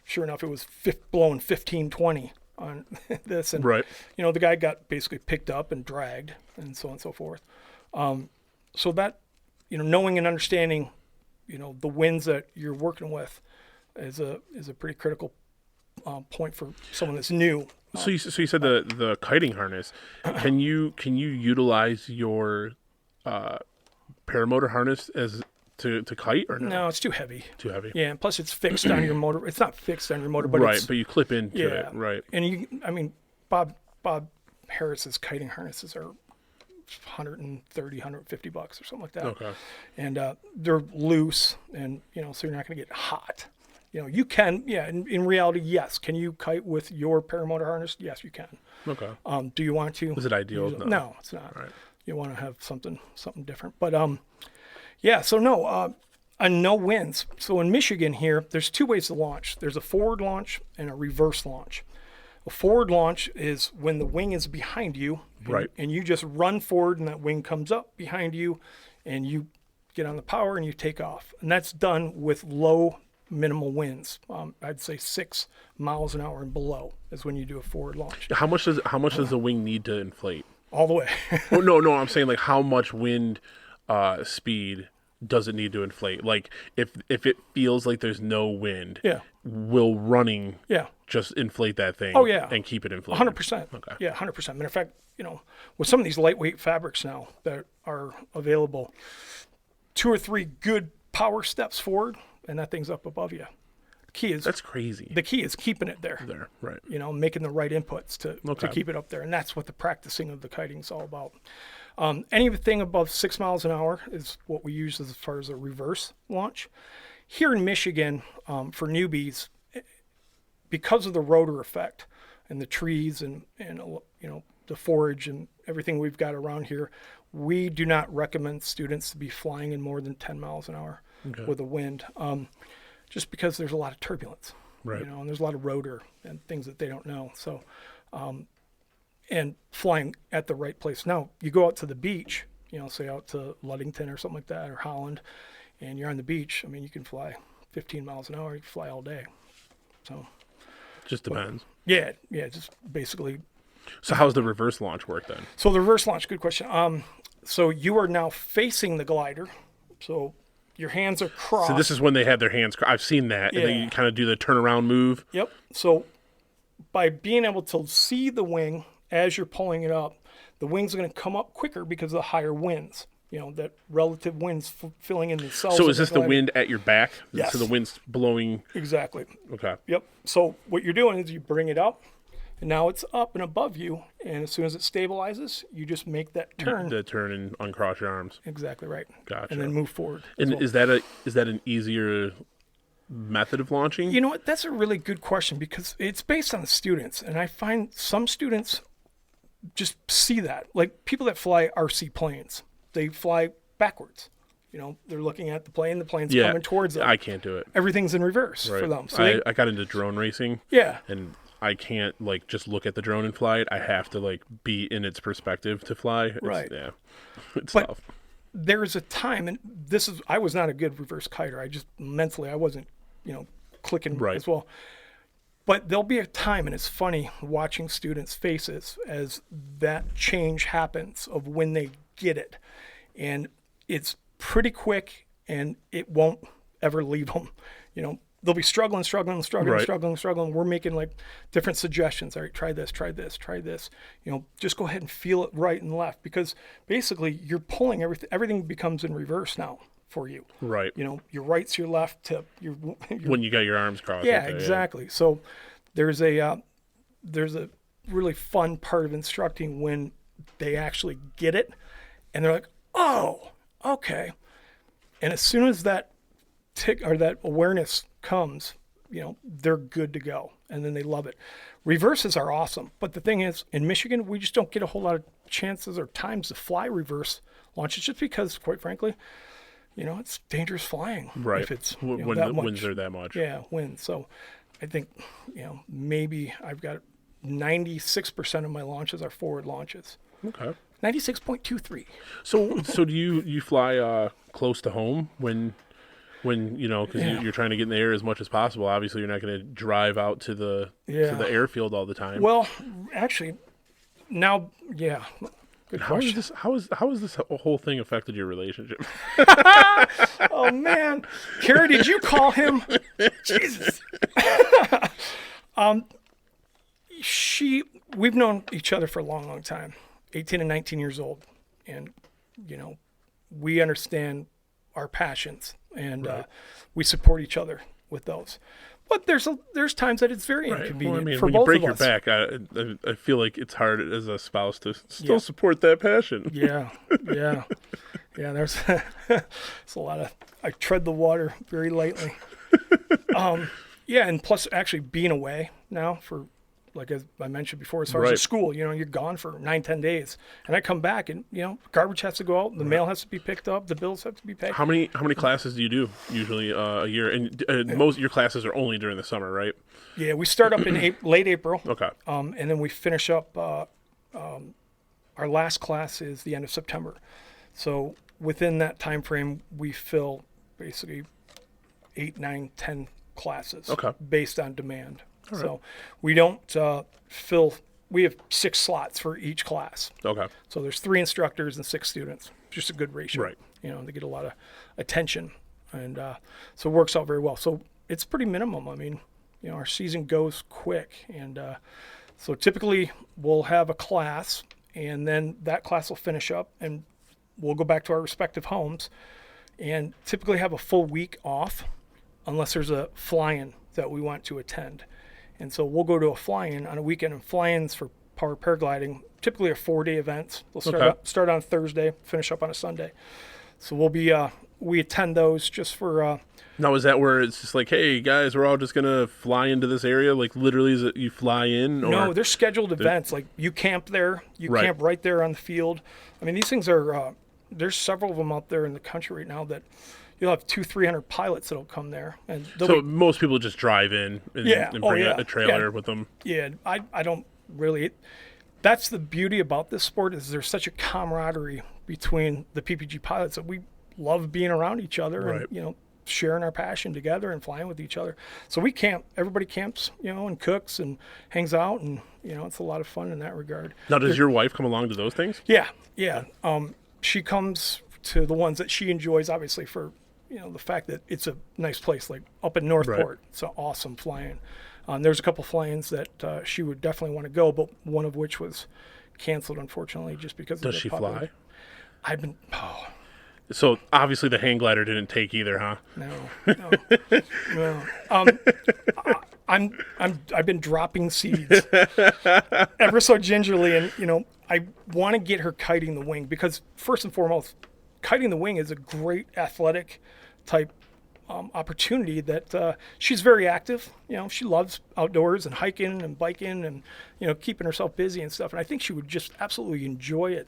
sure enough, it was blowing 15, 20 on this." And, Right. the guy got basically picked up and dragged, and so on and so forth. So that, knowing and understanding, the winds that you're working with is a pretty critical point for someone that's new. So you said the kiting harness. Can you utilize your paramotor harness as to kite or no? No, it's too heavy. Too heavy. Yeah, and plus it's fixed on your motor. It's not fixed on your motor, but Right, it's, but you clip into yeah, it. Right. And Bob Harris's kiting harnesses are $130, $150 or something like that. Okay. And they're loose, and so you're not going to get hot. You can, in reality, yes. Can you kite with your paramotor harness? Yes, you can. Okay. Do you want to? Is it ideal? use it? No. No, it's not. Right. You want to have something different. But yeah, so no, no winds. So in Michigan here, there's two ways to launch. There's a forward launch and a reverse launch. A forward launch is when the wing is behind you, Right. and you just run forward, and that wing comes up behind you, and you get on the power and you take off. And that's done with low minimal winds. I'd say 6 miles an hour and below is when you do a forward launch. How much does the wing need to inflate? All the way. Oh, no, I'm saying like how much wind speed does it need to inflate? Like if it feels like there's no wind, Yeah. will running Yeah. just inflate that thing? Oh, yeah. And keep it inflated? 100%. Okay. Yeah, 100%. Matter of fact, with some of these lightweight fabrics now that are available, 2 or 3 good power steps forward, and that thing's up above you. That's crazy. The key is keeping it there. There, right. Making the right inputs to keep it up there. And that's what the practicing of the kiting is all about. Anything above 6 miles an hour is what we use as far as a reverse launch. Here in Michigan, for newbies, because of the rotor effect and the trees and the forage and everything we've got around here, we do not recommend students to be flying in more than 10 miles an hour with the wind. Just because there's a lot of turbulence, right? And there's a lot of rotor and things that they don't know. So, and flying at the right place. Now, you go out to the beach, say out to Ludington or something like that, or Holland, and you're on the beach. I mean, you can fly 15 miles an hour. You can fly all day. So, just depends. Yeah, just basically. So, how's the reverse launch work then? So the reverse launch, good question. So you are now facing the glider. So your hands are crossed. So this is when they have their hands. I've seen that, and then you kind of do the turnaround move. Yep. So by being able to see the wing as you're pulling it up, the wing's going to come up quicker because of the higher winds. That relative winds filling in the cells. So is this the wind at your back? Yes. So the wind's blowing. Exactly. Okay. Yep. So what you're doing is you bring it up, and now it's up and above you, and as soon as it stabilizes, you just make that turn. The turn and uncross your arms. Exactly right. Gotcha. And then move forward. And well. is that an easier method of launching? You know what? That's a really good question because it's based on the students, and I find some students just see that. Like people that fly RC planes, they fly backwards. They're looking at the plane's coming towards them. I can't do it. Everything's in reverse for them. So I got into drone racing. Yeah. And I can't just look at the drone and fly it. I have to be in its perspective to fly. Right. Yeah. It's but tough. There's a time, and I was not a good reverse kiter. I just mentally, I wasn't, clicking as well. But there'll be a time, and it's funny watching students' faces as that change happens of when they get it. And it's pretty quick, and it won't ever leave them. They'll be struggling. We're making different suggestions. All right, try this. Just go ahead and feel it right and left because basically you're pulling everything becomes in reverse now for you. Right. Your right's your left tip. When you got your arms crossed. Yeah, exactly. Yeah. So there's a really fun part of instructing when they actually get it and they're like, oh, okay. And as soon as that that awareness comes, they're good to go. And then they love it. Reverses are awesome. But the thing is, in Michigan, we just don't get a whole lot of chances or times to fly reverse launches just because, quite frankly, it's dangerous flying. Right. If it's when the winds are that much. Yeah, winds. So I think, maybe I've got 96% of my launches are forward launches. Okay. 96.23. So do you fly close to home when because you're trying to get in the air as much as possible? Obviously, you're not going to drive out to the airfield all the time. Well, actually, now, yeah. Good question. How has this whole thing affected your relationship? Oh man, Carrie, did you call him? Jesus. We've known each other for a long, long time. 18 and 19 years old, and we understand our passions, and we support each other with those. But there's times that it's very inconvenient for when both you break of us. your back, I feel like it's hard as a spouse to still support that passion. Yeah. There's a lot of I tread the water very lightly. And plus actually being away now for, like as I mentioned before, as far as the school, you're gone for 9-10 days, and I come back and garbage has to go out, the mail has to be picked up, the bills have to be paid. How many classes do you do usually a year? And most of your classes are only during the summer, right? Yeah, we start up in late April. Okay. And then we finish up. Our last class is the end of September, so within that time frame, we fill basically 8, 9, 10 classes. Okay. Based on demand. All right. So we don't fill. We have 6 slots for each class. Okay. So there's 3 instructors and 6 students. Just a good ratio. Right. They get a lot of attention, and so it works out very well. So it's pretty minimum. I mean, our season goes quick, and so typically we'll have a class, and then that class will finish up, and we'll go back to our respective homes, and typically have a full week off, unless there's a fly-in that we want to attend. And so we'll go to a fly-in on a weekend, and fly-ins for Powered Paragliding typically are 4-day events. They'll start on Thursday, finish up on a Sunday. So we attend those just for. Now, is that where it's just like, hey guys, we're all just gonna fly into this area? Like literally, is it you fly in? Or no, they're scheduled events. Like you camp there, camp right there on the field. I mean, these things are. There's several of them out there in the country right now that you'll have 200-300 pilots that'll come there, and so most people just drive in and bring a trailer with them. Yeah, I don't really. That's the beauty about this sport, is there's such a camaraderie between the PPG pilots that we love being around each other and sharing our passion together and flying with each other. So we camp. Everybody camps, and cooks and hangs out, and it's a lot of fun in that regard. Now, does your wife come along to those things? Yeah. She comes to the ones that she enjoys, obviously, for the fact that it's a nice place, like up in Northport. Right. It's an awesome fly-in. There's a couple fly-ins that she would definitely want to go, but one of which was canceled, unfortunately, just because. Does she fly? I've been. So obviously the hang glider didn't take either, huh? No. I've been dropping seeds ever so gingerly, and I want to get her kiting the wing, because first and foremost, kiting the wing is a great athletic type opportunity that she's very active. She loves outdoors and hiking and biking and keeping herself busy and stuff. And I think she would just absolutely enjoy it.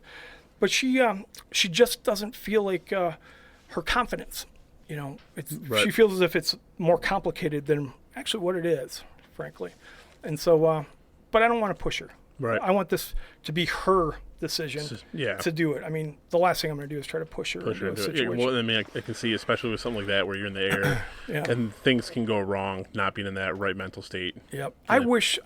But she just doesn't feel like her confidence. She feels as if it's more complicated than actually what it is, frankly. And so, but I don't want to push her. Right. I want this to be her decision to do it. I mean, the last thing I'm going to do is try to push her into a situation. Well, I mean, I can see, especially with something like that, where you're in the air and things can go wrong, not being in that right mental state. Yep. I wish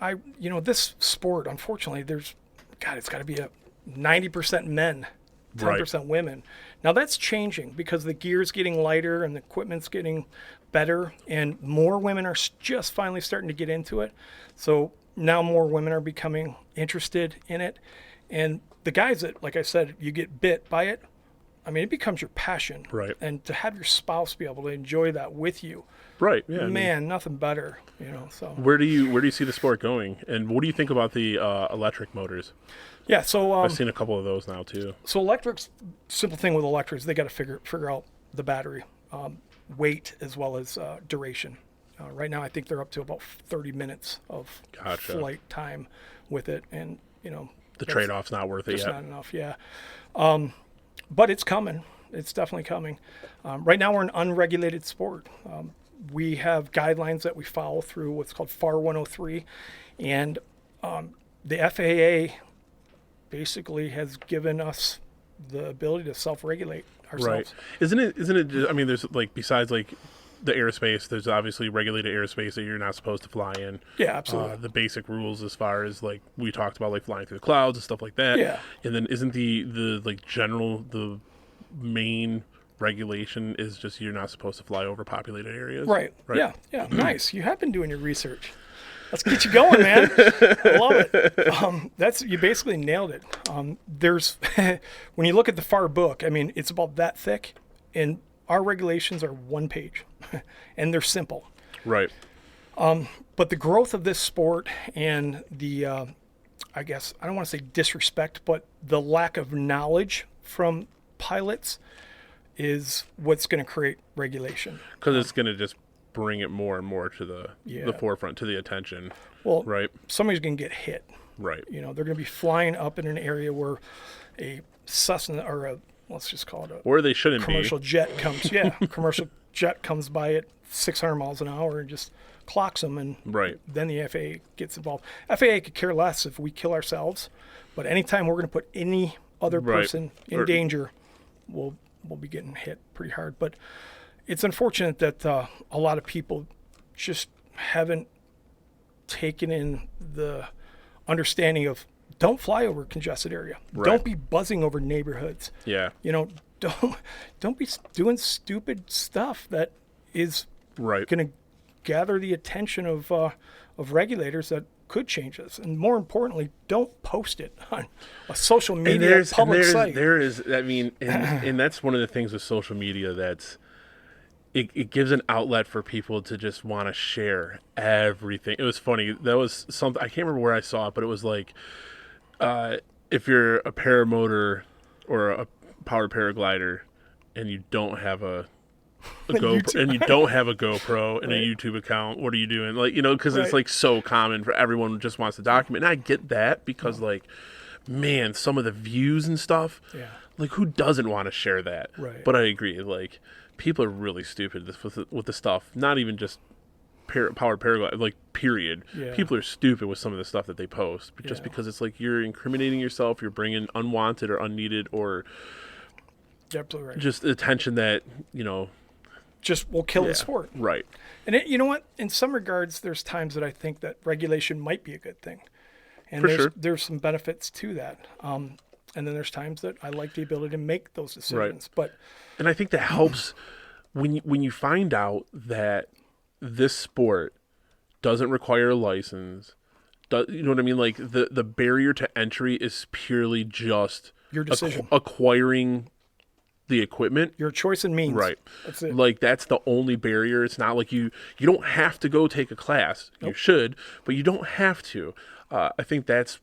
this sport, unfortunately, it's got to be a 90% men, 10% women. Now that's changing because the gear's getting lighter and the equipment's getting better, and more women are just finally starting to get into it. So now more women are becoming interested in it. And the guys that, like I said, you get bit by it, I mean, it becomes your passion. Right. And to have your spouse be able to enjoy that with you. Right. Yeah. Man, nothing better, so. Where do you see the sport going? And what do you think about the electric motors? Yeah, so I've seen a couple of those now too. So electrics, simple thing with electrics, they got to figure out the battery, weight as well as duration. Right now, I think they're up to about 30 minutes of flight time with it, and the trade-off's not worth it yet. Not enough, yeah. But it's coming. It's definitely coming. Right now, we're an unregulated sport. We have guidelines that we follow through what's called FAR 103, and the FAA basically has given us the ability to self-regulate ourselves. Right. Isn't it? I mean, there's besides the airspace, there's obviously regulated airspace that you're not supposed to fly in. Yeah, absolutely. The basic rules as far as we talked about, flying through the clouds and stuff like that. Yeah. And then isn't the main regulation is just you're not supposed to fly over populated areas? Right. Yeah. Nice. You have been doing your research. Let's get you going, man. I love it. You basically nailed it. There's when you look at the FAR book, I mean, it's about that thick, and our regulations are one page, and they're simple. Right. But the growth of this sport and the, I guess, I don't want to say disrespect, but the lack of knowledge from pilots is what's going to create regulation. Because it's going to just bring it more and more to the forefront, to the attention. Well, right. Somebody's going to get hit. Right. They're going to be flying up in an area where a Cessna or let's just call it or they shouldn't commercial jet comes. Yeah, commercial jet comes by at 600 miles an hour and just clocks them, and then the FAA gets involved. FAA could care less if we kill ourselves, but anytime we're going to put any other person in danger, we'll be getting hit pretty hard. But it's unfortunate that a lot of people just haven't taken in the understanding of don't fly over congested area. Right. Don't be buzzing over neighborhoods. Yeah. don't be doing stupid stuff that is Right. going to gather the attention of regulators that could change this. And more importantly, don't post it on a social media public site. There is, I mean, and that's one of the things with social media that's, it gives an outlet for people to just want to share everything. It was funny. That was something, I can't remember where I saw it, but it was like, if you're a paramotor or a powered paraglider and you don't have a GoPro, and you don't have a GoPro and a YouTube account, what are you doing? Like, because it's like so common for everyone just wants to document. And I get that because like, man, some of the views and stuff, like who doesn't want to share that? Right. But I agree. Like people are really stupid with the stuff, not even just powered paragliding, like period. Yeah. People are stupid with some of the stuff that they post, but just because it's like you're incriminating yourself, you're bringing unwanted or unneeded or Absolutely right. just attention that, just will kill the sport. Right. And you know what? In some regards, there's times that I think that regulation might be a good thing. And For sure. there's some benefits to that. And then there's times that I like the ability to make those decisions. Right. And I think that helps when you find out that this sport doesn't require a license. You know what I mean? Like the barrier to entry is purely just Your decision. Acquiring the equipment. Your choice and means. Right. That's it. Like that's the only barrier. It's not like you don't have to go take a class. Nope. You should, but you don't have to. I think that's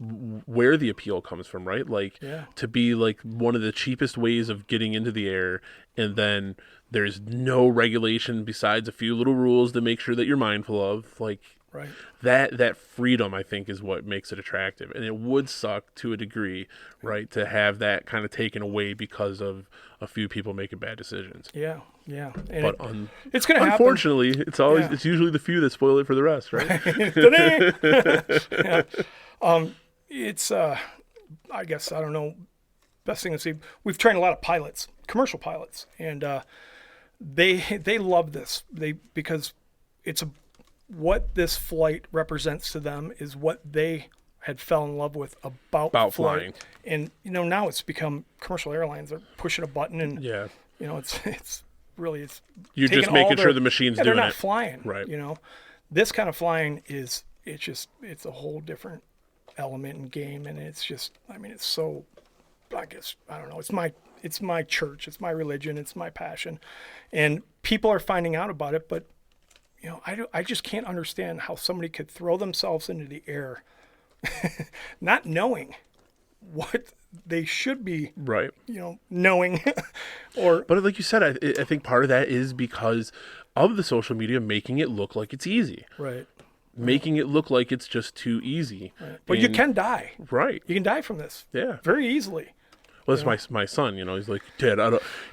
where the appeal comes from, right? Like to be like one of the cheapest ways of getting into the air, and then there's no regulation besides a few little rules to make sure that you're mindful of. Like that freedom, I think, is what makes it attractive. And it would suck to a degree, right, to have that kind of taken away because of a few people making bad decisions. Yeah. And but it's going to happen. Unfortunately, it's usually the few that spoil it for the rest, right? It's I guess, I don't know, best thing to see. We've trained a lot of pilots, commercial pilots, and they love this. Because it's what this flight represents to them is what they had fell in love with about flying. And now it's become commercial airlines are pushing a button and it's really you're just making sure the machine's doing it. They're not flying, right? This kind of flying it's a whole different element and game, and it's just, I mean, it's so, I guess, I don't know, it's my church, it's my religion, it's my passion, and people are finding out about it. But I just can't understand how somebody could throw themselves into the air not knowing what they should be, right? Knowing. But like you said, I think part of that is because of the social media making it look like it's easy, right? Making it look like it's just too easy. Right. But you can die, right? You can die from this, very easily. Well, that's my son. He's like, Dad,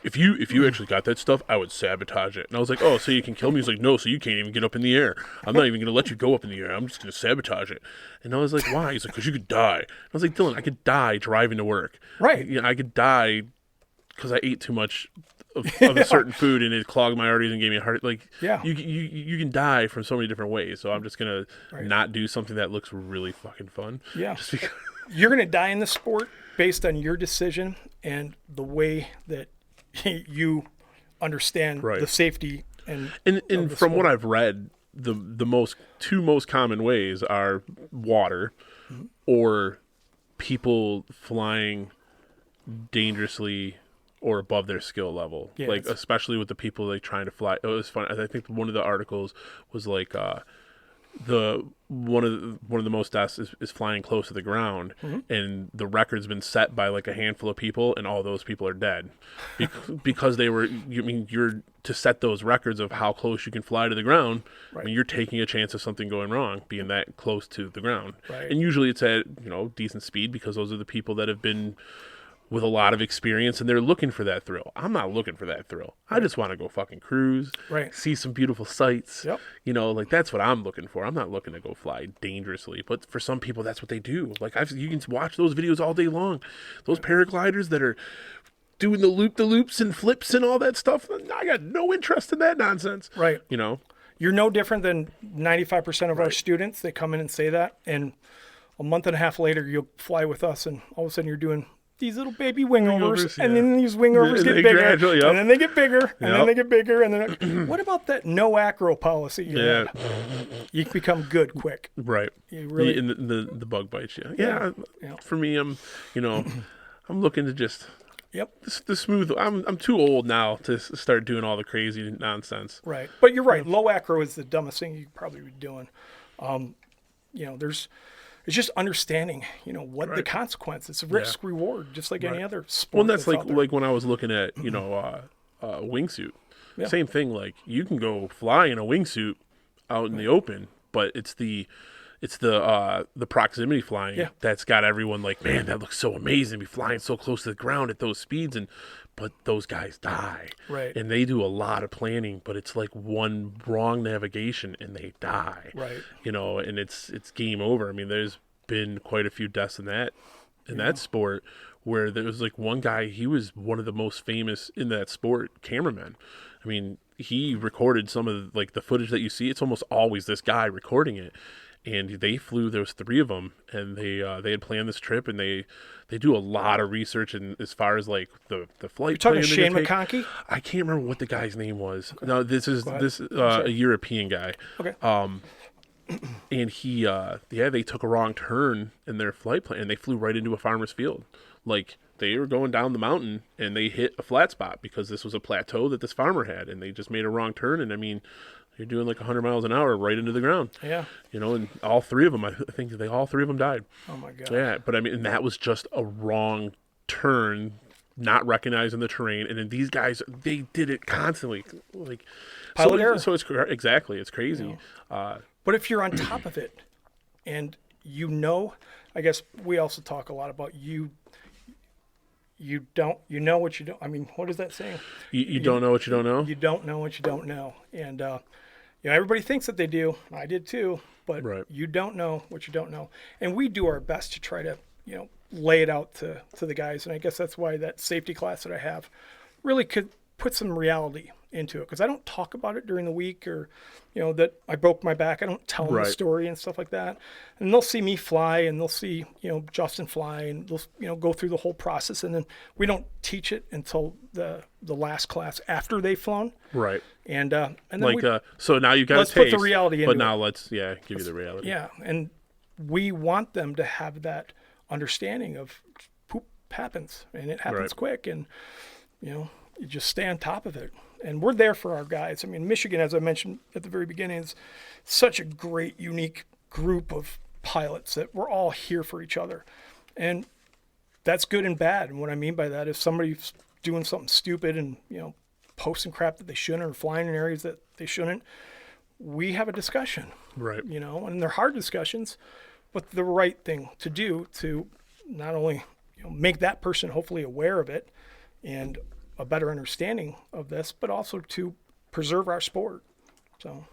if you actually got that stuff, I would sabotage it. And I was like, oh, so you can kill me? He's like, no, so you can't even get up in the air. I'm not even going to let you go up in the air. I'm just going to sabotage it. And I was like, why? He's like, because you could die. I was like, Dylan, I could die driving to work. Right. I could die because I ate too much of a certain food and it clogged my arteries and gave me a heart. Like, you can die from so many different ways. So I'm just going to not do something that looks really fucking fun. Yeah. Just because you're going to die in the sport based on your decision and the way that you understand the safety and from what I've read, the two most common ways are water or people flying dangerously or above their skill level. Like especially with the people like trying to fly. It was fun. I think one of the articles was like one of the most deaths is flying close to the ground, and the record's been set by like a handful of people, and all those people are dead because they were. You're to set those records of how close you can fly to the ground. I mean, you're taking a chance of something going wrong, being that close to the ground, and usually it's at decent speed because those are the people that have been with a lot of experience, and they're looking for that thrill. I'm not looking for that thrill. I just want to go fucking cruise, see some beautiful sights. Like that's what I'm looking for. I'm not looking to go fly dangerously. But for some people, that's what they do. Like you can watch those videos all day long. Those paragliders that are doing the loops and flips and all that stuff. I got no interest in that nonsense. Right. You're no different than 95% of our students. They come in and say that, and a month and a half later, you'll fly with us, and all of a sudden you're doing these little baby wingovers, Yeah. and then these wingovers And get they bigger, gradually, yep. and then they get bigger, and Yep. then they get bigger, and then what about that no acro policy you Yeah. had? You can become good quick. Right. You really, And the bug bites you. Yeah. Yeah. For me, I'm looking to just yep. the smooth. I'm too old now to start doing all the crazy nonsense. Right. But you're right. Low acro is the dumbest thing you could probably be doing. It's just understanding, what the Right. consequence. It's a risk reward, just like any Right. other sport. Well, and that's out there. like when I was looking at wingsuit. Yeah. Same thing. Like you can go fly in a wingsuit out in the open, but it's the proximity flying that's got everyone like, man, that looks so amazing. Be flying so close to the ground at those speeds, but those guys die. Right. And they do a lot of planning, but it's like one wrong navigation and they die. Right. And it's game over. I mean, there's been quite a few deaths in that sport where there was like one guy, he was one of the most famous in that sport cameramen. I mean, he recorded some of the footage that you see. It's almost always this guy recording it. And they flew, there was 3 of them, and they had planned this trip, and they do a lot of research and as far as like the flight. You're talking plan Shane they're gonna McConkey? I can't remember what the guy's name was. No, this is a European guy. Okay. And they took a wrong turn in their flight plan, and they flew right into a farmer's field. Like they were going down the mountain, and they hit a flat spot because this was a plateau that this farmer had, and they just made a wrong turn. And I mean, you're doing like 100 miles an hour right into the ground. Yeah. And all 3 of them, I think all 3 of them died. Oh my God. Yeah, but I mean, and that was just a wrong turn, not recognizing the terrain. And then these guys, they did it constantly, like Pilot error. So it's exactly, it's crazy. But if you're on top of it, and I guess we also talk a lot about you know what you don't. I mean, what is that saying? You don't know what you don't know. You don't know what you don't know, and everybody thinks that they do. I did too, but Right. you don't know what you don't know, and we do our best to try to lay it out to the guys, and I guess that's why that safety class that I have really could put some reality into it, because I don't talk about it during the week, or that I broke my back. I don't tell them the Right. story and stuff like that, and they'll see me fly, and they'll see Justin fly, and they'll go through the whole process, and then we don't teach it until the last class after they've flown, Right. and then so now you got let's a taste, put the reality into but now it. let's give you the reality. Yeah, and we want them to have that understanding of poop happens, and it happens Right. quick, and you just stay on top of it. And we're there for our guys. I mean, Michigan, as I mentioned at the very beginning, is such a great, unique group of pilots that we're all here for each other. And that's good and bad. And what I mean by that is somebody's doing something stupid and, posting crap that they shouldn't, or flying in areas that they shouldn't, we have a discussion, Right. and they're hard discussions, but the right thing to do to not only make that person hopefully aware of it and a better understanding of this, but also to preserve our sport. So,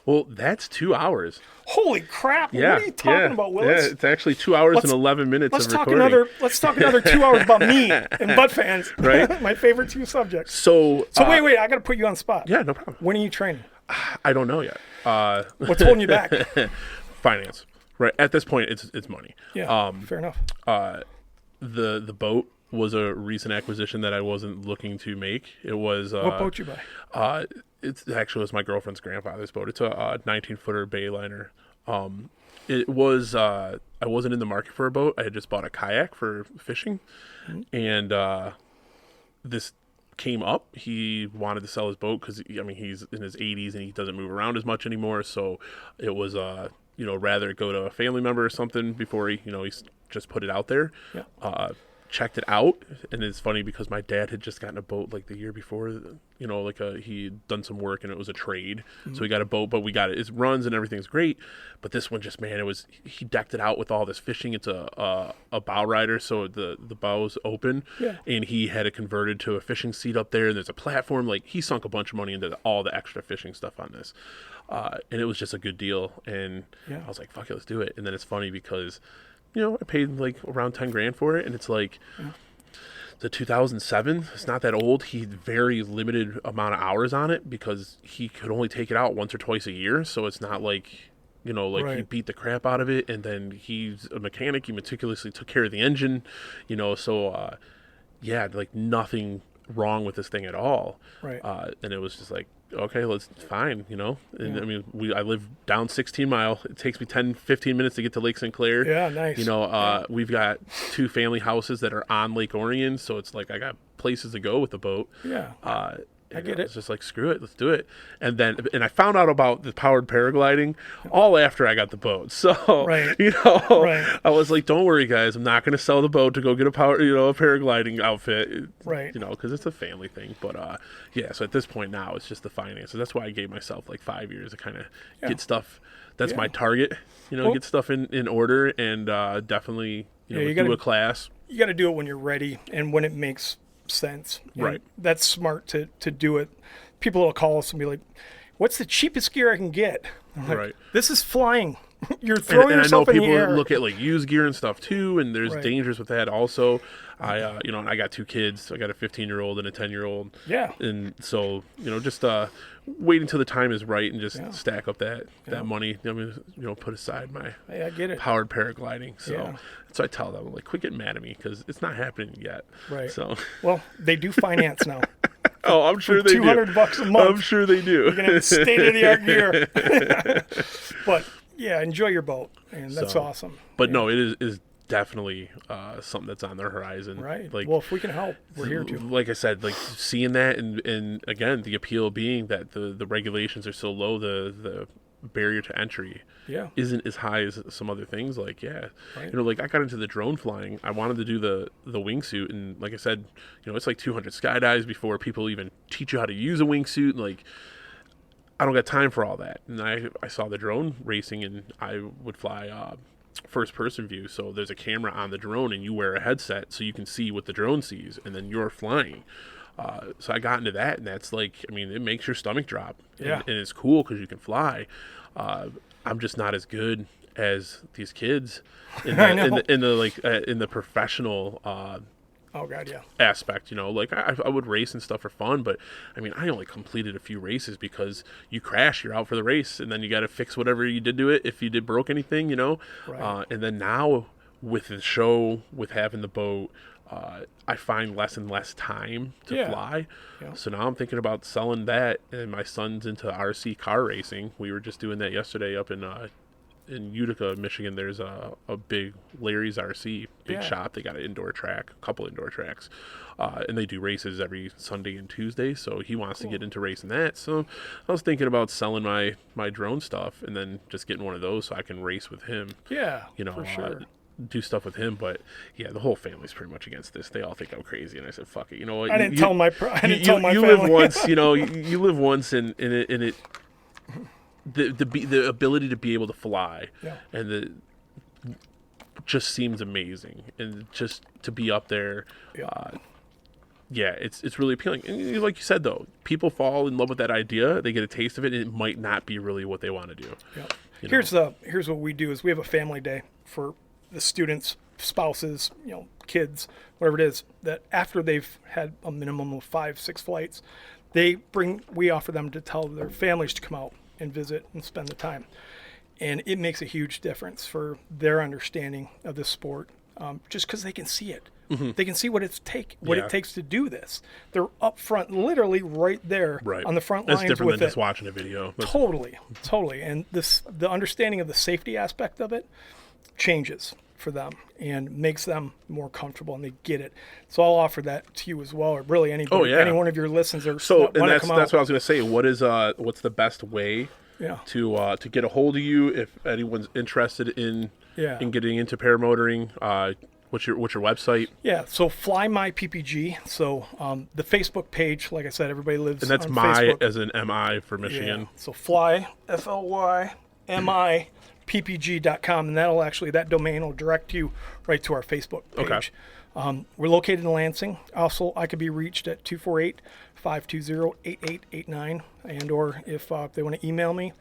Well, that's 2 hours. holy crap! Yeah. What are you talking about, Willis? Yeah, it's actually 2 hours and 11 minutes Let's of talk recording. let's talk another 2 hours about me and butt fans. Right. My favorite 2 subjects. So Wait, I got to put you on the spot. Yeah, no problem. When are you training? I don't know yet. What's holding you back? Finance. Right. At this point, it's money. Yeah, fair enough. The boat was a recent acquisition that I wasn't looking to make. It was What boat you buy? It actually was my girlfriend's grandfather's boat. It's a 19-footer Bayliner. It was I wasn't in the market for a boat. I had just bought a kayak for fishing, and this came up. He wanted to sell his boat because he's in his 80s and he doesn't move around as much anymore. So it was rather go to a family member or something before he's just put it out there. Yeah. Checked it out, and it's funny because my dad had just gotten a boat like the year before, he'd done some work and it was a trade, so he got a boat, but we got it. It runs and everything's great, but this one just, man, he decked it out with all this fishing. It's a bow rider, so the bow's open, and he had it converted to a fishing seat up there, and there's a platform. Like, he sunk a bunch of money into all the extra fishing stuff on this, and it was just a good deal, and I was like, fuck it, let's do it. And then it's funny because I paid like around 10 grand for it, and it's like the 2007. It's not that old. He had very limited amount of hours on it because he could only take it out once or twice a year. So it's not like You know, like he Right. beat the crap out of it, and then he's a mechanic. He meticulously took care of the engine, you know. So yeah, like nothing wrong with this thing at all. Right. And it was just like, okay, let's fine, you know. And Yeah. I mean, I live down 16 Mile. It takes me 10, 15 minutes to get to Lake St. Clair. Yeah, nice. You know, Yeah. we've got 2 family houses that are on Lake Orion, so it's like I got places to go with the boat. Yeah. I get It's it. just like, screw it, let's do it. And I found out about the powered paragliding all after I got the boat. So, Right. you know, Right. I was like, don't worry, guys, I'm not going to sell the boat to go get a paragliding outfit. Right. You know, because it's a family thing. But yeah, so at this point now, it's just the finances. That's why I gave myself like 5 years to kind of get stuff. That's Yeah. my target, you know, Well- get stuff in order, and definitely, you know, Yeah, you do gotta- a class. You got to do it when you're ready and when it makes sense. And Right. That's smart to do it. People will call us and be like, "What's the cheapest gear I can get?" I'm like, Right. This is flying. You're throwing And I know yourself in the people air. look at like used gear and stuff too, and there's Right. dangers with that also. You know, and I got 2 kids. I got a 15-year-old and a 10-year-old. Yeah. And so, you know, just wait until the time is right and just stack up that money. I mean, you know, put aside my Hey, I get it. powered paragliding. So, Yeah. so I tell them, like, quit getting mad at me because it's not happening yet. Right. So, Well, they do finance now. oh, I'm sure they do. $200 a month. I'm sure they do. You're gonna have state of the art gear. But yeah, enjoy your boat, and that's So, awesome. But no, it is definitely something that's on the horizon. Right. Like, Well, if we can help, we're here to. like I said, like seeing that, and again, the appeal being that the regulations are so low, the barrier to entry Yeah. isn't as high as some other things. Like, yeah, Right. you know, like I got into the drone flying. I wanted to do the wingsuit, and like I said, you know, it's like 200 skydives before people even teach you how to use a wingsuit. And like, I don't got time for all that. And I saw the drone racing, and I would fly first person view. So there's a camera on the drone, and you wear a headset so you can see what the drone sees, and then you're flying. So I got into that, and that's like, I mean, it makes your stomach drop. Yeah. And it's cool because you can fly. I'm just not as good as these kids in I know. in the professional Oh God, yeah. aspect, you know. Like I would race and stuff for fun, but I mean, I only completed a few races because you crash, you're out for the race, and then you got to fix whatever you did to it if you did broke anything, you know. Right. And then now with the show, with having the boat, I find less and less time to Yeah. fly. Yeah. So now I'm thinking about selling that, and my son's into RC car racing. We were just doing that yesterday up in Utica, Michigan. There's a big Larry's RC big Yeah. shop. They got an indoor track, a couple indoor tracks, and they do races every Sunday and Tuesday. So he wants to get into racing that. So I was thinking about selling my drone stuff and then just getting one of those so I can race with him. Yeah. You know, for sure. do stuff with him. But yeah, the whole family's pretty much against this. They all think I'm crazy, and I said, "Fuck it." You know what? I didn't tell my You family. live once, you know. You live once, and it the ability to be able to fly, Yeah. and just seems amazing, and just to be up there. Yeah. Yeah, it's really appealing. And like you said, though, people fall in love with that idea. They get a taste of it, and it might not be really what they want to do. Yeah. You Here's what we do is we have a family day for the students, spouses, you know, kids, whatever it is, that after they've had a minimum of 5-6 flights, we offer them to tell their families to come out and visit and spend the time. And it makes a huge difference for their understanding of this sport, just because they can see it. They can see what it Yeah. takes to do this. They're up front, literally right there Right. on the front That's lines different with than it. just watching a video. But Totally. And the understanding of the safety aspect of it changes for them and makes them more comfortable, and they get it. So I'll offer that to you as well, or really anybody, yeah. any one of your listeners or So, that and wanna that's come what out. I was going to say. What's the best way Yeah. to get a hold of you if anyone's interested in Yeah. getting into paramotoring? What's your website? Yeah, so Fly Mi PPG. So the Facebook page, like I said, everybody lives And that's on my Facebook. as an MI for Michigan. Yeah. So Fly, FLYMI, PPG.com, and that domain will direct you right to our Facebook page. Okay. We're located in Lansing. Also, I could be reached at 248-520-8889, and or if they want to email me,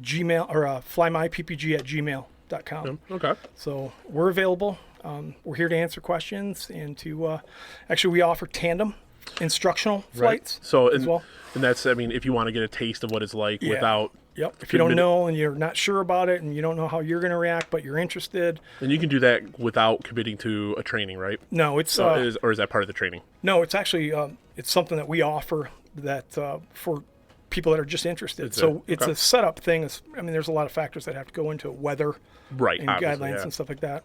Gmail or flymippg@gmail.com. Okay. So we're available. We're here to answer questions and to actually we offer tandem instructional flights So as well. and that's, I mean, if you want to get a taste of what it's like Yeah. without Yep. If you don't know and you're not sure about it and you don't know how you're going to react, but you're interested. And you can do that without committing to a training, right? No, it's or is that part of the training? No, it's actually it's something that we offer that for people that are just interested. It's a setup thing. I mean, there's a lot of factors that have to go into it, weather, right, and guidelines and stuff like that.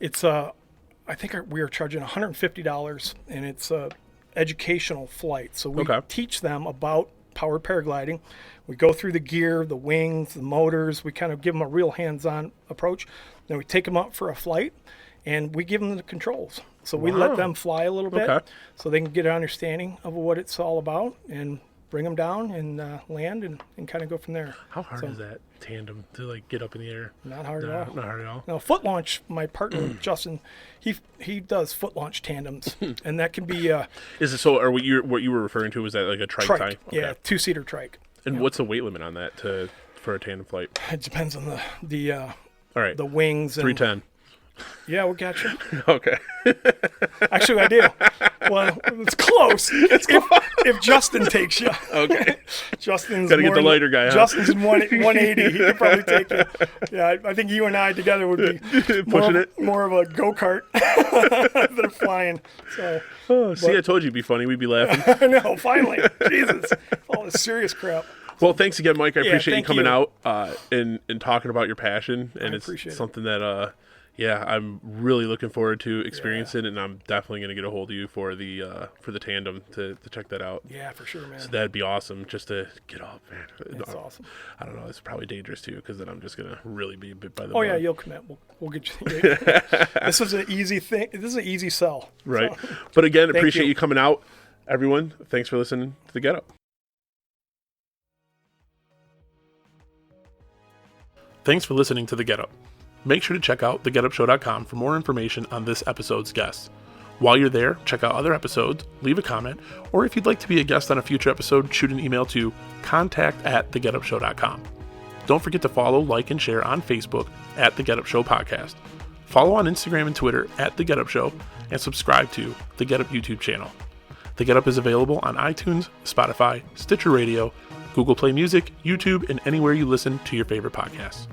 It's I think we are charging $150, and it's a educational flight. So we teach them about powered paragliding. We go through the gear, the wings, the motors. We kind of give them a real hands-on approach. Then we take them up for a flight, and we give them the controls. So we let them fly a little bit so they can get an understanding of what it's all about and bring them down and land and kind of go from there. How hard is that tandem to like get up in the air? Not hard at all. Not hard at all. Now, foot launch, my partner Justin, he does foot launch tandems, and that can be. Is it so? Or what you were referring to, was that like a trike type? Yeah, 2-seater trike. And what's the weight limit on that for a tandem flight? It depends on the all right, the wings. 310. Yeah, we got you. Okay. Actually, I do. Well, it's close. If Justin takes you. Okay. Justin's got to get the lighter guy. Justin's in 180. He could probably take you. Yeah, I think you and I together would be more of a go-kart than flying. So. See, I told you it'd be funny. We'd be laughing. I know. Finally, Jesus, all this serious crap. Well, thanks again, Mike. I appreciate you coming out and talking about your passion, and it's something that. I'm really looking forward to experiencing it, and I'm definitely going to get a hold of you for the tandem to check that out. Yeah, for sure, man. So that'd be awesome, just to get up, man. That's awesome. I don't know. It's probably dangerous too, because then I'm just going to really be bit by the. Oh yeah, you'll commit. We'll get you. This is an easy thing. This is an easy sell. Right, so. But again, appreciate you coming out, everyone. Thanks for listening to the Get Up. Thanks for listening to the Get Up. Make sure to check out thegetupshow.com for more information on this episode's guests. While you're there, check out other episodes, leave a comment, or if you'd like to be a guest on a future episode, shoot an email to contact@thegetupshow.com. Don't forget to follow, like, and share on Facebook at The Get Up Show Podcast. Follow on Instagram and Twitter at The Get Up Show, and subscribe to The Get Up YouTube channel. The Get Up is available on iTunes, Spotify, Stitcher Radio, Google Play Music, YouTube, and anywhere you listen to your favorite podcasts.